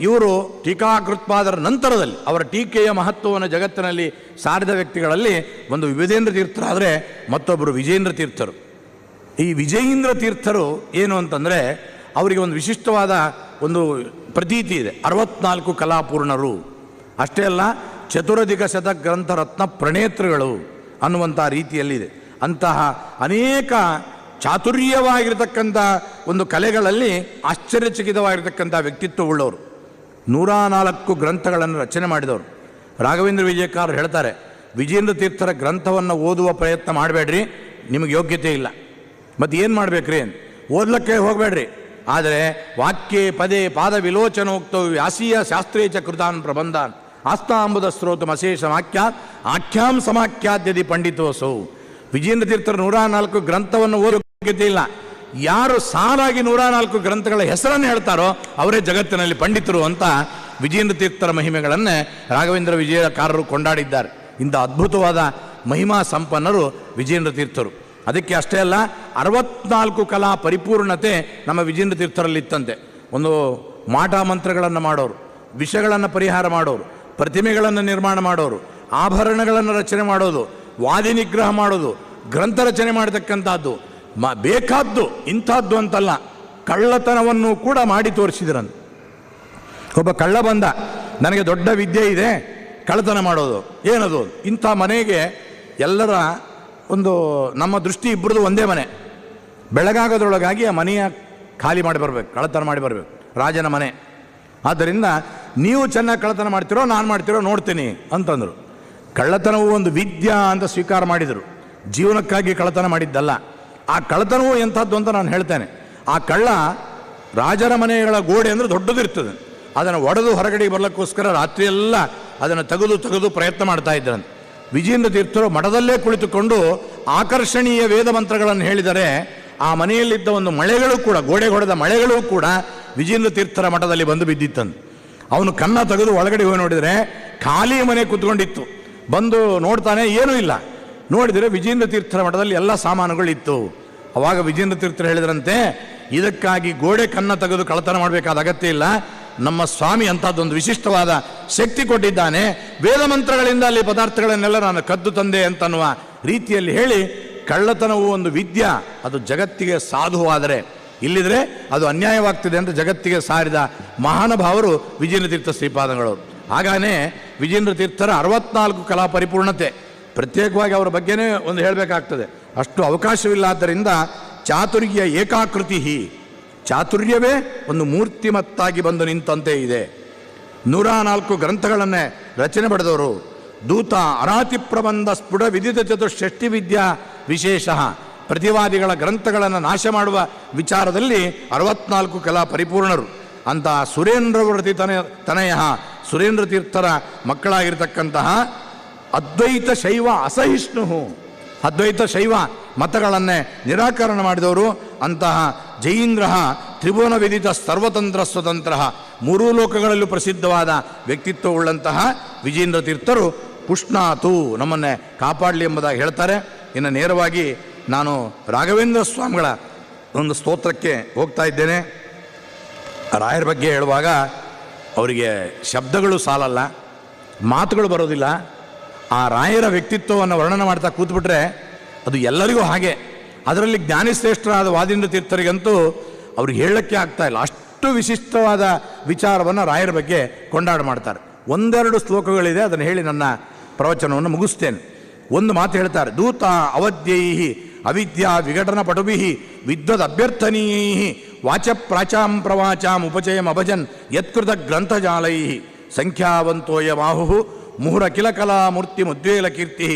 ಇವರು ಟೀಕಾಕೃತ್ಪಾದರ ನಂತರದಲ್ಲಿ ಅವರ ಟೀಕೆಯ ಮಹತ್ವವನ್ನು ಜಗತ್ತಿನಲ್ಲಿ ಸಾರಿದ ವ್ಯಕ್ತಿಗಳಲ್ಲಿ ಒಂದು ವಿಭುಧೇಂದ್ರ ತೀರ್ಥರಾದರೆ ಮತ್ತೊಬ್ಬರು ವಿಜೇಂದ್ರ ತೀರ್ಥರು. ಈ ವಿಜಯೇಂದ್ರ ತೀರ್ಥರು ಏನು ಅಂತಂದರೆ ಅವರಿಗೆ ಒಂದು ವಿಶಿಷ್ಟವಾದ ಒಂದು ಪ್ರತೀತಿ ಇದೆ. 64 ಕಲಾಪೂರ್ಣರು. ಅಷ್ಟೇ ಅಲ್ಲ, ಚತುರಧಿಕ ಶತಗ್ರಂಥ ರತ್ನ ಪ್ರಣೇತೃಗಳು ಅನ್ನುವಂಥ ರೀತಿಯಲ್ಲಿದೆ. ಅಂತಹ ಅನೇಕ ಚಾತುರ್ಯವಾಗಿರ್ತಕ್ಕಂಥ ಒಂದು ಕಲೆಗಳಲ್ಲಿ ಆಶ್ಚರ್ಯಚಕಿತವಾಗಿರ್ತಕ್ಕಂಥ ವ್ಯಕ್ತಿತ್ವವುಳ್ಳವರು. 104 ಗ್ರಂಥಗಳನ್ನು ರಚನೆ ಮಾಡಿದವರು. ರಾಘವೇಂದ್ರ ವಿಜಯಕಾರರು ಹೇಳ್ತಾರೆ, ವಿಜೇಂದ್ರ ತೀರ್ಥರ ಗ್ರಂಥವನ್ನು ಓದುವ ಪ್ರಯತ್ನ ಮಾಡಬೇಡ್ರಿ, ನಿಮಗೆ ಯೋಗ್ಯತೆ ಇಲ್ಲ. ಮತ್ತು ಏನು ಮಾಡಬೇಕ್ರಿ? ಓದ್ಲಿಕ್ಕೆ ಹೋಗಬೇಡ್ರಿ. ಆದರೆ ವಾಕ್ಯೇ ಪದೇ ಪಾದ ವಿಲೋಚನೋಕ್ತವು ವ್ಯಾಸೀಯ ಶಾಸ್ತ್ರೀಯ ಚ ಕೃತಾನ್ ಪ್ರಬಂಧಾನ್ ಆಸ್ತಾಂಬುದ ಸ್ರೋತಂ ಅಶೇಷ ವಾಕ್ಯಾತ್ ಆಖ್ಯಾಂ ಸಮಾಖ್ಯಾದ್ಯದಿ ಪಂಡಿತೋಸೌ. ವಿಜೇಂದ್ರ ತೀರ್ಥರ 104 ಗ್ರಂಥವನ್ನು ಓದುವ ಯೋಗ್ಯತೆ ಇಲ್ಲ. ಯಾರು ಸಾಲಾಗಿ 104 ಗ್ರಂಥಗಳ ಹೆಸರನ್ನು ಹೇಳ್ತಾರೋ ಅವರೇ ಜಗತ್ತಿನಲ್ಲಿ ಪಂಡಿತರು ಅಂತ ವಿಜೇಂದ್ರ ತೀರ್ಥರ ಮಹಿಮೆಗಳನ್ನೇ ರಾಘವೇಂದ್ರ ವಿಜಯಕಾರರು ಕೊಂಡಾಡಿದ್ದಾರೆ. ಇಂಥ ಅದ್ಭುತವಾದ ಮಹಿಮಾ ಸಂಪನ್ನರು ವಿಜೇಂದ್ರ ತೀರ್ಥರು. ಅದಕ್ಕೆ ಅಷ್ಟೇ ಅಲ್ಲ, 64 ಕಲಾ ಪರಿಪೂರ್ಣತೆ ನಮ್ಮ ವಿಜೇಂದ್ರ ತೀರ್ಥರಲ್ಲಿತ್ತಂತೆ. ಒಂದು ಮಾಟ ಮಂತ್ರಗಳನ್ನು ಮಾಡೋರು, ವಿಷಗಳನ್ನು ಪರಿಹಾರ ಮಾಡೋರು, ಪ್ರತಿಮೆಗಳನ್ನು ನಿರ್ಮಾಣ ಮಾಡೋರು, ಆಭರಣಗಳನ್ನು ರಚನೆ ಮಾಡೋದು, ವಾದಿ ನಿಗ್ರಹ ಮಾಡೋದು, ಗ್ರಂಥ ರಚನೆ ಮಾಡತಕ್ಕಂಥದ್ದು, ಬೇಕಾದ್ದು ಇಂಥದ್ದು ಅಂತಲ್ಲ, ಕಳ್ಳತನವನ್ನು ಕೂಡ ಮಾಡಿ ತೋರಿಸಿದ್ರಂತೆ. ಒಬ್ಬ ಕಳ್ಳ ಬಂದ, ನನಗೆ ದೊಡ್ಡ ವಿದ್ಯೆ ಇದೆ, ಕಳ್ಳತನ ಮಾಡೋದು ಏನದು. ಇಂಥ ಮನೆಗೆ ಎಲ್ಲರ ಒಂದು ನಮ್ಮ ದೃಷ್ಟಿ ಇಬ್ಬರದು ಒಂದೇ ಮನೆ. ಬೆಳಗಾಗೋದ್ರೊಳಗಾಗಿ ಆ ಮನೆಯ ಖಾಲಿ ಮಾಡಿ ಬರಬೇಕು, ಕಳ್ಳತನ ಮಾಡಿ ಬರಬೇಕು, ರಾಜನ ಮನೆ. ಆದ್ದರಿಂದ ನೀವು ಚೆನ್ನಾಗಿ ಕಳ್ಳತನ ಮಾಡ್ತಿರೋ ನಾನು ಮಾಡ್ತಿರೋ ನೋಡ್ತೀನಿ ಅಂತಂದರು. ಕಳ್ಳತನವು ಒಂದು ವಿದ್ಯಾ ಅಂತ ಸ್ವೀಕಾರ ಮಾಡಿದರು, ಜೀವನಕ್ಕಾಗಿ ಕಳ್ಳತನ ಮಾಡಿದ್ದಲ್ಲ. ಆ ಕಳ್ಳತನವು ಎಂಥದ್ದು ಅಂತ ನಾನು ಹೇಳ್ತೇನೆ. ಆ ಕಳ್ಳ ರಾಜರ ಮನೆಗಳ ಗೋಡೆ ಅಂದರೆ ದೊಡ್ಡದಿರ್ತದೆ, ಅದನ್ನು ಒಡೆದು ಹೊರಗಡೆ ಬರಲಿಕ್ಕೋಸ್ಕರ ರಾತ್ರಿಯೆಲ್ಲ ಅದನ್ನು ತೆಗೆದು ಪ್ರಯತ್ನ ಮಾಡ್ತಾ ಇದ್ರಂತೆ. ವಿಜೇಂದ್ರ ತೀರ್ಥರು ಮಠದಲ್ಲೇ ಕುಳಿತುಕೊಂಡು ಆಕರ್ಷಣೀಯ ವೇದ ಮಂತ್ರಗಳನ್ನು ಹೇಳಿದರೆ ಆ ಮನೆಯಲ್ಲಿದ್ದ ಒಂದು ಮಳೆಗಳು ಕೂಡ, ಗೋಡೆ ಹೊಡೆದ ಮಳೆಗಳು ಕೂಡ ವಿಜೇಂದ್ರ ತೀರ್ಥರ ಮಠದಲ್ಲಿ ಬಂದು ಬಿದ್ದಿತ್ತಂತೆ. ಅವನು ಕನ್ನ ತೆಗೆದು ಒಳಗಡೆ ಹೋಗಿ ನೋಡಿದರೆ ಖಾಲಿ ಮನೆ ಕೂತ್ಕೊಂಡಿತ್ತು. ಬಂದು ನೋಡ್ತಾನೆ, ಏನೂ ಇಲ್ಲ. ನೋಡಿದರೆ ವಿಜೇಂದ್ರ ತೀರ್ಥರ ಮಠದಲ್ಲಿ ಎಲ್ಲ ಸಾಮಾನುಗಳಿತ್ತು. ಅವಾಗ ವಿಜೇಂದ್ರ ತೀರ್ಥರು ಹೇಳಿದ್ರಂತೆ, ಇದಕ್ಕಾಗಿ ಗೋಡೆ ಕನ್ನ ತೆಗೆದು ಕಳ್ಳತನ ಮಾಡಬೇಕಾದ ಅಗತ್ಯ ಇಲ್ಲ, ನಮ್ಮ ಸ್ವಾಮಿ ಅಂಥದ್ದೊಂದು ವಿಶಿಷ್ಟವಾದ ಶಕ್ತಿ ಕೊಟ್ಟಿದ್ದಾನೆ, ವೇದ ಮಂತ್ರಗಳಿಂದ ಅಲ್ಲಿ ಪದಾರ್ಥಗಳನ್ನೆಲ್ಲ ನಾನು ಕದ್ದು ತಂದೆ ಅಂತನ್ನುವ ರೀತಿಯಲ್ಲಿ ಹೇಳಿ, ಕಳ್ಳತನವು ಒಂದು ವಿದ್ಯಾ, ಅದು ಜಗತ್ತಿಗೆ ಸಾಧುವಾದರೆ, ಇಲ್ಲಿದ್ರೆ ಅದು ಅನ್ಯಾಯವಾಗ್ತಿದೆ ಅಂತ ಜಗತ್ತಿಗೆ ಸಾರಿದ ಮಹಾನುಭಾವರು ವಿಜೇಂದ್ರ ತೀರ್ಥ ಶ್ರೀಪಾದಂಗಳವರು. ಹಾಗಾನೇ ವಿಜೇಂದ್ರ ತೀರ್ಥರ 64 ಕಲಾ ಪರಿಪೂರ್ಣತೆ. ಪ್ರತ್ಯೇಕವಾಗಿ ಅವರ ಬಗ್ಗೆನೇ ಒಂದು ಹೇಳಬೇಕಾಗ್ತದೆ, ಅಷ್ಟು ಅವಕಾಶವಿಲ್ಲ. ಚಾತುರ್ಯ ಏಕಾಕೃತಿ, ಚಾತುರ್ಯವೇ ಒಂದು ಮೂರ್ತಿಮತ್ತಾಗಿ ಬಂದು ನಿಂತಂತೆ ಇದೆ. 104 ಗ್ರಂಥಗಳನ್ನೇ ರಚನೆ ಪಡೆದವರು. ದೂತ ಅರಾತಿ ಪ್ರಬಂಧ ಸ್ಫುಟ ವಿದಿತ ಚತುಷ್ಷಷ್ಟಿ ವಿದ್ಯಾ ವಿಶೇಷ, ಪ್ರತಿವಾದಿಗಳ ಗ್ರಂಥಗಳನ್ನು ನಾಶ ಮಾಡುವ ವಿಚಾರದಲ್ಲಿ 64 ಕಲಾ ಪರಿಪೂರ್ಣರು. ಅಂತ ಸುರೇಂದ್ರವರ್ತಿ ತನಯ ಸುರೇಂದ್ರ ತೀರ್ಥರ ಮಕ್ಕಳಾಗಿರ್ತಕ್ಕಂತಹ ಅದ್ವೈತ ಶೈವ ಅಸಹಿಷ್ಣು, ಅದ್ವೈತ ಶೈವ ಮತಗಳನ್ನೇ ನಿರಾಕರಣ ಮಾಡಿದವರು. ಅಂತಹ ಜಯೀಂದ್ರ ತ್ರಿಭುವನ ವಿದಿತ ಸರ್ವತಂತ್ರ ಸ್ವತಂತ್ರ, 3 ಲೋಕಗಳಲ್ಲೂ ಪ್ರಸಿದ್ಧವಾದ ವ್ಯಕ್ತಿತ್ವವುಳ್ಳಂತಹ ವಿಜೇಂದ್ರ ತೀರ್ಥರು ಪುಷ್ಣಾತು, ನಮ್ಮನ್ನೇ ಕಾಪಾಡಲಿ ಎಂಬುದಾಗಿ ಹೇಳ್ತಾರೆ. ಇನ್ನು ನೇರವಾಗಿ ನಾನು ರಾಘವೇಂದ್ರ ಸ್ವಾಮಿಗಳ ಒಂದು ಸ್ತೋತ್ರಕ್ಕೆ ಹೋಗ್ತಾ ಇದ್ದೇನೆ. ರಾಯರ ಬಗ್ಗೆ ಹೇಳುವಾಗ ಅವರಿಗೆ ಶಬ್ದಗಳು ಸಾಲಲ್ಲ, ಮಾತುಗಳು ಬರೋದಿಲ್ಲ. ಆ ರಾಯರ ವ್ಯಕ್ತಿತ್ವವನ್ನು ವರ್ಣನೆ ಮಾಡ್ತಾ ಕೂತ್ಬಿಟ್ರೆ ಅದು ಎಲ್ಲರಿಗೂ ಹಾಗೆ. ಅದರಲ್ಲಿ ಜ್ಞಾನಿಶ್ರೇಷ್ಠರಾದ ವಾದೀಂದ್ರ ತೀರ್ಥರಿಗಂತೂ ಅವ್ರಿಗೆ ಹೇಳಕ್ಕೆ ಆಗ್ತಾ ಇಲ್ಲ, ಅಷ್ಟು ವಿಶಿಷ್ಟವಾದ ವಿಚಾರವನ್ನು ರಾಯರ ಬಗ್ಗೆ ಕೊಂಡಾಡ ಮಾಡ್ತಾರೆ. 1-2 ಶ್ಲೋಕಗಳಿದೆ, ಅದನ್ನು ಹೇಳಿ ನನ್ನ ಪ್ರವಚನವನ್ನು ಮುಗಿಸ್ತೇನೆ. ಒಂದು ಮಾತು ಹೇಳ್ತಾರೆ, ದೂತ ಅವಧ್ಯೈ ಅವಿದ್ಯಾ ವಿಘಟನ ಪಟುಭಿ ವಿದ್ವದ್ ಅಭ್ಯರ್ಥನೀಯೈ ವಾಚ ಪ್ರಾಚಾಂ ಪ್ರವಾಚಾಂ ಉಪಚಯಂ ಅಭಜನ್ ಯತ್ಕೃತ ಗ್ರಂಥಜಾಲೈ ಸಂಖ್ಯಾವಂತೋಯ ಮಾಹು ಮುಹುರ ಕಿಲ ಕಲಾ ಮೂರ್ತಿ ಮುದ್ವೇಲ ಕೀರ್ತಿ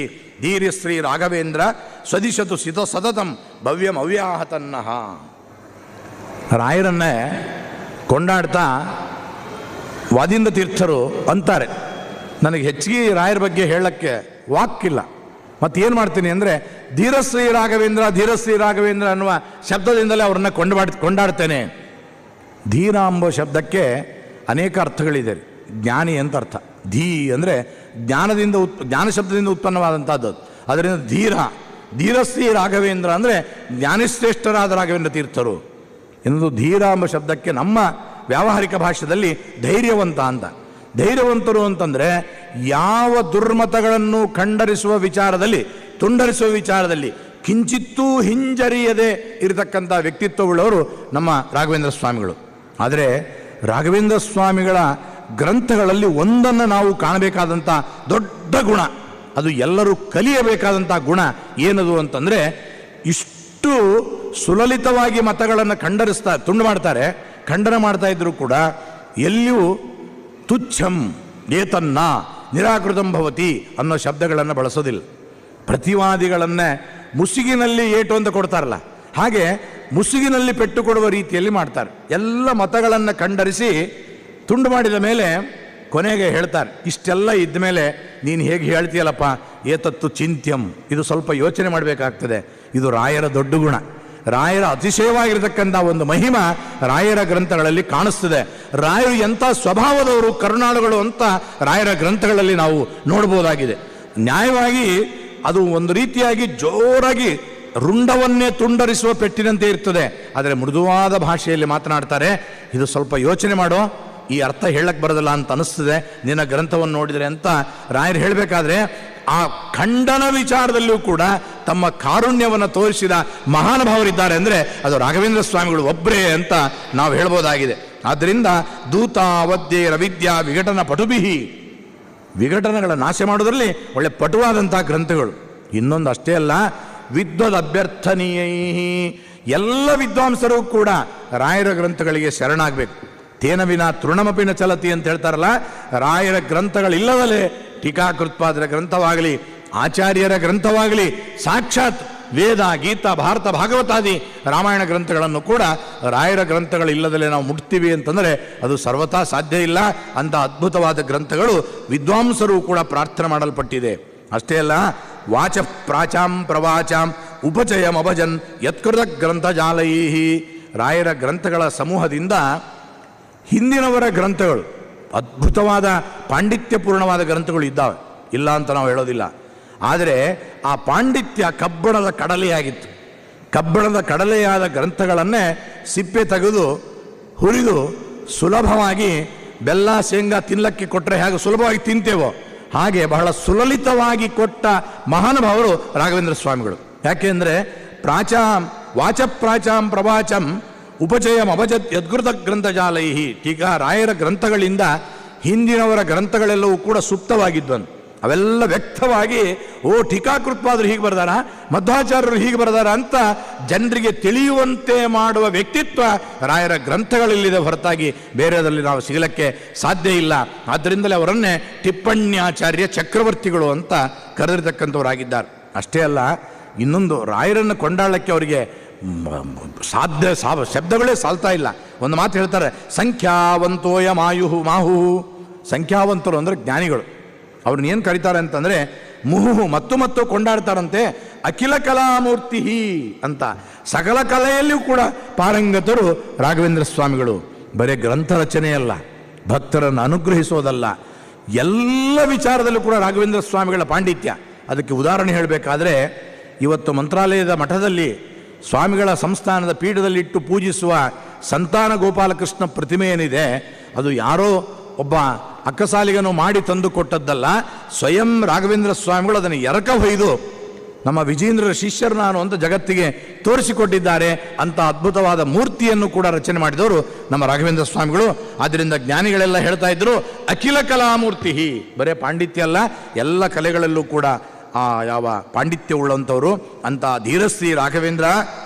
ಧೀರ್ಯ ಶ್ರೀ ರಾಘವೇಂದ್ರ ಸ್ವದಿಶತು ಸಿತ ಸತತಂ ಭವ್ಯಂ ಅವ್ಯಾಹತನ್ನಃ. ರಾಯರನ್ನೇ ಕೊಂಡಾಡ್ತಾ ವಾದೀಂದ್ರ ತೀರ್ಥರು ಅಂತಾರೆ, ನನಗೆ ಹೆಚ್ಚಿಗೆ ರಾಯರ ಬಗ್ಗೆ ಹೇಳಕ್ಕೆ ವಾಕ್ಕಿಲ್ಲ, ಮತ್ತೇನು ಮಾಡ್ತೀನಿ ಅಂದರೆ ಧೀರಶ್ರೀ ರಾಘವೇಂದ್ರ ಅನ್ನುವ ಶಬ್ದದಿಂದಲೇ ಅವ್ರನ್ನ ಕೊಂಡಾಡ್ತೇನೆ. ಧೀರ ಎಂಬ ಶಬ್ದಕ್ಕೆ ಅನೇಕ ಅರ್ಥಗಳಿದೆ. ಜ್ಞಾನಿ ಅಂತ ಅರ್ಥ. ಧೀ ಅಂದರೆ ಜ್ಞಾನ ಶಬ್ದದಿಂದ ಉತ್ಪನ್ನವಾದಂಥದ್ದು. ಅದರಿಂದ ಧೀರಶ್ರೀ ರಾಘವೇಂದ್ರ ಅಂದರೆ ಜ್ಞಾನಿಶ್ರೇಷ್ಠರಾದ ರಾಘವೇಂದ್ರ ತೀರ್ಥರು ಎನ್ನುವುದು ಧೀರ ಎಂಬ ಶಬ್ದಕ್ಕೆ ನಮ್ಮ ವ್ಯಾವಹಾರಿಕ ಭಾಷೆಯಲ್ಲಿ ಧೈರ್ಯವಂತ ಅಂತ. ಧೈರ್ಯವಂತರು ಅಂತಂದರೆ ಯಾವ ದುರ್ಮತಗಳನ್ನು ತುಂಡರಿಸುವ ವಿಚಾರದಲ್ಲಿ ಕಿಂಚಿತ್ತೂ ಹಿಂಜರಿಯದೆ ಇರತಕ್ಕಂಥ ವ್ಯಕ್ತಿತ್ವವುಳ್ಳವರು ನಮ್ಮ ರಾಘವೇಂದ್ರ ಸ್ವಾಮಿಗಳು. ಆದರೆ ರಾಘವೇಂದ್ರ ಸ್ವಾಮಿಗಳ ಗ್ರಂಥಗಳಲ್ಲಿ ಒಂದನ್ನು ನಾವು ಕಾಣಬೇಕಾದಂಥ ದೊಡ್ಡ ಗುಣ, ಅದು ಎಲ್ಲರೂ ಕಲಿಯಬೇಕಾದಂಥ ಗುಣ ಏನದು ಅಂತಂದರೆ, ಇಷ್ಟು ಸುಲಲಿತವಾಗಿ ಮತಗಳನ್ನು ತುಂಡು ಮಾಡ್ತಾರೆ, ಖಂಡನ ಮಾಡ್ತಾ ಇದ್ದರೂ ಕೂಡ ಎಲ್ಲಿಯೂ ತುಚ್ಛಂ ಏತನ್ನ ನಿರಾಕೃತಂ ಭವತಿ ಅನ್ನೋ ಶಬ್ದಗಳನ್ನು ಬಳಸೋದಿಲ್ಲ. ಪ್ರತಿವಾದಿಗಳನ್ನೇ ಮುಸುಗಿನಲ್ಲಿ ಏಟು ಅಂತ ಕೊಡ್ತಾರಲ್ಲ, ಹಾಗೆ ಮುಸುಗಿನಲ್ಲಿ ಪೆಟ್ಟು ಕೊಡುವ ರೀತಿಯಲ್ಲಿ ಮಾಡ್ತಾರೆ. ಎಲ್ಲ ಮತಗಳನ್ನು ಖಂಡರಿಸಿ ತುಂಡು ಮಾಡಿದ ಮೇಲೆ ಕೊನೆಗೆ ಹೇಳ್ತಾರೆ, ಇಷ್ಟೆಲ್ಲ ಇದ್ದ ಮೇಲೆ ನೀನು ಹೇಗೆ ಹೇಳ್ತೀಯಲ್ಲಪ್ಪ, ಏತತ್ತು ಚಿಂತ್ಯಂ, ಇದು ಸ್ವಲ್ಪ ಯೋಚನೆ ಮಾಡಬೇಕಾಗ್ತದೆ. ಇದು ರಾಯರ ದೊಡ್ಡ ಗುಣ. ರಾಯರ ಅತಿಶಯವಾಗಿರತಕ್ಕಂಥ ಒಂದು ಮಹಿಮ ರಾಯರ ಗ್ರಂಥಗಳಲ್ಲಿ ಕಾಣಿಸ್ತದೆ. ರಾಯರು ಎಂಥ ಸ್ವಭಾವದವರು, ಕರುಣಾಳುಗಳು ಅಂತ ರಾಯರ ಗ್ರಂಥಗಳಲ್ಲಿ ನಾವು ನೋಡ್ಬೋದಾಗಿದೆ. ನ್ಯಾಯವಾಗಿ ಅದು ಒಂದು ರೀತಿಯಾಗಿ ಜೋರಾಗಿ ರುಂಡವನ್ನೇ ತುಂಡರಿಸುವ ಪೆಟ್ಟಿನಂತೆ ಇರ್ತದೆ, ಆದರೆ ಮೃದುವಾದ ಭಾಷೆಯಲ್ಲಿ ಮಾತನಾಡ್ತಾರೆ. ಇದು ಸ್ವಲ್ಪ ಯೋಚನೆ ಮಾಡೋ, ಈ ಅರ್ಥ ಹೇಳಕ್ಕೆ ಬರೋದಿಲ್ಲ ಅಂತ ಅನಿಸ್ತದೆ ನಿನ್ನ ಗ್ರಂಥವನ್ನು ನೋಡಿದರೆ ಅಂತ ರಾಯರು ಹೇಳಬೇಕಾದ್ರೆ, ಆ ಖಂಡನ ವಿಚಾರದಲ್ಲಿಯೂ ಕೂಡ ತಮ್ಮ ಕಾರುಣ್ಯವನ್ನು ತೋರಿಸಿದ ಮಹಾನುಭಾವರಿದ್ದಾರೆ ಅಂದರೆ ಅದು ರಾಘವೇಂದ್ರ ಸ್ವಾಮಿಗಳು ಒಬ್ಬರೇ ಅಂತ ನಾವು ಹೇಳ್ಬೋದಾಗಿದೆ. ಆದ್ದರಿಂದ ದೂತ ಅವಧ್ಯೆ ರವಿದ್ಯಾ ವಿಘಟನ ಪಟುಬಿಹಿ, ವಿಘಟನಗಳ ನಾಶ ಮಾಡೋದ್ರಲ್ಲಿ ಒಳ್ಳೆ ಪಟುವಾದಂಥ ಗ್ರಂಥಗಳು. ಇನ್ನೊಂದು ಅಷ್ಟೇ ಅಲ್ಲ, ವಿದ್ವದ್ ಅಭ್ಯರ್ಥನೀಯೈ, ಎಲ್ಲ ವಿದ್ವಾಂಸರು ಕೂಡ ರಾಯರ ಗ್ರಂಥಗಳಿಗೆ ಶರಣಾಗಬೇಕು. ತೇನ ವಿನ ತೃಣಮಪಿನ ಚಲತಿ ಅಂತ ಹೇಳ್ತಾರಲ್ಲ, ರಾಯರ ಗ್ರಂಥಗಳಿಲ್ಲದಲೇ ಟೀಕಾಕೃತ್ಪಾದರ ಗ್ರಂಥವಾಗಲಿ, ಆಚಾರ್ಯರ ಗ್ರಂಥವಾಗಲಿ, ಸಾಕ್ಷಾತ್ ವೇದ ಗೀತಾ ಭಾರತ ಭಾಗವತಾದಿ ರಾಮಾಯಣ ಗ್ರಂಥಗಳನ್ನು ಕೂಡ ರಾಯರ ಗ್ರಂಥಗಳಿಲ್ಲದಲೇ ನಾವು ಮುಟ್ತೀವಿ ಅಂತಂದರೆ ಅದು ಸರ್ವಥಾ ಸಾಧ್ಯ ಇಲ್ಲ. ಅಂಥ ಅದ್ಭುತವಾದ ಗ್ರಂಥಗಳು ವಿದ್ವಾಂಸರು ಕೂಡ ಪ್ರಾರ್ಥನೆ ಮಾಡಲ್ಪಟ್ಟಿದೆ. ಅಷ್ಟೇ ಅಲ್ಲ, ವಾಚ ಪ್ರಾಚಾಂ ಪ್ರವಾಚಾಂ ಉಪಚಯಂ ಅಭಜನ್ ಯತ್ಕೃತ ಗ್ರಂಥಜಾಲೈಹಿ, ರಾಯರ ಗ್ರಂಥಗಳ ಸಮೂಹದಿಂದ ಹಿಂದಿನವರ ಗ್ರಂಥಗಳು ಅದ್ಭುತವಾದ ಪಾಂಡಿತ್ಯಪೂರ್ಣವಾದ ಗ್ರಂಥಗಳು ಇದ್ದಾವೆ, ಇಲ್ಲ ಅಂತ ನಾವು ಹೇಳೋದಿಲ್ಲ. ಆದರೆ ಆ ಪಾಂಡಿತ್ಯ ಕಬ್ಬಣದ ಕಡಲೆಯಾಗಿತ್ತು. ಕಬ್ಬಣದ ಕಡಲೆಯಾದ ಗ್ರಂಥಗಳನ್ನೇ ಸಿಪ್ಪೆ ತೆಗೆದು ಹುರಿದು ಸುಲಭವಾಗಿ ಬೆಲ್ಲ ಶೇಂಗಾ ತಿನ್ನಲಿಕ್ಕೆ ಕೊಟ್ಟರೆ ಹೇಗೆ ಸುಲಭವಾಗಿ ತಿಂತೇವೋ ಹಾಗೆ ಬಹಳ ಸುಲಲಿತವಾಗಿ ಕೊಟ್ಟ ಮಹಾನುಭಾವರು ರಾಘವೇಂದ್ರ ಸ್ವಾಮಿಗಳು. ಯಾಕೆಂದರೆ ಪ್ರಾಚಾಂ ವಾಚ ಪ್ರಾಚಾಂ ಪ್ರವಾಚಂ ಉಪಚಯಂ ಅಭಜತ್ ಯದ್ಗೃತ ಗ್ರಂಥಜಾಲೈಹಿ, ಟೀಕಾ ರಾಯರ ಗ್ರಂಥಗಳಿಂದ ಹಿಂದಿನವರ ಗ್ರಂಥಗಳೆಲ್ಲವೂ ಕೂಡ ಸುಪ್ತವಾಗಿದ್ವಂತೆ. ಅವೆಲ್ಲ ವ್ಯಕ್ತವಾಗಿ ಓ ಟೀಕಾಕೃತ್ಪಾದರು ಹೀಗೆ ಬರ್ದಾರ, ಮಧ್ವಾಚಾರ್ಯರು ಹೀಗೆ ಬರ್ದಾರ ಅಂತ ಜನರಿಗೆ ತಿಳಿಯುವಂತೆ ಮಾಡುವ ವ್ಯಕ್ತಿತ್ವ ರಾಯರ ಗ್ರಂಥಗಳಲ್ಲಿದೆ ಹೊರತಾಗಿ ಬೇರೆದಲ್ಲಿ ನಾವು ಸಿಗಲಿಕ್ಕೆ ಸಾಧ್ಯ ಇಲ್ಲ. ಆದ್ದರಿಂದಲೇ ಅವರನ್ನೇ ಟಿಪ್ಪಣ್ಯಾಚಾರ್ಯ ಚಕ್ರವರ್ತಿಗಳು ಅಂತ ಕರೆದಿರ್ತಕ್ಕಂಥವರಾಗಿದ್ದಾರೆ. ಅಷ್ಟೇ ಅಲ್ಲ, ಇನ್ನೊಂದು ರಾಯರನ್ನು ಕೊಂಡಾಡಲಿಕ್ಕೆ ಅವರಿಗೆ ಶಬ್ದಗಳೇ ಸಾಲ್ತಾ ಇಲ್ಲ. ಒಂದು ಮಾತು ಹೇಳ್ತಾರೆ, ಸಂಖ್ಯಾವಂತೋಯ ಮಾಹು. ಸಂಖ್ಯಾವಂತರು ಅಂದರೆ ಜ್ಞಾನಿಗಳು. ಅವ್ರನ್ನ ಏನು ಕರೀತಾರೆ ಅಂತಂದರೆ ಮುಹು ಮತ್ತು ಕೊಂಡಾಡ್ತಾರಂತೆ. ಅಖಿಲ ಕಲಾಮೂರ್ತಿ ಅಂತ, ಸಕಲ ಕಲೆಯಲ್ಲಿಯೂ ಕೂಡ ಪಾರಂಗತರು ರಾಘವೇಂದ್ರ ಸ್ವಾಮಿಗಳು. ಬರೀ ಗ್ರಂಥ ರಚನೆಯಲ್ಲ, ಭಕ್ತರನ್ನು ಅನುಗ್ರಹಿಸೋದಲ್ಲ, ಎಲ್ಲ ವಿಚಾರದಲ್ಲೂ ಕೂಡ ರಾಘವೇಂದ್ರ ಸ್ವಾಮಿಗಳ ಪಾಂಡಿತ್ಯ. ಅದಕ್ಕೆ ಉದಾಹರಣೆ ಹೇಳಬೇಕಾದ್ರೆ, ಇವತ್ತು ಮಂತ್ರಾಲಯದ ಮಠದಲ್ಲಿ ಸ್ವಾಮಿಗಳ ಸಂಸ್ಥಾನದ ಪೀಠದಲ್ಲಿಟ್ಟು ಪೂಜಿಸುವ ಸಂತಾನ ಗೋಪಾಲಕೃಷ್ಣ ಪ್ರತಿಮೆ ಏನಿದೆ, ಅದು ಯಾರೋ ಒಬ್ಬ ಅಕ್ಕಸಾಲಿಗನು ಮಾಡಿ ತಂದು ಕೊಟ್ಟದ್ದಲ್ಲ, ಸ್ವಯಂ ರಾಘವೇಂದ್ರ ಸ್ವಾಮಿಗಳು ಅದನ್ನು ಎರಕ ಹೊಯ್ದು ನಮ್ಮ ವಿಜೇಂದ್ರರ ಶಿಷ್ಯರು ನಾನು ಅಂತ ಜಗತ್ತಿಗೆ ತೋರಿಸಿಕೊಟ್ಟಿದ್ದಾರೆ. ಅಂತ ಅದ್ಭುತವಾದ ಮೂರ್ತಿಯನ್ನು ಕೂಡ ರಚನೆ ಮಾಡಿದವರು ನಮ್ಮ ರಾಘವೇಂದ್ರ ಸ್ವಾಮಿಗಳು. ಆದ್ದರಿಂದ ಜ್ಞಾನಿಗಳೆಲ್ಲ ಹೇಳ್ತಾ ಇದ್ರು ಅಖಿಲ ಕಲಾಮೂರ್ತಿ, ಬರೇ ಪಾಂಡಿತ್ಯ ಅಲ್ಲ, ಎಲ್ಲ ಕಲೆಗಳಲ್ಲೂ ಕೂಡ ಯಾವ ಪಾಂಡಿತ್ಯ ಉಳ್ಳಂಥವರು ಅಂತ ಧೀರಶ್ರೀ ರಾಘವೇಂದ್ರ.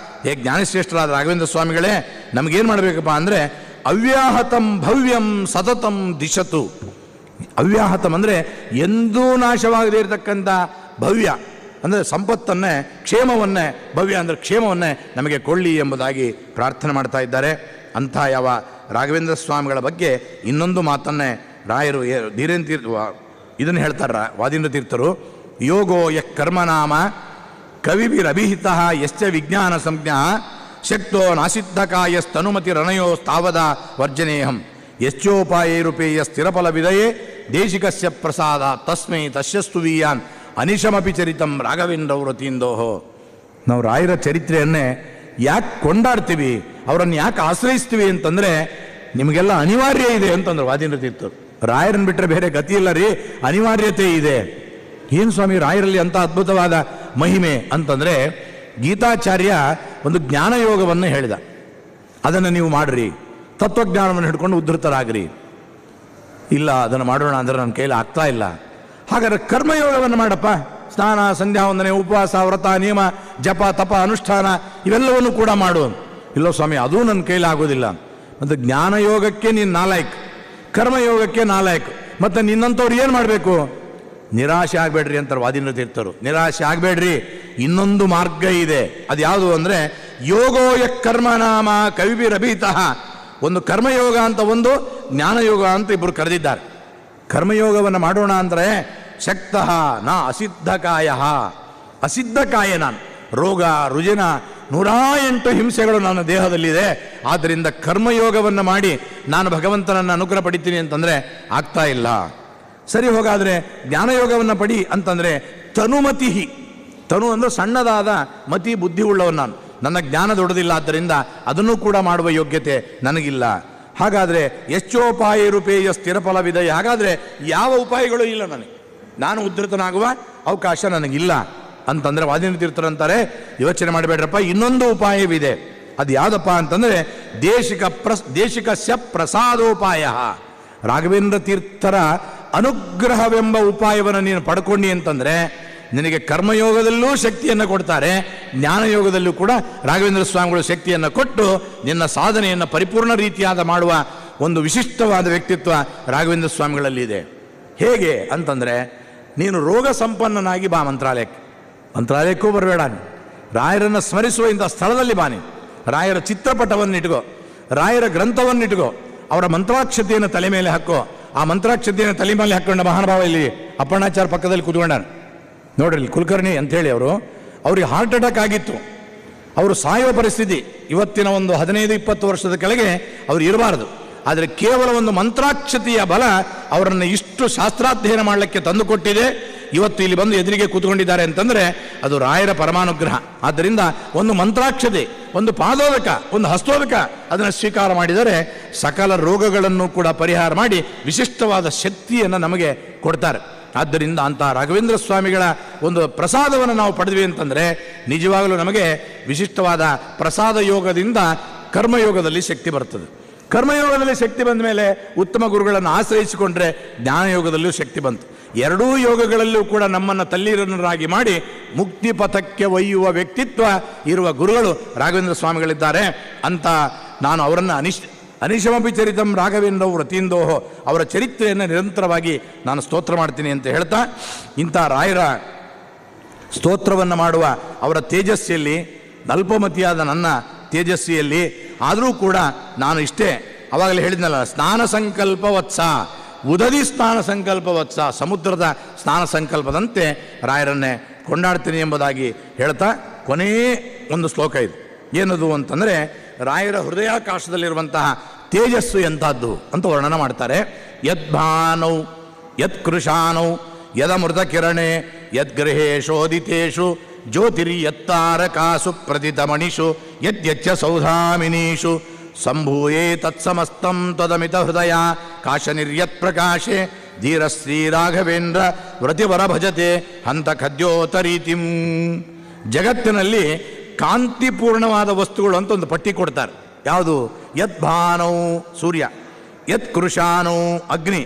ಜ್ಞಾನಶ್ರೇಷ್ಠರಾದ ರಾಘವೇಂದ್ರ ಸ್ವಾಮಿಗಳೇ ನಮಗೇನು ಮಾಡಬೇಕಪ್ಪ ಅಂದರೆ ಅವ್ಯಾಹತಂ ಭವ್ಯಂ ಸತತಂ ದಿಶತು. ಅವ್ಯಾಹತಂ ಅಂದರೆ ಎಂದೂ ನಾಶವಾಗದೇ ಇರತಕ್ಕಂಥ ಭವ್ಯ ಅಂದರೆ ಸಂಪತ್ತನ್ನೇ, ಕ್ಷೇಮವನ್ನೇ, ಭವ್ಯ ಅಂದರೆ ಕ್ಷೇಮವನ್ನೇ ನಮಗೆ ಕೊಳ್ಳಿ ಎಂಬುದಾಗಿ ಪ್ರಾರ್ಥನೆ ಮಾಡ್ತಾ ಇದ್ದಾರೆ. ಅಂಥ ಯಾವ ರಾಘವೇಂದ್ರ ಸ್ವಾಮಿಗಳ ಬಗ್ಗೆ ಇನ್ನೊಂದು ಮಾತನ್ನೇ ರಾಯರು ಧೀರೇಂದ್ರ ತೀರ್ಥ ಇದನ್ನು ಹೇಳ್ತಾರೆ ವಾದೀಂದ್ರ ತೀರ್ಥರು. ಯೋಗೋ ಯಃ ಕರ್ಮನಾಮ ಕವಿಭಿರಭಿಹಿತ ಯಶ್ಚ ವಿಜ್ಞಾನ ಸಂಜ್ಞಾ ಶಕ್ತೋ ನಾಸಿದ್ಧಕಾಯಸ್ತನುಮತಿರನಯೋ ಸ್ಥಾವದ ವರ್ಜನೇಹಂ ಯಶ್ಚೋಪಾಯೈರುಪೇಯ ಸ್ಥಿರಫಲ ವಿದಯೇ ದೇಶಿಕಸ್ಯ ಪ್ರಸಾದ ತಸ್ಮೈ ತಸ್ಯಸ್ತು ವೀಯಾನ್ ಅನಿಶಮಪಿ ಚರಿತಂ ರಾಘವೇಂದ್ರ ವ್ರತೀಂದೋಹೋ. ನಾವು ರಾಯರ ಚರಿತ್ರೆಯನ್ನೇ ಯಾಕೆ ಕೊಂಡಾಡ್ತೀವಿ, ಅವರನ್ನು ಯಾಕೆ ಆಶ್ರಯಿಸ್ತೀವಿ ಅಂತಂದರೆ ನಿಮಗೆಲ್ಲ ಅನಿವಾರ್ಯ ಇದೆ ಅಂತಂದ್ರು ವಾದೀಂದ್ರ ತೀರ್ಥರು. ರಾಯರನ್ನು ಬಿಟ್ಟರೆ ಬೇರೆ ಗತಿ ಇಲ್ಲ ರೀ, ಅನಿವಾರ್ಯತೆ ಇದೆ. ಏನು ಸ್ವಾಮಿ ರಾಯರಲ್ಲಿ ಅಂತ ಅದ್ಭುತವಾದ ಮಹಿಮೆ ಅಂತಂದರೆ, ಗೀತಾಚಾರ್ಯ ಒಂದು ಜ್ಞಾನಯೋಗವನ್ನು ಹೇಳಿದ, ಅದನ್ನು ನೀವು ಮಾಡ್ರಿ, ತತ್ವಜ್ಞಾನವನ್ನು ಹಿಡ್ಕೊಂಡು ಉದ್ಧತರಾಗ್ರಿ. ಇಲ್ಲ ಅದನ್ನು ಮಾಡೋಣ ಅಂದರೆ ನನ್ನ ಕೈಲಿ ಆಗ್ತಾ ಇಲ್ಲ. ಹಾಗಾದ್ರೆ ಕರ್ಮಯೋಗವನ್ನು ಮಾಡಪ್ಪ, ಸ್ನಾನ ಸಂಧ್ಯಾ ವಂದನೆ ಉಪವಾಸ ವ್ರತ ನಿಯಮ ಜಪ ತಪ ಅನುಷ್ಠಾನ ಇವೆಲ್ಲವನ್ನು ಕೂಡ ಮಾಡು. ಇಲ್ಲ ಸ್ವಾಮಿ ಅದೂ ನನ್ನ ಕೈಲಿ ಆಗೋದಿಲ್ಲ. ಮತ್ತು ಜ್ಞಾನಯೋಗಕ್ಕೆ ನೀನು ನಾಲಾಯಕ್, ಕರ್ಮಯೋಗಕ್ಕೆ ನಾಲಾಯಕ್, ಮತ್ತು ನಿನ್ನಂಥವ್ರು ಏನು ಮಾಡಬೇಕು? ನಿರಾಶೆ ಆಗಬೇಡ್ರಿ ಅಂತಾರೆ ವಾದೀಂದ್ರ ತೀರ್ಥರು. ನಿರಾಶೆ ಆಗಬೇಡ್ರಿ, ಇನ್ನೊಂದು ಮಾರ್ಗ ಇದೆ. ಅದು ಯಾವುದು ಅಂದರೆ ಯೋಗೋ ಯಃ ಕರ್ಮನಾಮ ಕವಿಭಿರಭಿತಃ. ಒಂದು ಕರ್ಮಯೋಗ ಅಂತ, ಒಂದು ಜ್ಞಾನಯೋಗ ಅಂತ ಇಬ್ಬರು ಕರೆದಿದ್ದಾರೆ. ಕರ್ಮಯೋಗವನ್ನು ಮಾಡೋಣ ಅಂದರೆ ಶಕ್ತಃ ನಾ ಅಸಿದ್ಧಕಾಯ, ಅಸಿದ್ಧಕಾಯ ನಾನು, ರೋಗ ರುಜಿನ 108 ಹಿಂಸೆಗಳು ನನ್ನ ದೇಹದಲ್ಲಿದೆ, ಆದ್ದರಿಂದ ಕರ್ಮಯೋಗವನ್ನು ಮಾಡಿ ನಾನು ಭಗವಂತನನ್ನು ಅನುಗ್ರಹ ಪಡಿತೀನಿ ಅಂತಂದರೆ ಆಗ್ತಾ ಇಲ್ಲ. ಸರಿ, ಹೋಗಾದರೆ ಜ್ಞಾನಯೋಗವನ್ನು ಪಡಿ ಅಂತಂದರೆ ತನುಮತಿ, ತನು ಅಂದರೆ ಸಣ್ಣದಾದ ಮತಿ ಬುದ್ಧಿ ಉಳ್ಳವನು ನಾನು, ನನ್ನ ಜ್ಞಾನ ದೊಡ್ಡದಿಲ್ಲ, ಆದ್ದರಿಂದ ಅದನ್ನು ಕೂಡ ಮಾಡುವ ಯೋಗ್ಯತೆ ನನಗಿಲ್ಲ. ಹಾಗಾದರೆ ಎಷ್ಟೋಪಾಯ ರೂಪೇಯ ಸ್ಥಿರಫಲವಿದೆ, ಹಾಗಾದರೆ ಯಾವ ಉಪಾಯಗಳು ಇಲ್ಲ ನನಗೆ, ನಾನು ಉದ್ಧತನಾಗುವ ಅವಕಾಶ ನನಗಿಲ್ಲ ಅಂತಂದರೆ ವಾದಿನಿ ತೀರ್ಥರಂತಾರೆ ಯೋಚನೆ ಮಾಡಬೇಡ್ರಪ್ಪ, ಇನ್ನೊಂದು ಉಪಾಯವಿದೆ. ಅದು ಯಾವುದಪ್ಪ ಅಂತಂದರೆ ದೇಶಿಕಸ್ಯ ಪ್ರಸಾದೋಪಾಯ. ರಾಘವೇಂದ್ರ ತೀರ್ಥರ ಅನುಗ್ರಹವೆಂಬ ಉಪಾಯವನ್ನು ನೀನು ಪಡ್ಕೊಂಡಿ ಅಂತಂದರೆ ನಿನಗೆ ಕರ್ಮಯೋಗದಲ್ಲೂ ಶಕ್ತಿಯನ್ನು ಕೊಡ್ತಾರೆ, ಜ್ಞಾನಯೋಗದಲ್ಲೂ ಕೂಡ ರಾಘವೇಂದ್ರ ಸ್ವಾಮಿಗಳು ಶಕ್ತಿಯನ್ನು ಕೊಟ್ಟು ನಿನ್ನ ಸಾಧನೆಯನ್ನು ಪರಿಪೂರ್ಣ ರೀತಿಯಾದ ಮಾಡುವ ಒಂದು ವಿಶಿಷ್ಟವಾದ ವ್ಯಕ್ತಿತ್ವ ರಾಘವೇಂದ್ರ ಸ್ವಾಮಿಗಳಲ್ಲಿ ಇದೆ. ಹೇಗೆ ಅಂತಂದರೆ, ನೀನು ರೋಗ ಸಂಪನ್ನನಾಗಿ ಬಾ ಮಂತ್ರಾಲಯಕ್ಕೂ ಬರಬೇಡ, ರಾಯರನ್ನು ಸ್ಮರಿಸುವ ಇಂಥ ಸ್ಥಳದಲ್ಲಿ ಬಾನಿ, ರಾಯರ ಚಿತ್ರಪಟವನ್ನು ಇಟ್ಕೋ, ರಾಯರ ಗ್ರಂಥವನ್ನು ಇಟ್ಕೋ, ಅವರ ಮಂತ್ರಾಕ್ಷತೆಯನ್ನು ತಲೆ ಮೇಲೆ ಹಾಕೋ. ಆ ಮಂತ್ರಾಕ್ಷತೆಯನ್ನು ತಲೆ ಮೇಲೆ ಹಾಕೊಂಡ ಮಹಾನುಭಾವ ಇಲ್ಲಿ ಅಪ್ಪಣ್ಣಾಚಾರ್ಯ ಪಕ್ಕದಲ್ಲಿ ಕೂತ್ಕೊಂಡ ನೋಡ್ರಿ, ಕುಲಕರ್ಣಿ ಅಂಥೇಳಿ ಅವ್ರಿಗೆ ಹಾರ್ಟ್ ಅಟ್ಯಾಕ್ ಆಗಿತ್ತು, ಅವರು ಸಾಯುವ ಪರಿಸ್ಥಿತಿ. ಇವತ್ತಿನ ಒಂದು 15-20 ವರ್ಷದ ಕೆಳಗೆ ಅವರು ಇರಬಾರ್ದು, ಆದರೆ ಕೇವಲ ಒಂದು ಮಂತ್ರಾಕ್ಷತೆಯ ಬಲ ಅವರನ್ನು ಇಷ್ಟು ಶಾಸ್ತ್ರಾಧ್ಯಯನ ಮಾಡಲಿಕ್ಕೆ ತಂದುಕೊಟ್ಟಿದೆ. ಇವತ್ತು ಇಲ್ಲಿ ಬಂದು ಎದುರಿಗೆ ಕೂತ್ಕೊಂಡಿದ್ದಾರೆ ಅಂತಂದರೆ ಅದು ರಾಯರ ಪರಮಾನುಗ್ರಹ. ಆದ್ದರಿಂದ ಒಂದು ಮಂತ್ರಾಕ್ಷತೆ, ಒಂದು ಪಾದೋದಕ, ಒಂದು ಹಸ್ತೋದಕ ಅದನ್ನು ಸ್ವೀಕಾರ ಮಾಡಿದರೆ ಸಕಲ ರೋಗಗಳನ್ನು ಕೂಡ ಪರಿಹಾರ ಮಾಡಿ ವಿಶಿಷ್ಟವಾದ ಶಕ್ತಿಯನ್ನು ನಮಗೆ ಕೊಡ್ತಾರೆ. ಆದ್ದರಿಂದ ಅಂತಹ ರಾಘವೇಂದ್ರ ಸ್ವಾಮಿಗಳ ಒಂದು ಪ್ರಸಾದವನ್ನು ನಾವು ಪಡೆದ್ವಿ ಅಂತಂದರೆ ನಿಜವಾಗಲೂ ನಮಗೆ ವಿಶಿಷ್ಟವಾದ ಪ್ರಸಾದ ಯೋಗದಿಂದ ಕರ್ಮಯೋಗದಲ್ಲಿ ಶಕ್ತಿ ಬರ್ತದೆ. ಕರ್ಮಯೋಗದಲ್ಲಿ ಶಕ್ತಿ ಬಂದ ಮೇಲೆ ಉತ್ತಮ ಗುರುಗಳನ್ನು ಆಶ್ರಯಿಸಿಕೊಂಡ್ರೆ ಜ್ಞಾನಯೋಗದಲ್ಲೂ ಶಕ್ತಿ ಬಂತು. ಎರಡೂ ಯೋಗಗಳಲ್ಲೂ ಕೂಡ ನಮ್ಮನ್ನು ತಲ್ಲೀರನರಾಗಿ ಮಾಡಿ ಮುಕ್ತಿ ಪಥಕ್ಕೆ ಒಯ್ಯುವ ವ್ಯಕ್ತಿತ್ವ ಇರುವ ಗುರುಗಳು ರಾಘವೇಂದ್ರ ಸ್ವಾಮಿಗಳಿದ್ದಾರೆ ಅಂತ ನಾನು ಅವರನ್ನು ಅನಿಶಮಪಿ ಚರಿತಂ ರಾಘವೇಂದ್ರ ವ್ರತೀಂದೋಹೋ, ಅವರ ಚರಿತ್ರೆಯನ್ನು ನಿರಂತರವಾಗಿ ನಾನು ಸ್ತೋತ್ರ ಮಾಡ್ತೀನಿ ಅಂತ ಹೇಳ್ತಾ, ಇಂಥ ರಾಯರ ಸ್ತೋತ್ರವನ್ನು ಮಾಡುವ ಅವರ ತೇಜಸ್ಸಿಯಲ್ಲಿ, ಅಲ್ಪಮತಿಯಾದ ನನ್ನ ತೇಜಸ್ವಿಯಲ್ಲಿ ಆದರೂ ಕೂಡ ನಾನು ಇಷ್ಟೇ ಅವಾಗಲೇ ಹೇಳಿದ್ನಲ್ಲ, ಸ್ನಾನ ಸಂಕಲ್ಪ ವತ್ಸ, ಉದದಿ ಸ್ನಾನ ಸಂಕಲ್ಪ ವತ್ಸ, ಸಮುದ್ರದ ಸ್ನಾನ ಸಂಕಲ್ಪದಂತೆ ರಾಯರನ್ನೇ ಕೊಂಡಾಡ್ತೀನಿ ಎಂಬುದಾಗಿ ಹೇಳ್ತಾ ಕೊನೆಯೇ ಒಂದು ಶ್ಲೋಕ ಇದು. ಏನದು ಅಂತಂದರೆ, ರಾಯರ ಹೃದಯಾಕಾಶದಲ್ಲಿರುವಂತಹ ತೇಜಸ್ಸು ಎಂಥದ್ದು ಅಂತ ವರ್ಣನ ಮಾಡ್ತಾರೆ. ಯದ್ಭಾನೌ ಯತ್ಕೃಶಾನೌ ಯದಮೃತ ಕಿರಣೆ ಯದ್ಗೃಹೇಶೋದಿತೇಷು ಜ್ಯೋತಿರಿ ಯತ್ತಾರಕಾಸು ಪ್ರತಿತಮಣಿಷು ಯದ್ಯಚ್ಚ ಸೌಧಾಮಿನೀಷು ಸಂಭೂಯೇ ತತ್ಸಮಸ್ತಂ ತ್ವದಮಿತ ಹೃದಯ ಕಾಶನಿರ್ಯತ್ ಪ್ರಕಾಶೆ ಧೀರ ಶ್ರೀ ರಾಘವೇಂದ್ರ ವ್ರತಿವರ ಭಜತೆ ಹಂತ ಖದ್ಯೋತರೀತಿಂ. ಜಗತ್ತಿನಲ್ಲಿ ಕಾಂತಿಪೂರ್ಣವಾದ ವಸ್ತುಗಳು ಅಂತ ಒಂದು ಪಟ್ಟಿ ಕೊಡ್ತಾರೆ. ಯಾವುದು? ಯದ್ಭಾನೌ ಸೂರ್ಯ, ಯತ್ಕೃಶಾನೌ ಅಗ್ನಿ,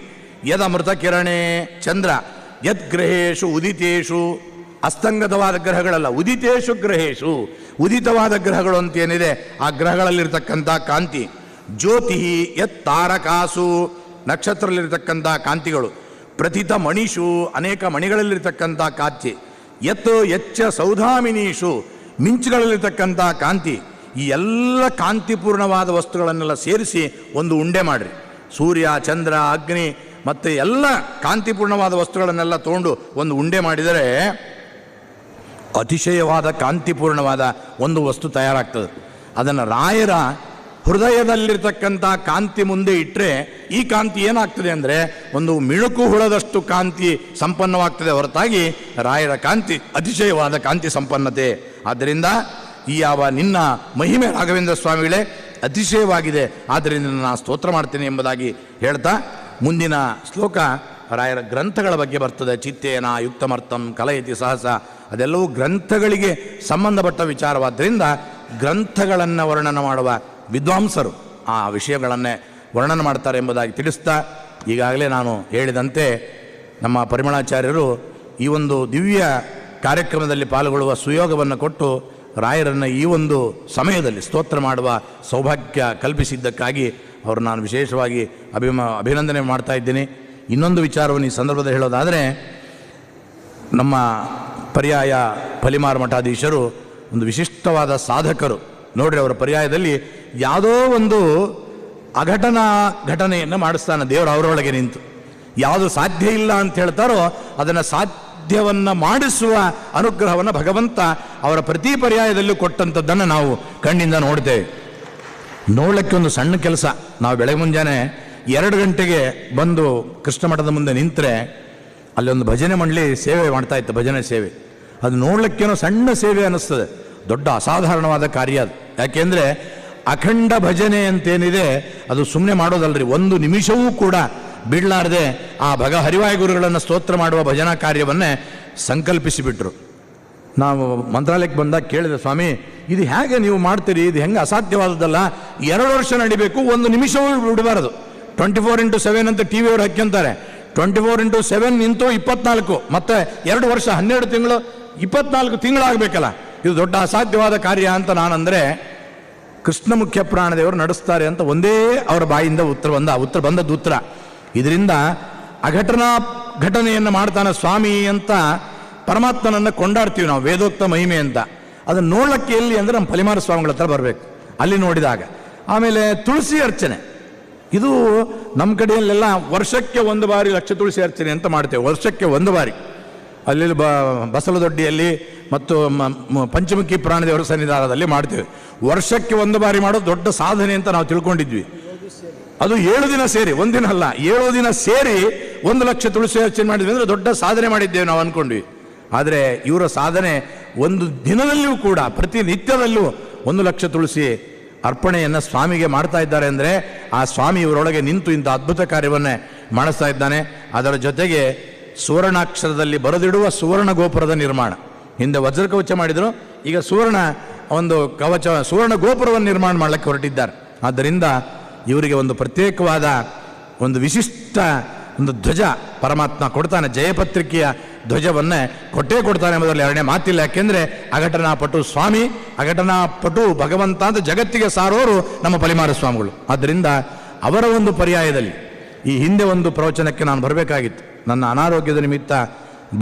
ಯದಮೃತ ಕಿರಣೆ ಚಂದ್ರ, ಯದ್ಗ್ರಹೇಶು ಉದಿತೇಶು ಅಸ್ತಂಗತವಾದ ಗ್ರಹಗಳಲ್ಲ, ಉದಿತೇಶು ಗ್ರಹೇಶು ಉದಿತವಾದ ಗ್ರಹಗಳು ಅಂತೇನಿದೆ ಆ ಗ್ರಹಗಳಲ್ಲಿರ್ತಕ್ಕಂಥ ಕಾಂತಿ, ಜ್ಯೋತಿ ಯತ್ ತಾರಕಾಸು ನಕ್ಷತ್ರದಲ್ಲಿರ್ತಕ್ಕಂಥ ಕಾಂತಿಗಳು, ಪ್ರತಿತ ಮಣಿಷು ಅನೇಕ ಮಣಿಗಳಲ್ಲಿರ್ತಕ್ಕಂಥ ಕಾಂತಿ, ಯತ್ ಎಚ್ಚ ಸೌಧಾಮಿನೀಷು ಮಿಂಚುಗಳಲ್ಲಿರ್ತಕ್ಕಂಥ ಕಾಂತಿ. ಈ ಎಲ್ಲ ಕಾಂತಿಪೂರ್ಣವಾದ ವಸ್ತುಗಳನ್ನೆಲ್ಲ ಸೇರಿಸಿ ಒಂದು ಉಂಡೆ ಮಾಡಿರಿ. ಸೂರ್ಯ, ಚಂದ್ರ, ಅಗ್ನಿ ಮತ್ತು ಎಲ್ಲ ಕಾಂತಿಪೂರ್ಣವಾದ ವಸ್ತುಗಳನ್ನೆಲ್ಲ ತೊಗೊಂಡು ಒಂದು ಉಂಡೆ ಮಾಡಿದರೆ ಅತಿಶಯವಾದ ಕಾಂತಿಪೂರ್ಣವಾದ ಒಂದು ವಸ್ತು ತಯಾರಾಗ್ತದೆ. ಅದನ್ನು ರಾಯರ ಹೃದಯದಲ್ಲಿರ್ತಕ್ಕಂಥ ಕಾಂತಿ ಮುಂದೆ ಇಟ್ಟರೆ ಈ ಕಾಂತಿ ಏನಾಗ್ತದೆ ಅಂದರೆ ಒಂದು ಮಿಣುಕು ಹುಳದಷ್ಟು ಕಾಂತಿ ಸಂಪನ್ನವಾಗ್ತದೆ ಹೊರತಾಗಿ ರಾಯರ ಕಾಂತಿ ಅತಿಶಯವಾದ ಕಾಂತಿ ಸಂಪನ್ನತೆ. ಆದ್ದರಿಂದ ಈ ಯಾವ ನಿನ್ನ ಮಹಿಮೆ ರಾಘವೇಂದ್ರ ಸ್ವಾಮಿಗಳೇ ಅತಿಶಯವಾಗಿದೆ, ಆದ್ದರಿಂದ ನಾನು ಸ್ತೋತ್ರ ಮಾಡ್ತೀನಿ ಎಂಬುದಾಗಿ ಹೇಳ್ತಾ ಮುಂದಿನ ಶ್ಲೋಕ ರಾಯರ ಗ್ರಂಥಗಳ ಬಗ್ಗೆ ಬರ್ತದೆ. ಚಿತ್ತೇನ ಯುಕ್ತಮರ್ಥಂ ಕಲಯತಿ ಸಹಸ, ಅದೆಲ್ಲವೂ ಗ್ರಂಥಗಳಿಗೆ ಸಂಬಂಧಪಟ್ಟ ವಿಚಾರವಾದ್ದರಿಂದ ಗ್ರಂಥಗಳನ್ನು ವರ್ಣನ ಮಾಡುವ ವಿದ್ವಾಂಸರು ಆ ವಿಷಯಗಳನ್ನೇ ವರ್ಣನ ಮಾಡ್ತಾರೆ ಎಂಬುದಾಗಿ ತಿಳಿಸ್ತಾ, ಈಗಾಗಲೇ ನಾನು ಹೇಳಿದಂತೆ ನಮ್ಮ ಪರಿಮಳಾಚಾರ್ಯರು ಈ ಒಂದು ದಿವ್ಯ ಕಾರ್ಯಕ್ರಮದಲ್ಲಿ ಪಾಲ್ಗೊಳ್ಳುವ ಸುಯೋಗವನ್ನು ಕೊಟ್ಟು ರಾಯರನ್ನು ಈ ಒಂದು ಸಮಯದಲ್ಲಿ ಸ್ತೋತ್ರ ಮಾಡುವ ಸೌಭಾಗ್ಯ ಕಲ್ಪಿಸಿದ್ದಕ್ಕಾಗಿ ಅವರು ನಾನು ವಿಶೇಷವಾಗಿ ಅಭಿನಂದನೆ ಮಾಡ್ತಾ ಇದ್ದೀನಿ. ಇನ್ನೊಂದು ವಿಚಾರವನ್ನು ಈ ಸಂದರ್ಭದಲ್ಲಿ ಹೇಳೋದಾದರೆ, ನಮ್ಮ ಪರ್ಯಾಯ ಫಲಿಮಾರ ಮಠಾಧೀಶರು ಒಂದು ವಿಶಿಷ್ಟವಾದ ಸಾಧಕರು. ನೋಡ್ರಿ, ಅವರ ಪರ್ಯಾಯದಲ್ಲಿ ಯಾವುದೋ ಒಂದು ಘಟನೆಯನ್ನು ಮಾಡಿಸ್ತಾನೆ ದೇವರು ಅವರೊಳಗೆ ನಿಂತು. ಯಾವುದು ಸಾಧ್ಯ ಇಲ್ಲ ಅಂತ ಹೇಳ್ತಾರೋ ಅದನ್ನು ಸಾಧ್ಯವನ್ನು ಮಾಡಿಸುವ ಅನುಗ್ರಹವನ್ನು ಭಗವಂತ ಅವರ ಪ್ರತಿ ಪರ್ಯಾಯದಲ್ಲೂ ಕೊಟ್ಟಂಥದ್ದನ್ನು ನಾವು ಕಣ್ಣಿಂದ ನೋಡ್ತೇವೆ. ನೋಡಲಿಕ್ಕೆ ಒಂದು ಸಣ್ಣ ಕೆಲಸ. ನಾವು ಬೆಳಗ್ಗೆ ಮುಂಜಾನೆ 2 ಗಂಟೆಗೆ ಬಂದು ಕೃಷ್ಣ ಮಠದ ಮುಂದೆ ನಿಂತರೆ ಅಲ್ಲಿ ಒಂದು ಭಜನೆ ಮಂಡಳಿ ಸೇವೆ ಮಾಡ್ತಾ ಇತ್ತು, ಭಜನೆ ಸೇವೆ. ಅದು ನೋಡಲಿಕ್ಕೇನೋ ಸಣ್ಣ ಸೇವೆ ಅನ್ನಿಸ್ತದೆ, ದೊಡ್ಡ ಅಸಾಧಾರಣವಾದ ಕಾರ್ಯ ಅದು. ಯಾಕೆಂದರೆ ಅಖಂಡ ಭಜನೆ ಅಂತೇನಿದೆ ಅದು ಸುಮ್ಮನೆ ಮಾಡೋದಲ್ರಿ. ಒಂದು ನಿಮಿಷವೂ ಕೂಡ ಬಿಡಲಾರದೆ ಆ ಹರಿವಾಯ ಗುರುಗಳನ್ನು ಸ್ತೋತ್ರ ಮಾಡುವ ಭಜನಾ ಕಾರ್ಯವನ್ನೇ ಸಂಕಲ್ಪಿಸಿಬಿಟ್ರು. ನಾವು ಮಂತ್ರಾಲಯಕ್ಕೆ ಬಂದಾಗ ಕೇಳಿದೆ, ಸ್ವಾಮಿ ಇದು ಹೇಗೆ ನೀವು ಮಾಡ್ತೀರಿ, ಇದು ಹೆಂಗೆ ಅಸಾಧ್ಯವಾದದ್ದಲ್ಲ, 2 ವರ್ಷ ನಡಿಬೇಕು, ಒಂದು ನಿಮಿಷವೂ ಬಿಡಬಾರದು. 24x7 ಅಂತ ಟಿ ವಿಯವರು ಹಾಕ್ಯಂತಾರೆ. 24x7 ನಿಂತು 24, ಮತ್ತೆ 2 ವರ್ಷ 12 ತಿಂಗಳು 24 ತಿಂಗಳಾಗಬೇಕಲ್ಲ, ಇದು ದೊಡ್ಡ ಅಸಾಧ್ಯವಾದ ಕಾರ್ಯ ಅಂತ ನಾನಂದರೆ ಕೃಷ್ಣ ಮುಖ್ಯ ಪ್ರಾಣದೇವರು ನಡೆಸ್ತಾರೆ ಅಂತ ಒಂದೇ ಅವರ ಬಾಯಿಂದ ಉತ್ತರ ಬಂದದ್ದು ಉತ್ತರ. ಇದರಿಂದ ಘಟನೆಯನ್ನು ಮಾಡ್ತಾನೆ ಸ್ವಾಮಿ ಅಂತ ಪರಮಾತ್ಮನನ್ನು ಕೊಂಡಾಡ್ತೀವಿ ನಾವು, ವೇದೋಕ್ತ ಮಹಿಮೆ ಅಂತ. ಅದನ್ನು ನೋಡಲಿಕ್ಕೆ ಎಲ್ಲಿ ಅಂದರೆ ನಮ್ಮ ಫಲಿಮಾರ ಸ್ವಾಮಿಗಳ ಹತ್ರ ಬರಬೇಕು, ಅಲ್ಲಿ ನೋಡಿದಾಗ. ಆಮೇಲೆ ತುಳಸಿ ಅರ್ಚನೆ, ಇದು ನಮ್ಮ ಕಡೆಯಲ್ಲೆಲ್ಲ ವರ್ಷಕ್ಕೆ 1 ಬಾರಿ ಲಕ್ಷ ತುಳಸಿ ಅರ್ಚನೆ ಅಂತ ಮಾಡ್ತೇವೆ. ವರ್ಷಕ್ಕೆ 1 ಬಾರಿ ಅಲ್ಲಿ ಬಸವದೊಡ್ಡಿಯಲ್ಲಿ ಮತ್ತು ಪಂಚಮುಖಿ ಪ್ರಾಣದೇವರ ಸನ್ನಿಧಾನದಲ್ಲಿ ಮಾಡ್ತೇವೆ. ವರ್ಷಕ್ಕೆ 1 ಬಾರಿ ಮಾಡೋದು ದೊಡ್ಡ ಸಾಧನೆ ಅಂತ ನಾವು ತಿಳ್ಕೊಂಡಿದ್ವಿ. ಅದು 7 ದಿನ ಸೇರಿ, ಒಂದಿನ ಅಲ್ಲ 7 ದಿನ ಸೇರಿ 1 ಲಕ್ಷ ತುಳಸಿ ಅರ್ಚನೆ ಮಾಡಿದ್ವಿ ಅಂದರೆ ದೊಡ್ಡ ಸಾಧನೆ ಮಾಡಿದ್ದೇವೆ ನಾವು ಅಂದ್ಕೊಂಡ್ವಿ. ಆದರೆ ಇವರ ಸಾಧನೆ ಒಂದು ದಿನದಲ್ಲಿಯೂ ಕೂಡ ಪ್ರತಿನಿತ್ಯದಲ್ಲೂ 1 ಲಕ್ಷ ತುಳಸಿ ಅರ್ಪಣೆಯನ್ನು ಸ್ವಾಮಿಗೆ ಮಾಡ್ತಾ ಇದ್ದಾರೆ ಅಂದರೆ ಆ ಸ್ವಾಮಿ ಇವರೊಳಗೆ ನಿಂತು ಇಂಥ ಅದ್ಭುತ ಕಾರ್ಯವನ್ನೇ ಮಾಡಿಸ್ತಾ ಇದ್ದಾನೆ. ಅದರ ಜೊತೆಗೆ ಸುವರ್ಣಾಕ್ಷರದಲ್ಲಿ ಬರೆದಿಡುವ ಸುವರ್ಣ ಗೋಪುರದ ನಿರ್ಮಾಣ. ಹಿಂದೆ ವಜ್ರ ಕವಚ ಮಾಡಿದರು, ಈಗ ಸುವರ್ಣ ಗೋಪುರವನ್ನು ನಿರ್ಮಾಣ ಮಾಡಲಿಕ್ಕೆ ಹೊರಟಿದ್ದಾರೆ. ಆದ್ದರಿಂದ ಇವರಿಗೆ ಒಂದು ಪ್ರತ್ಯೇಕವಾದ ಒಂದು ವಿಶಿಷ್ಟ ಒಂದು ಧ್ವಜ ಪರಮಾತ್ಮ ಕೊಡ್ತಾನೆ. ಜಯಪತ್ರಿಕೆಯ ಧ್ವಜವನ್ನೇ ಕೊಡ್ತಾನೆ ಎಂಬುದರಲ್ಲಿ 2ನೇ ಮಾತಿಲ್ಲ. ಯಾಕೆಂದರೆ ಅಘಟನಾಪಟು ಸ್ವಾಮಿ, ಅಘಟನಾಪಟು ಭಗವಂತ ಅಂತ ಜಗತ್ತಿಗೆ ಸಾರೋರು ನಮ್ಮ ಫಲಿಮಾರ ಸ್ವಾಮಿಗಳು. ಆದ್ದರಿಂದ ಅವರ ಒಂದು ಪರ್ಯಾಯದಲ್ಲಿ ಈ ಹಿಂದೆ ಒಂದು ಪ್ರವಚನಕ್ಕೆ ನಾನು ಬರಬೇಕಾಗಿತ್ತು, ನನ್ನ ಅನಾರೋಗ್ಯದ ನಿಮಿತ್ತ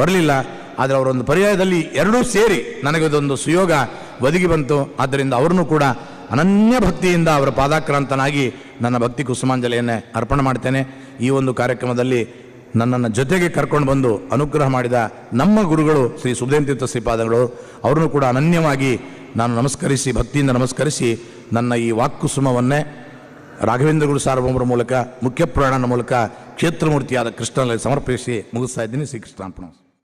ಬರಲಿಲ್ಲ. ಆದರೆ ಅವರೊಂದು ಪರ್ಯಾಯದಲ್ಲಿ 2 ಸೇರಿ ನನಗೆ ಇದೊಂದು ಸುಯೋಗ ಒದಗಿ ಬಂತು. ಆದ್ದರಿಂದ ಅವರನ್ನು ಕೂಡ ಅನನ್ಯ ಭಕ್ತಿಯಿಂದ ಅವರ ಪಾದಾಕ್ರಾಂತನಾಗಿ ನನ್ನ ಭಕ್ತಿ ಕುಸುಮಾಂಜಲಿಯನ್ನೇ ಅರ್ಪಣೆ ಮಾಡ್ತೇನೆ. ಈ ಒಂದು ಕಾರ್ಯಕ್ರಮದಲ್ಲಿ ನನ್ನನ್ನು ಜೊತೆಗೆ ಕರ್ಕೊಂಡು ಬಂದು ಅನುಗ್ರಹ ಮಾಡಿದ ನಮ್ಮ ಗುರುಗಳು ಶ್ರೀ ಸುಬುಧೇಂದ್ರ ತೀರ್ಥ ಶ್ರೀಪಾದಗಳು, ಅವರನ್ನು ಕೂಡ ಅನನ್ಯವಾಗಿ ನಾನು ನಮಸ್ಕರಿಸಿ, ಭಕ್ತಿಯಿಂದ ನಮಸ್ಕರಿಸಿ, ನನ್ನ ಈ ವಾಕ್ಕುಸುಮವನ್ನೇ ರಾಘವೇಂದ್ರ ಗುರು ಸಾರ್ವಭೌಮರ ಮೂಲಕ, ಮುಖ್ಯ ಪುರಾಣನ ಮೂಲಕ ಕ್ಷೇತ್ರಮೂರ್ತಿಯಾದ ಕೃಷ್ಣನಲ್ಲಿ ಸಮರ್ಪಿಸಿ ಮುಗಿಸ್ತಾ ಇದ್ದೀನಿ. ಶ್ರೀಕೃಷ್ಣಾರ್ಪಣ.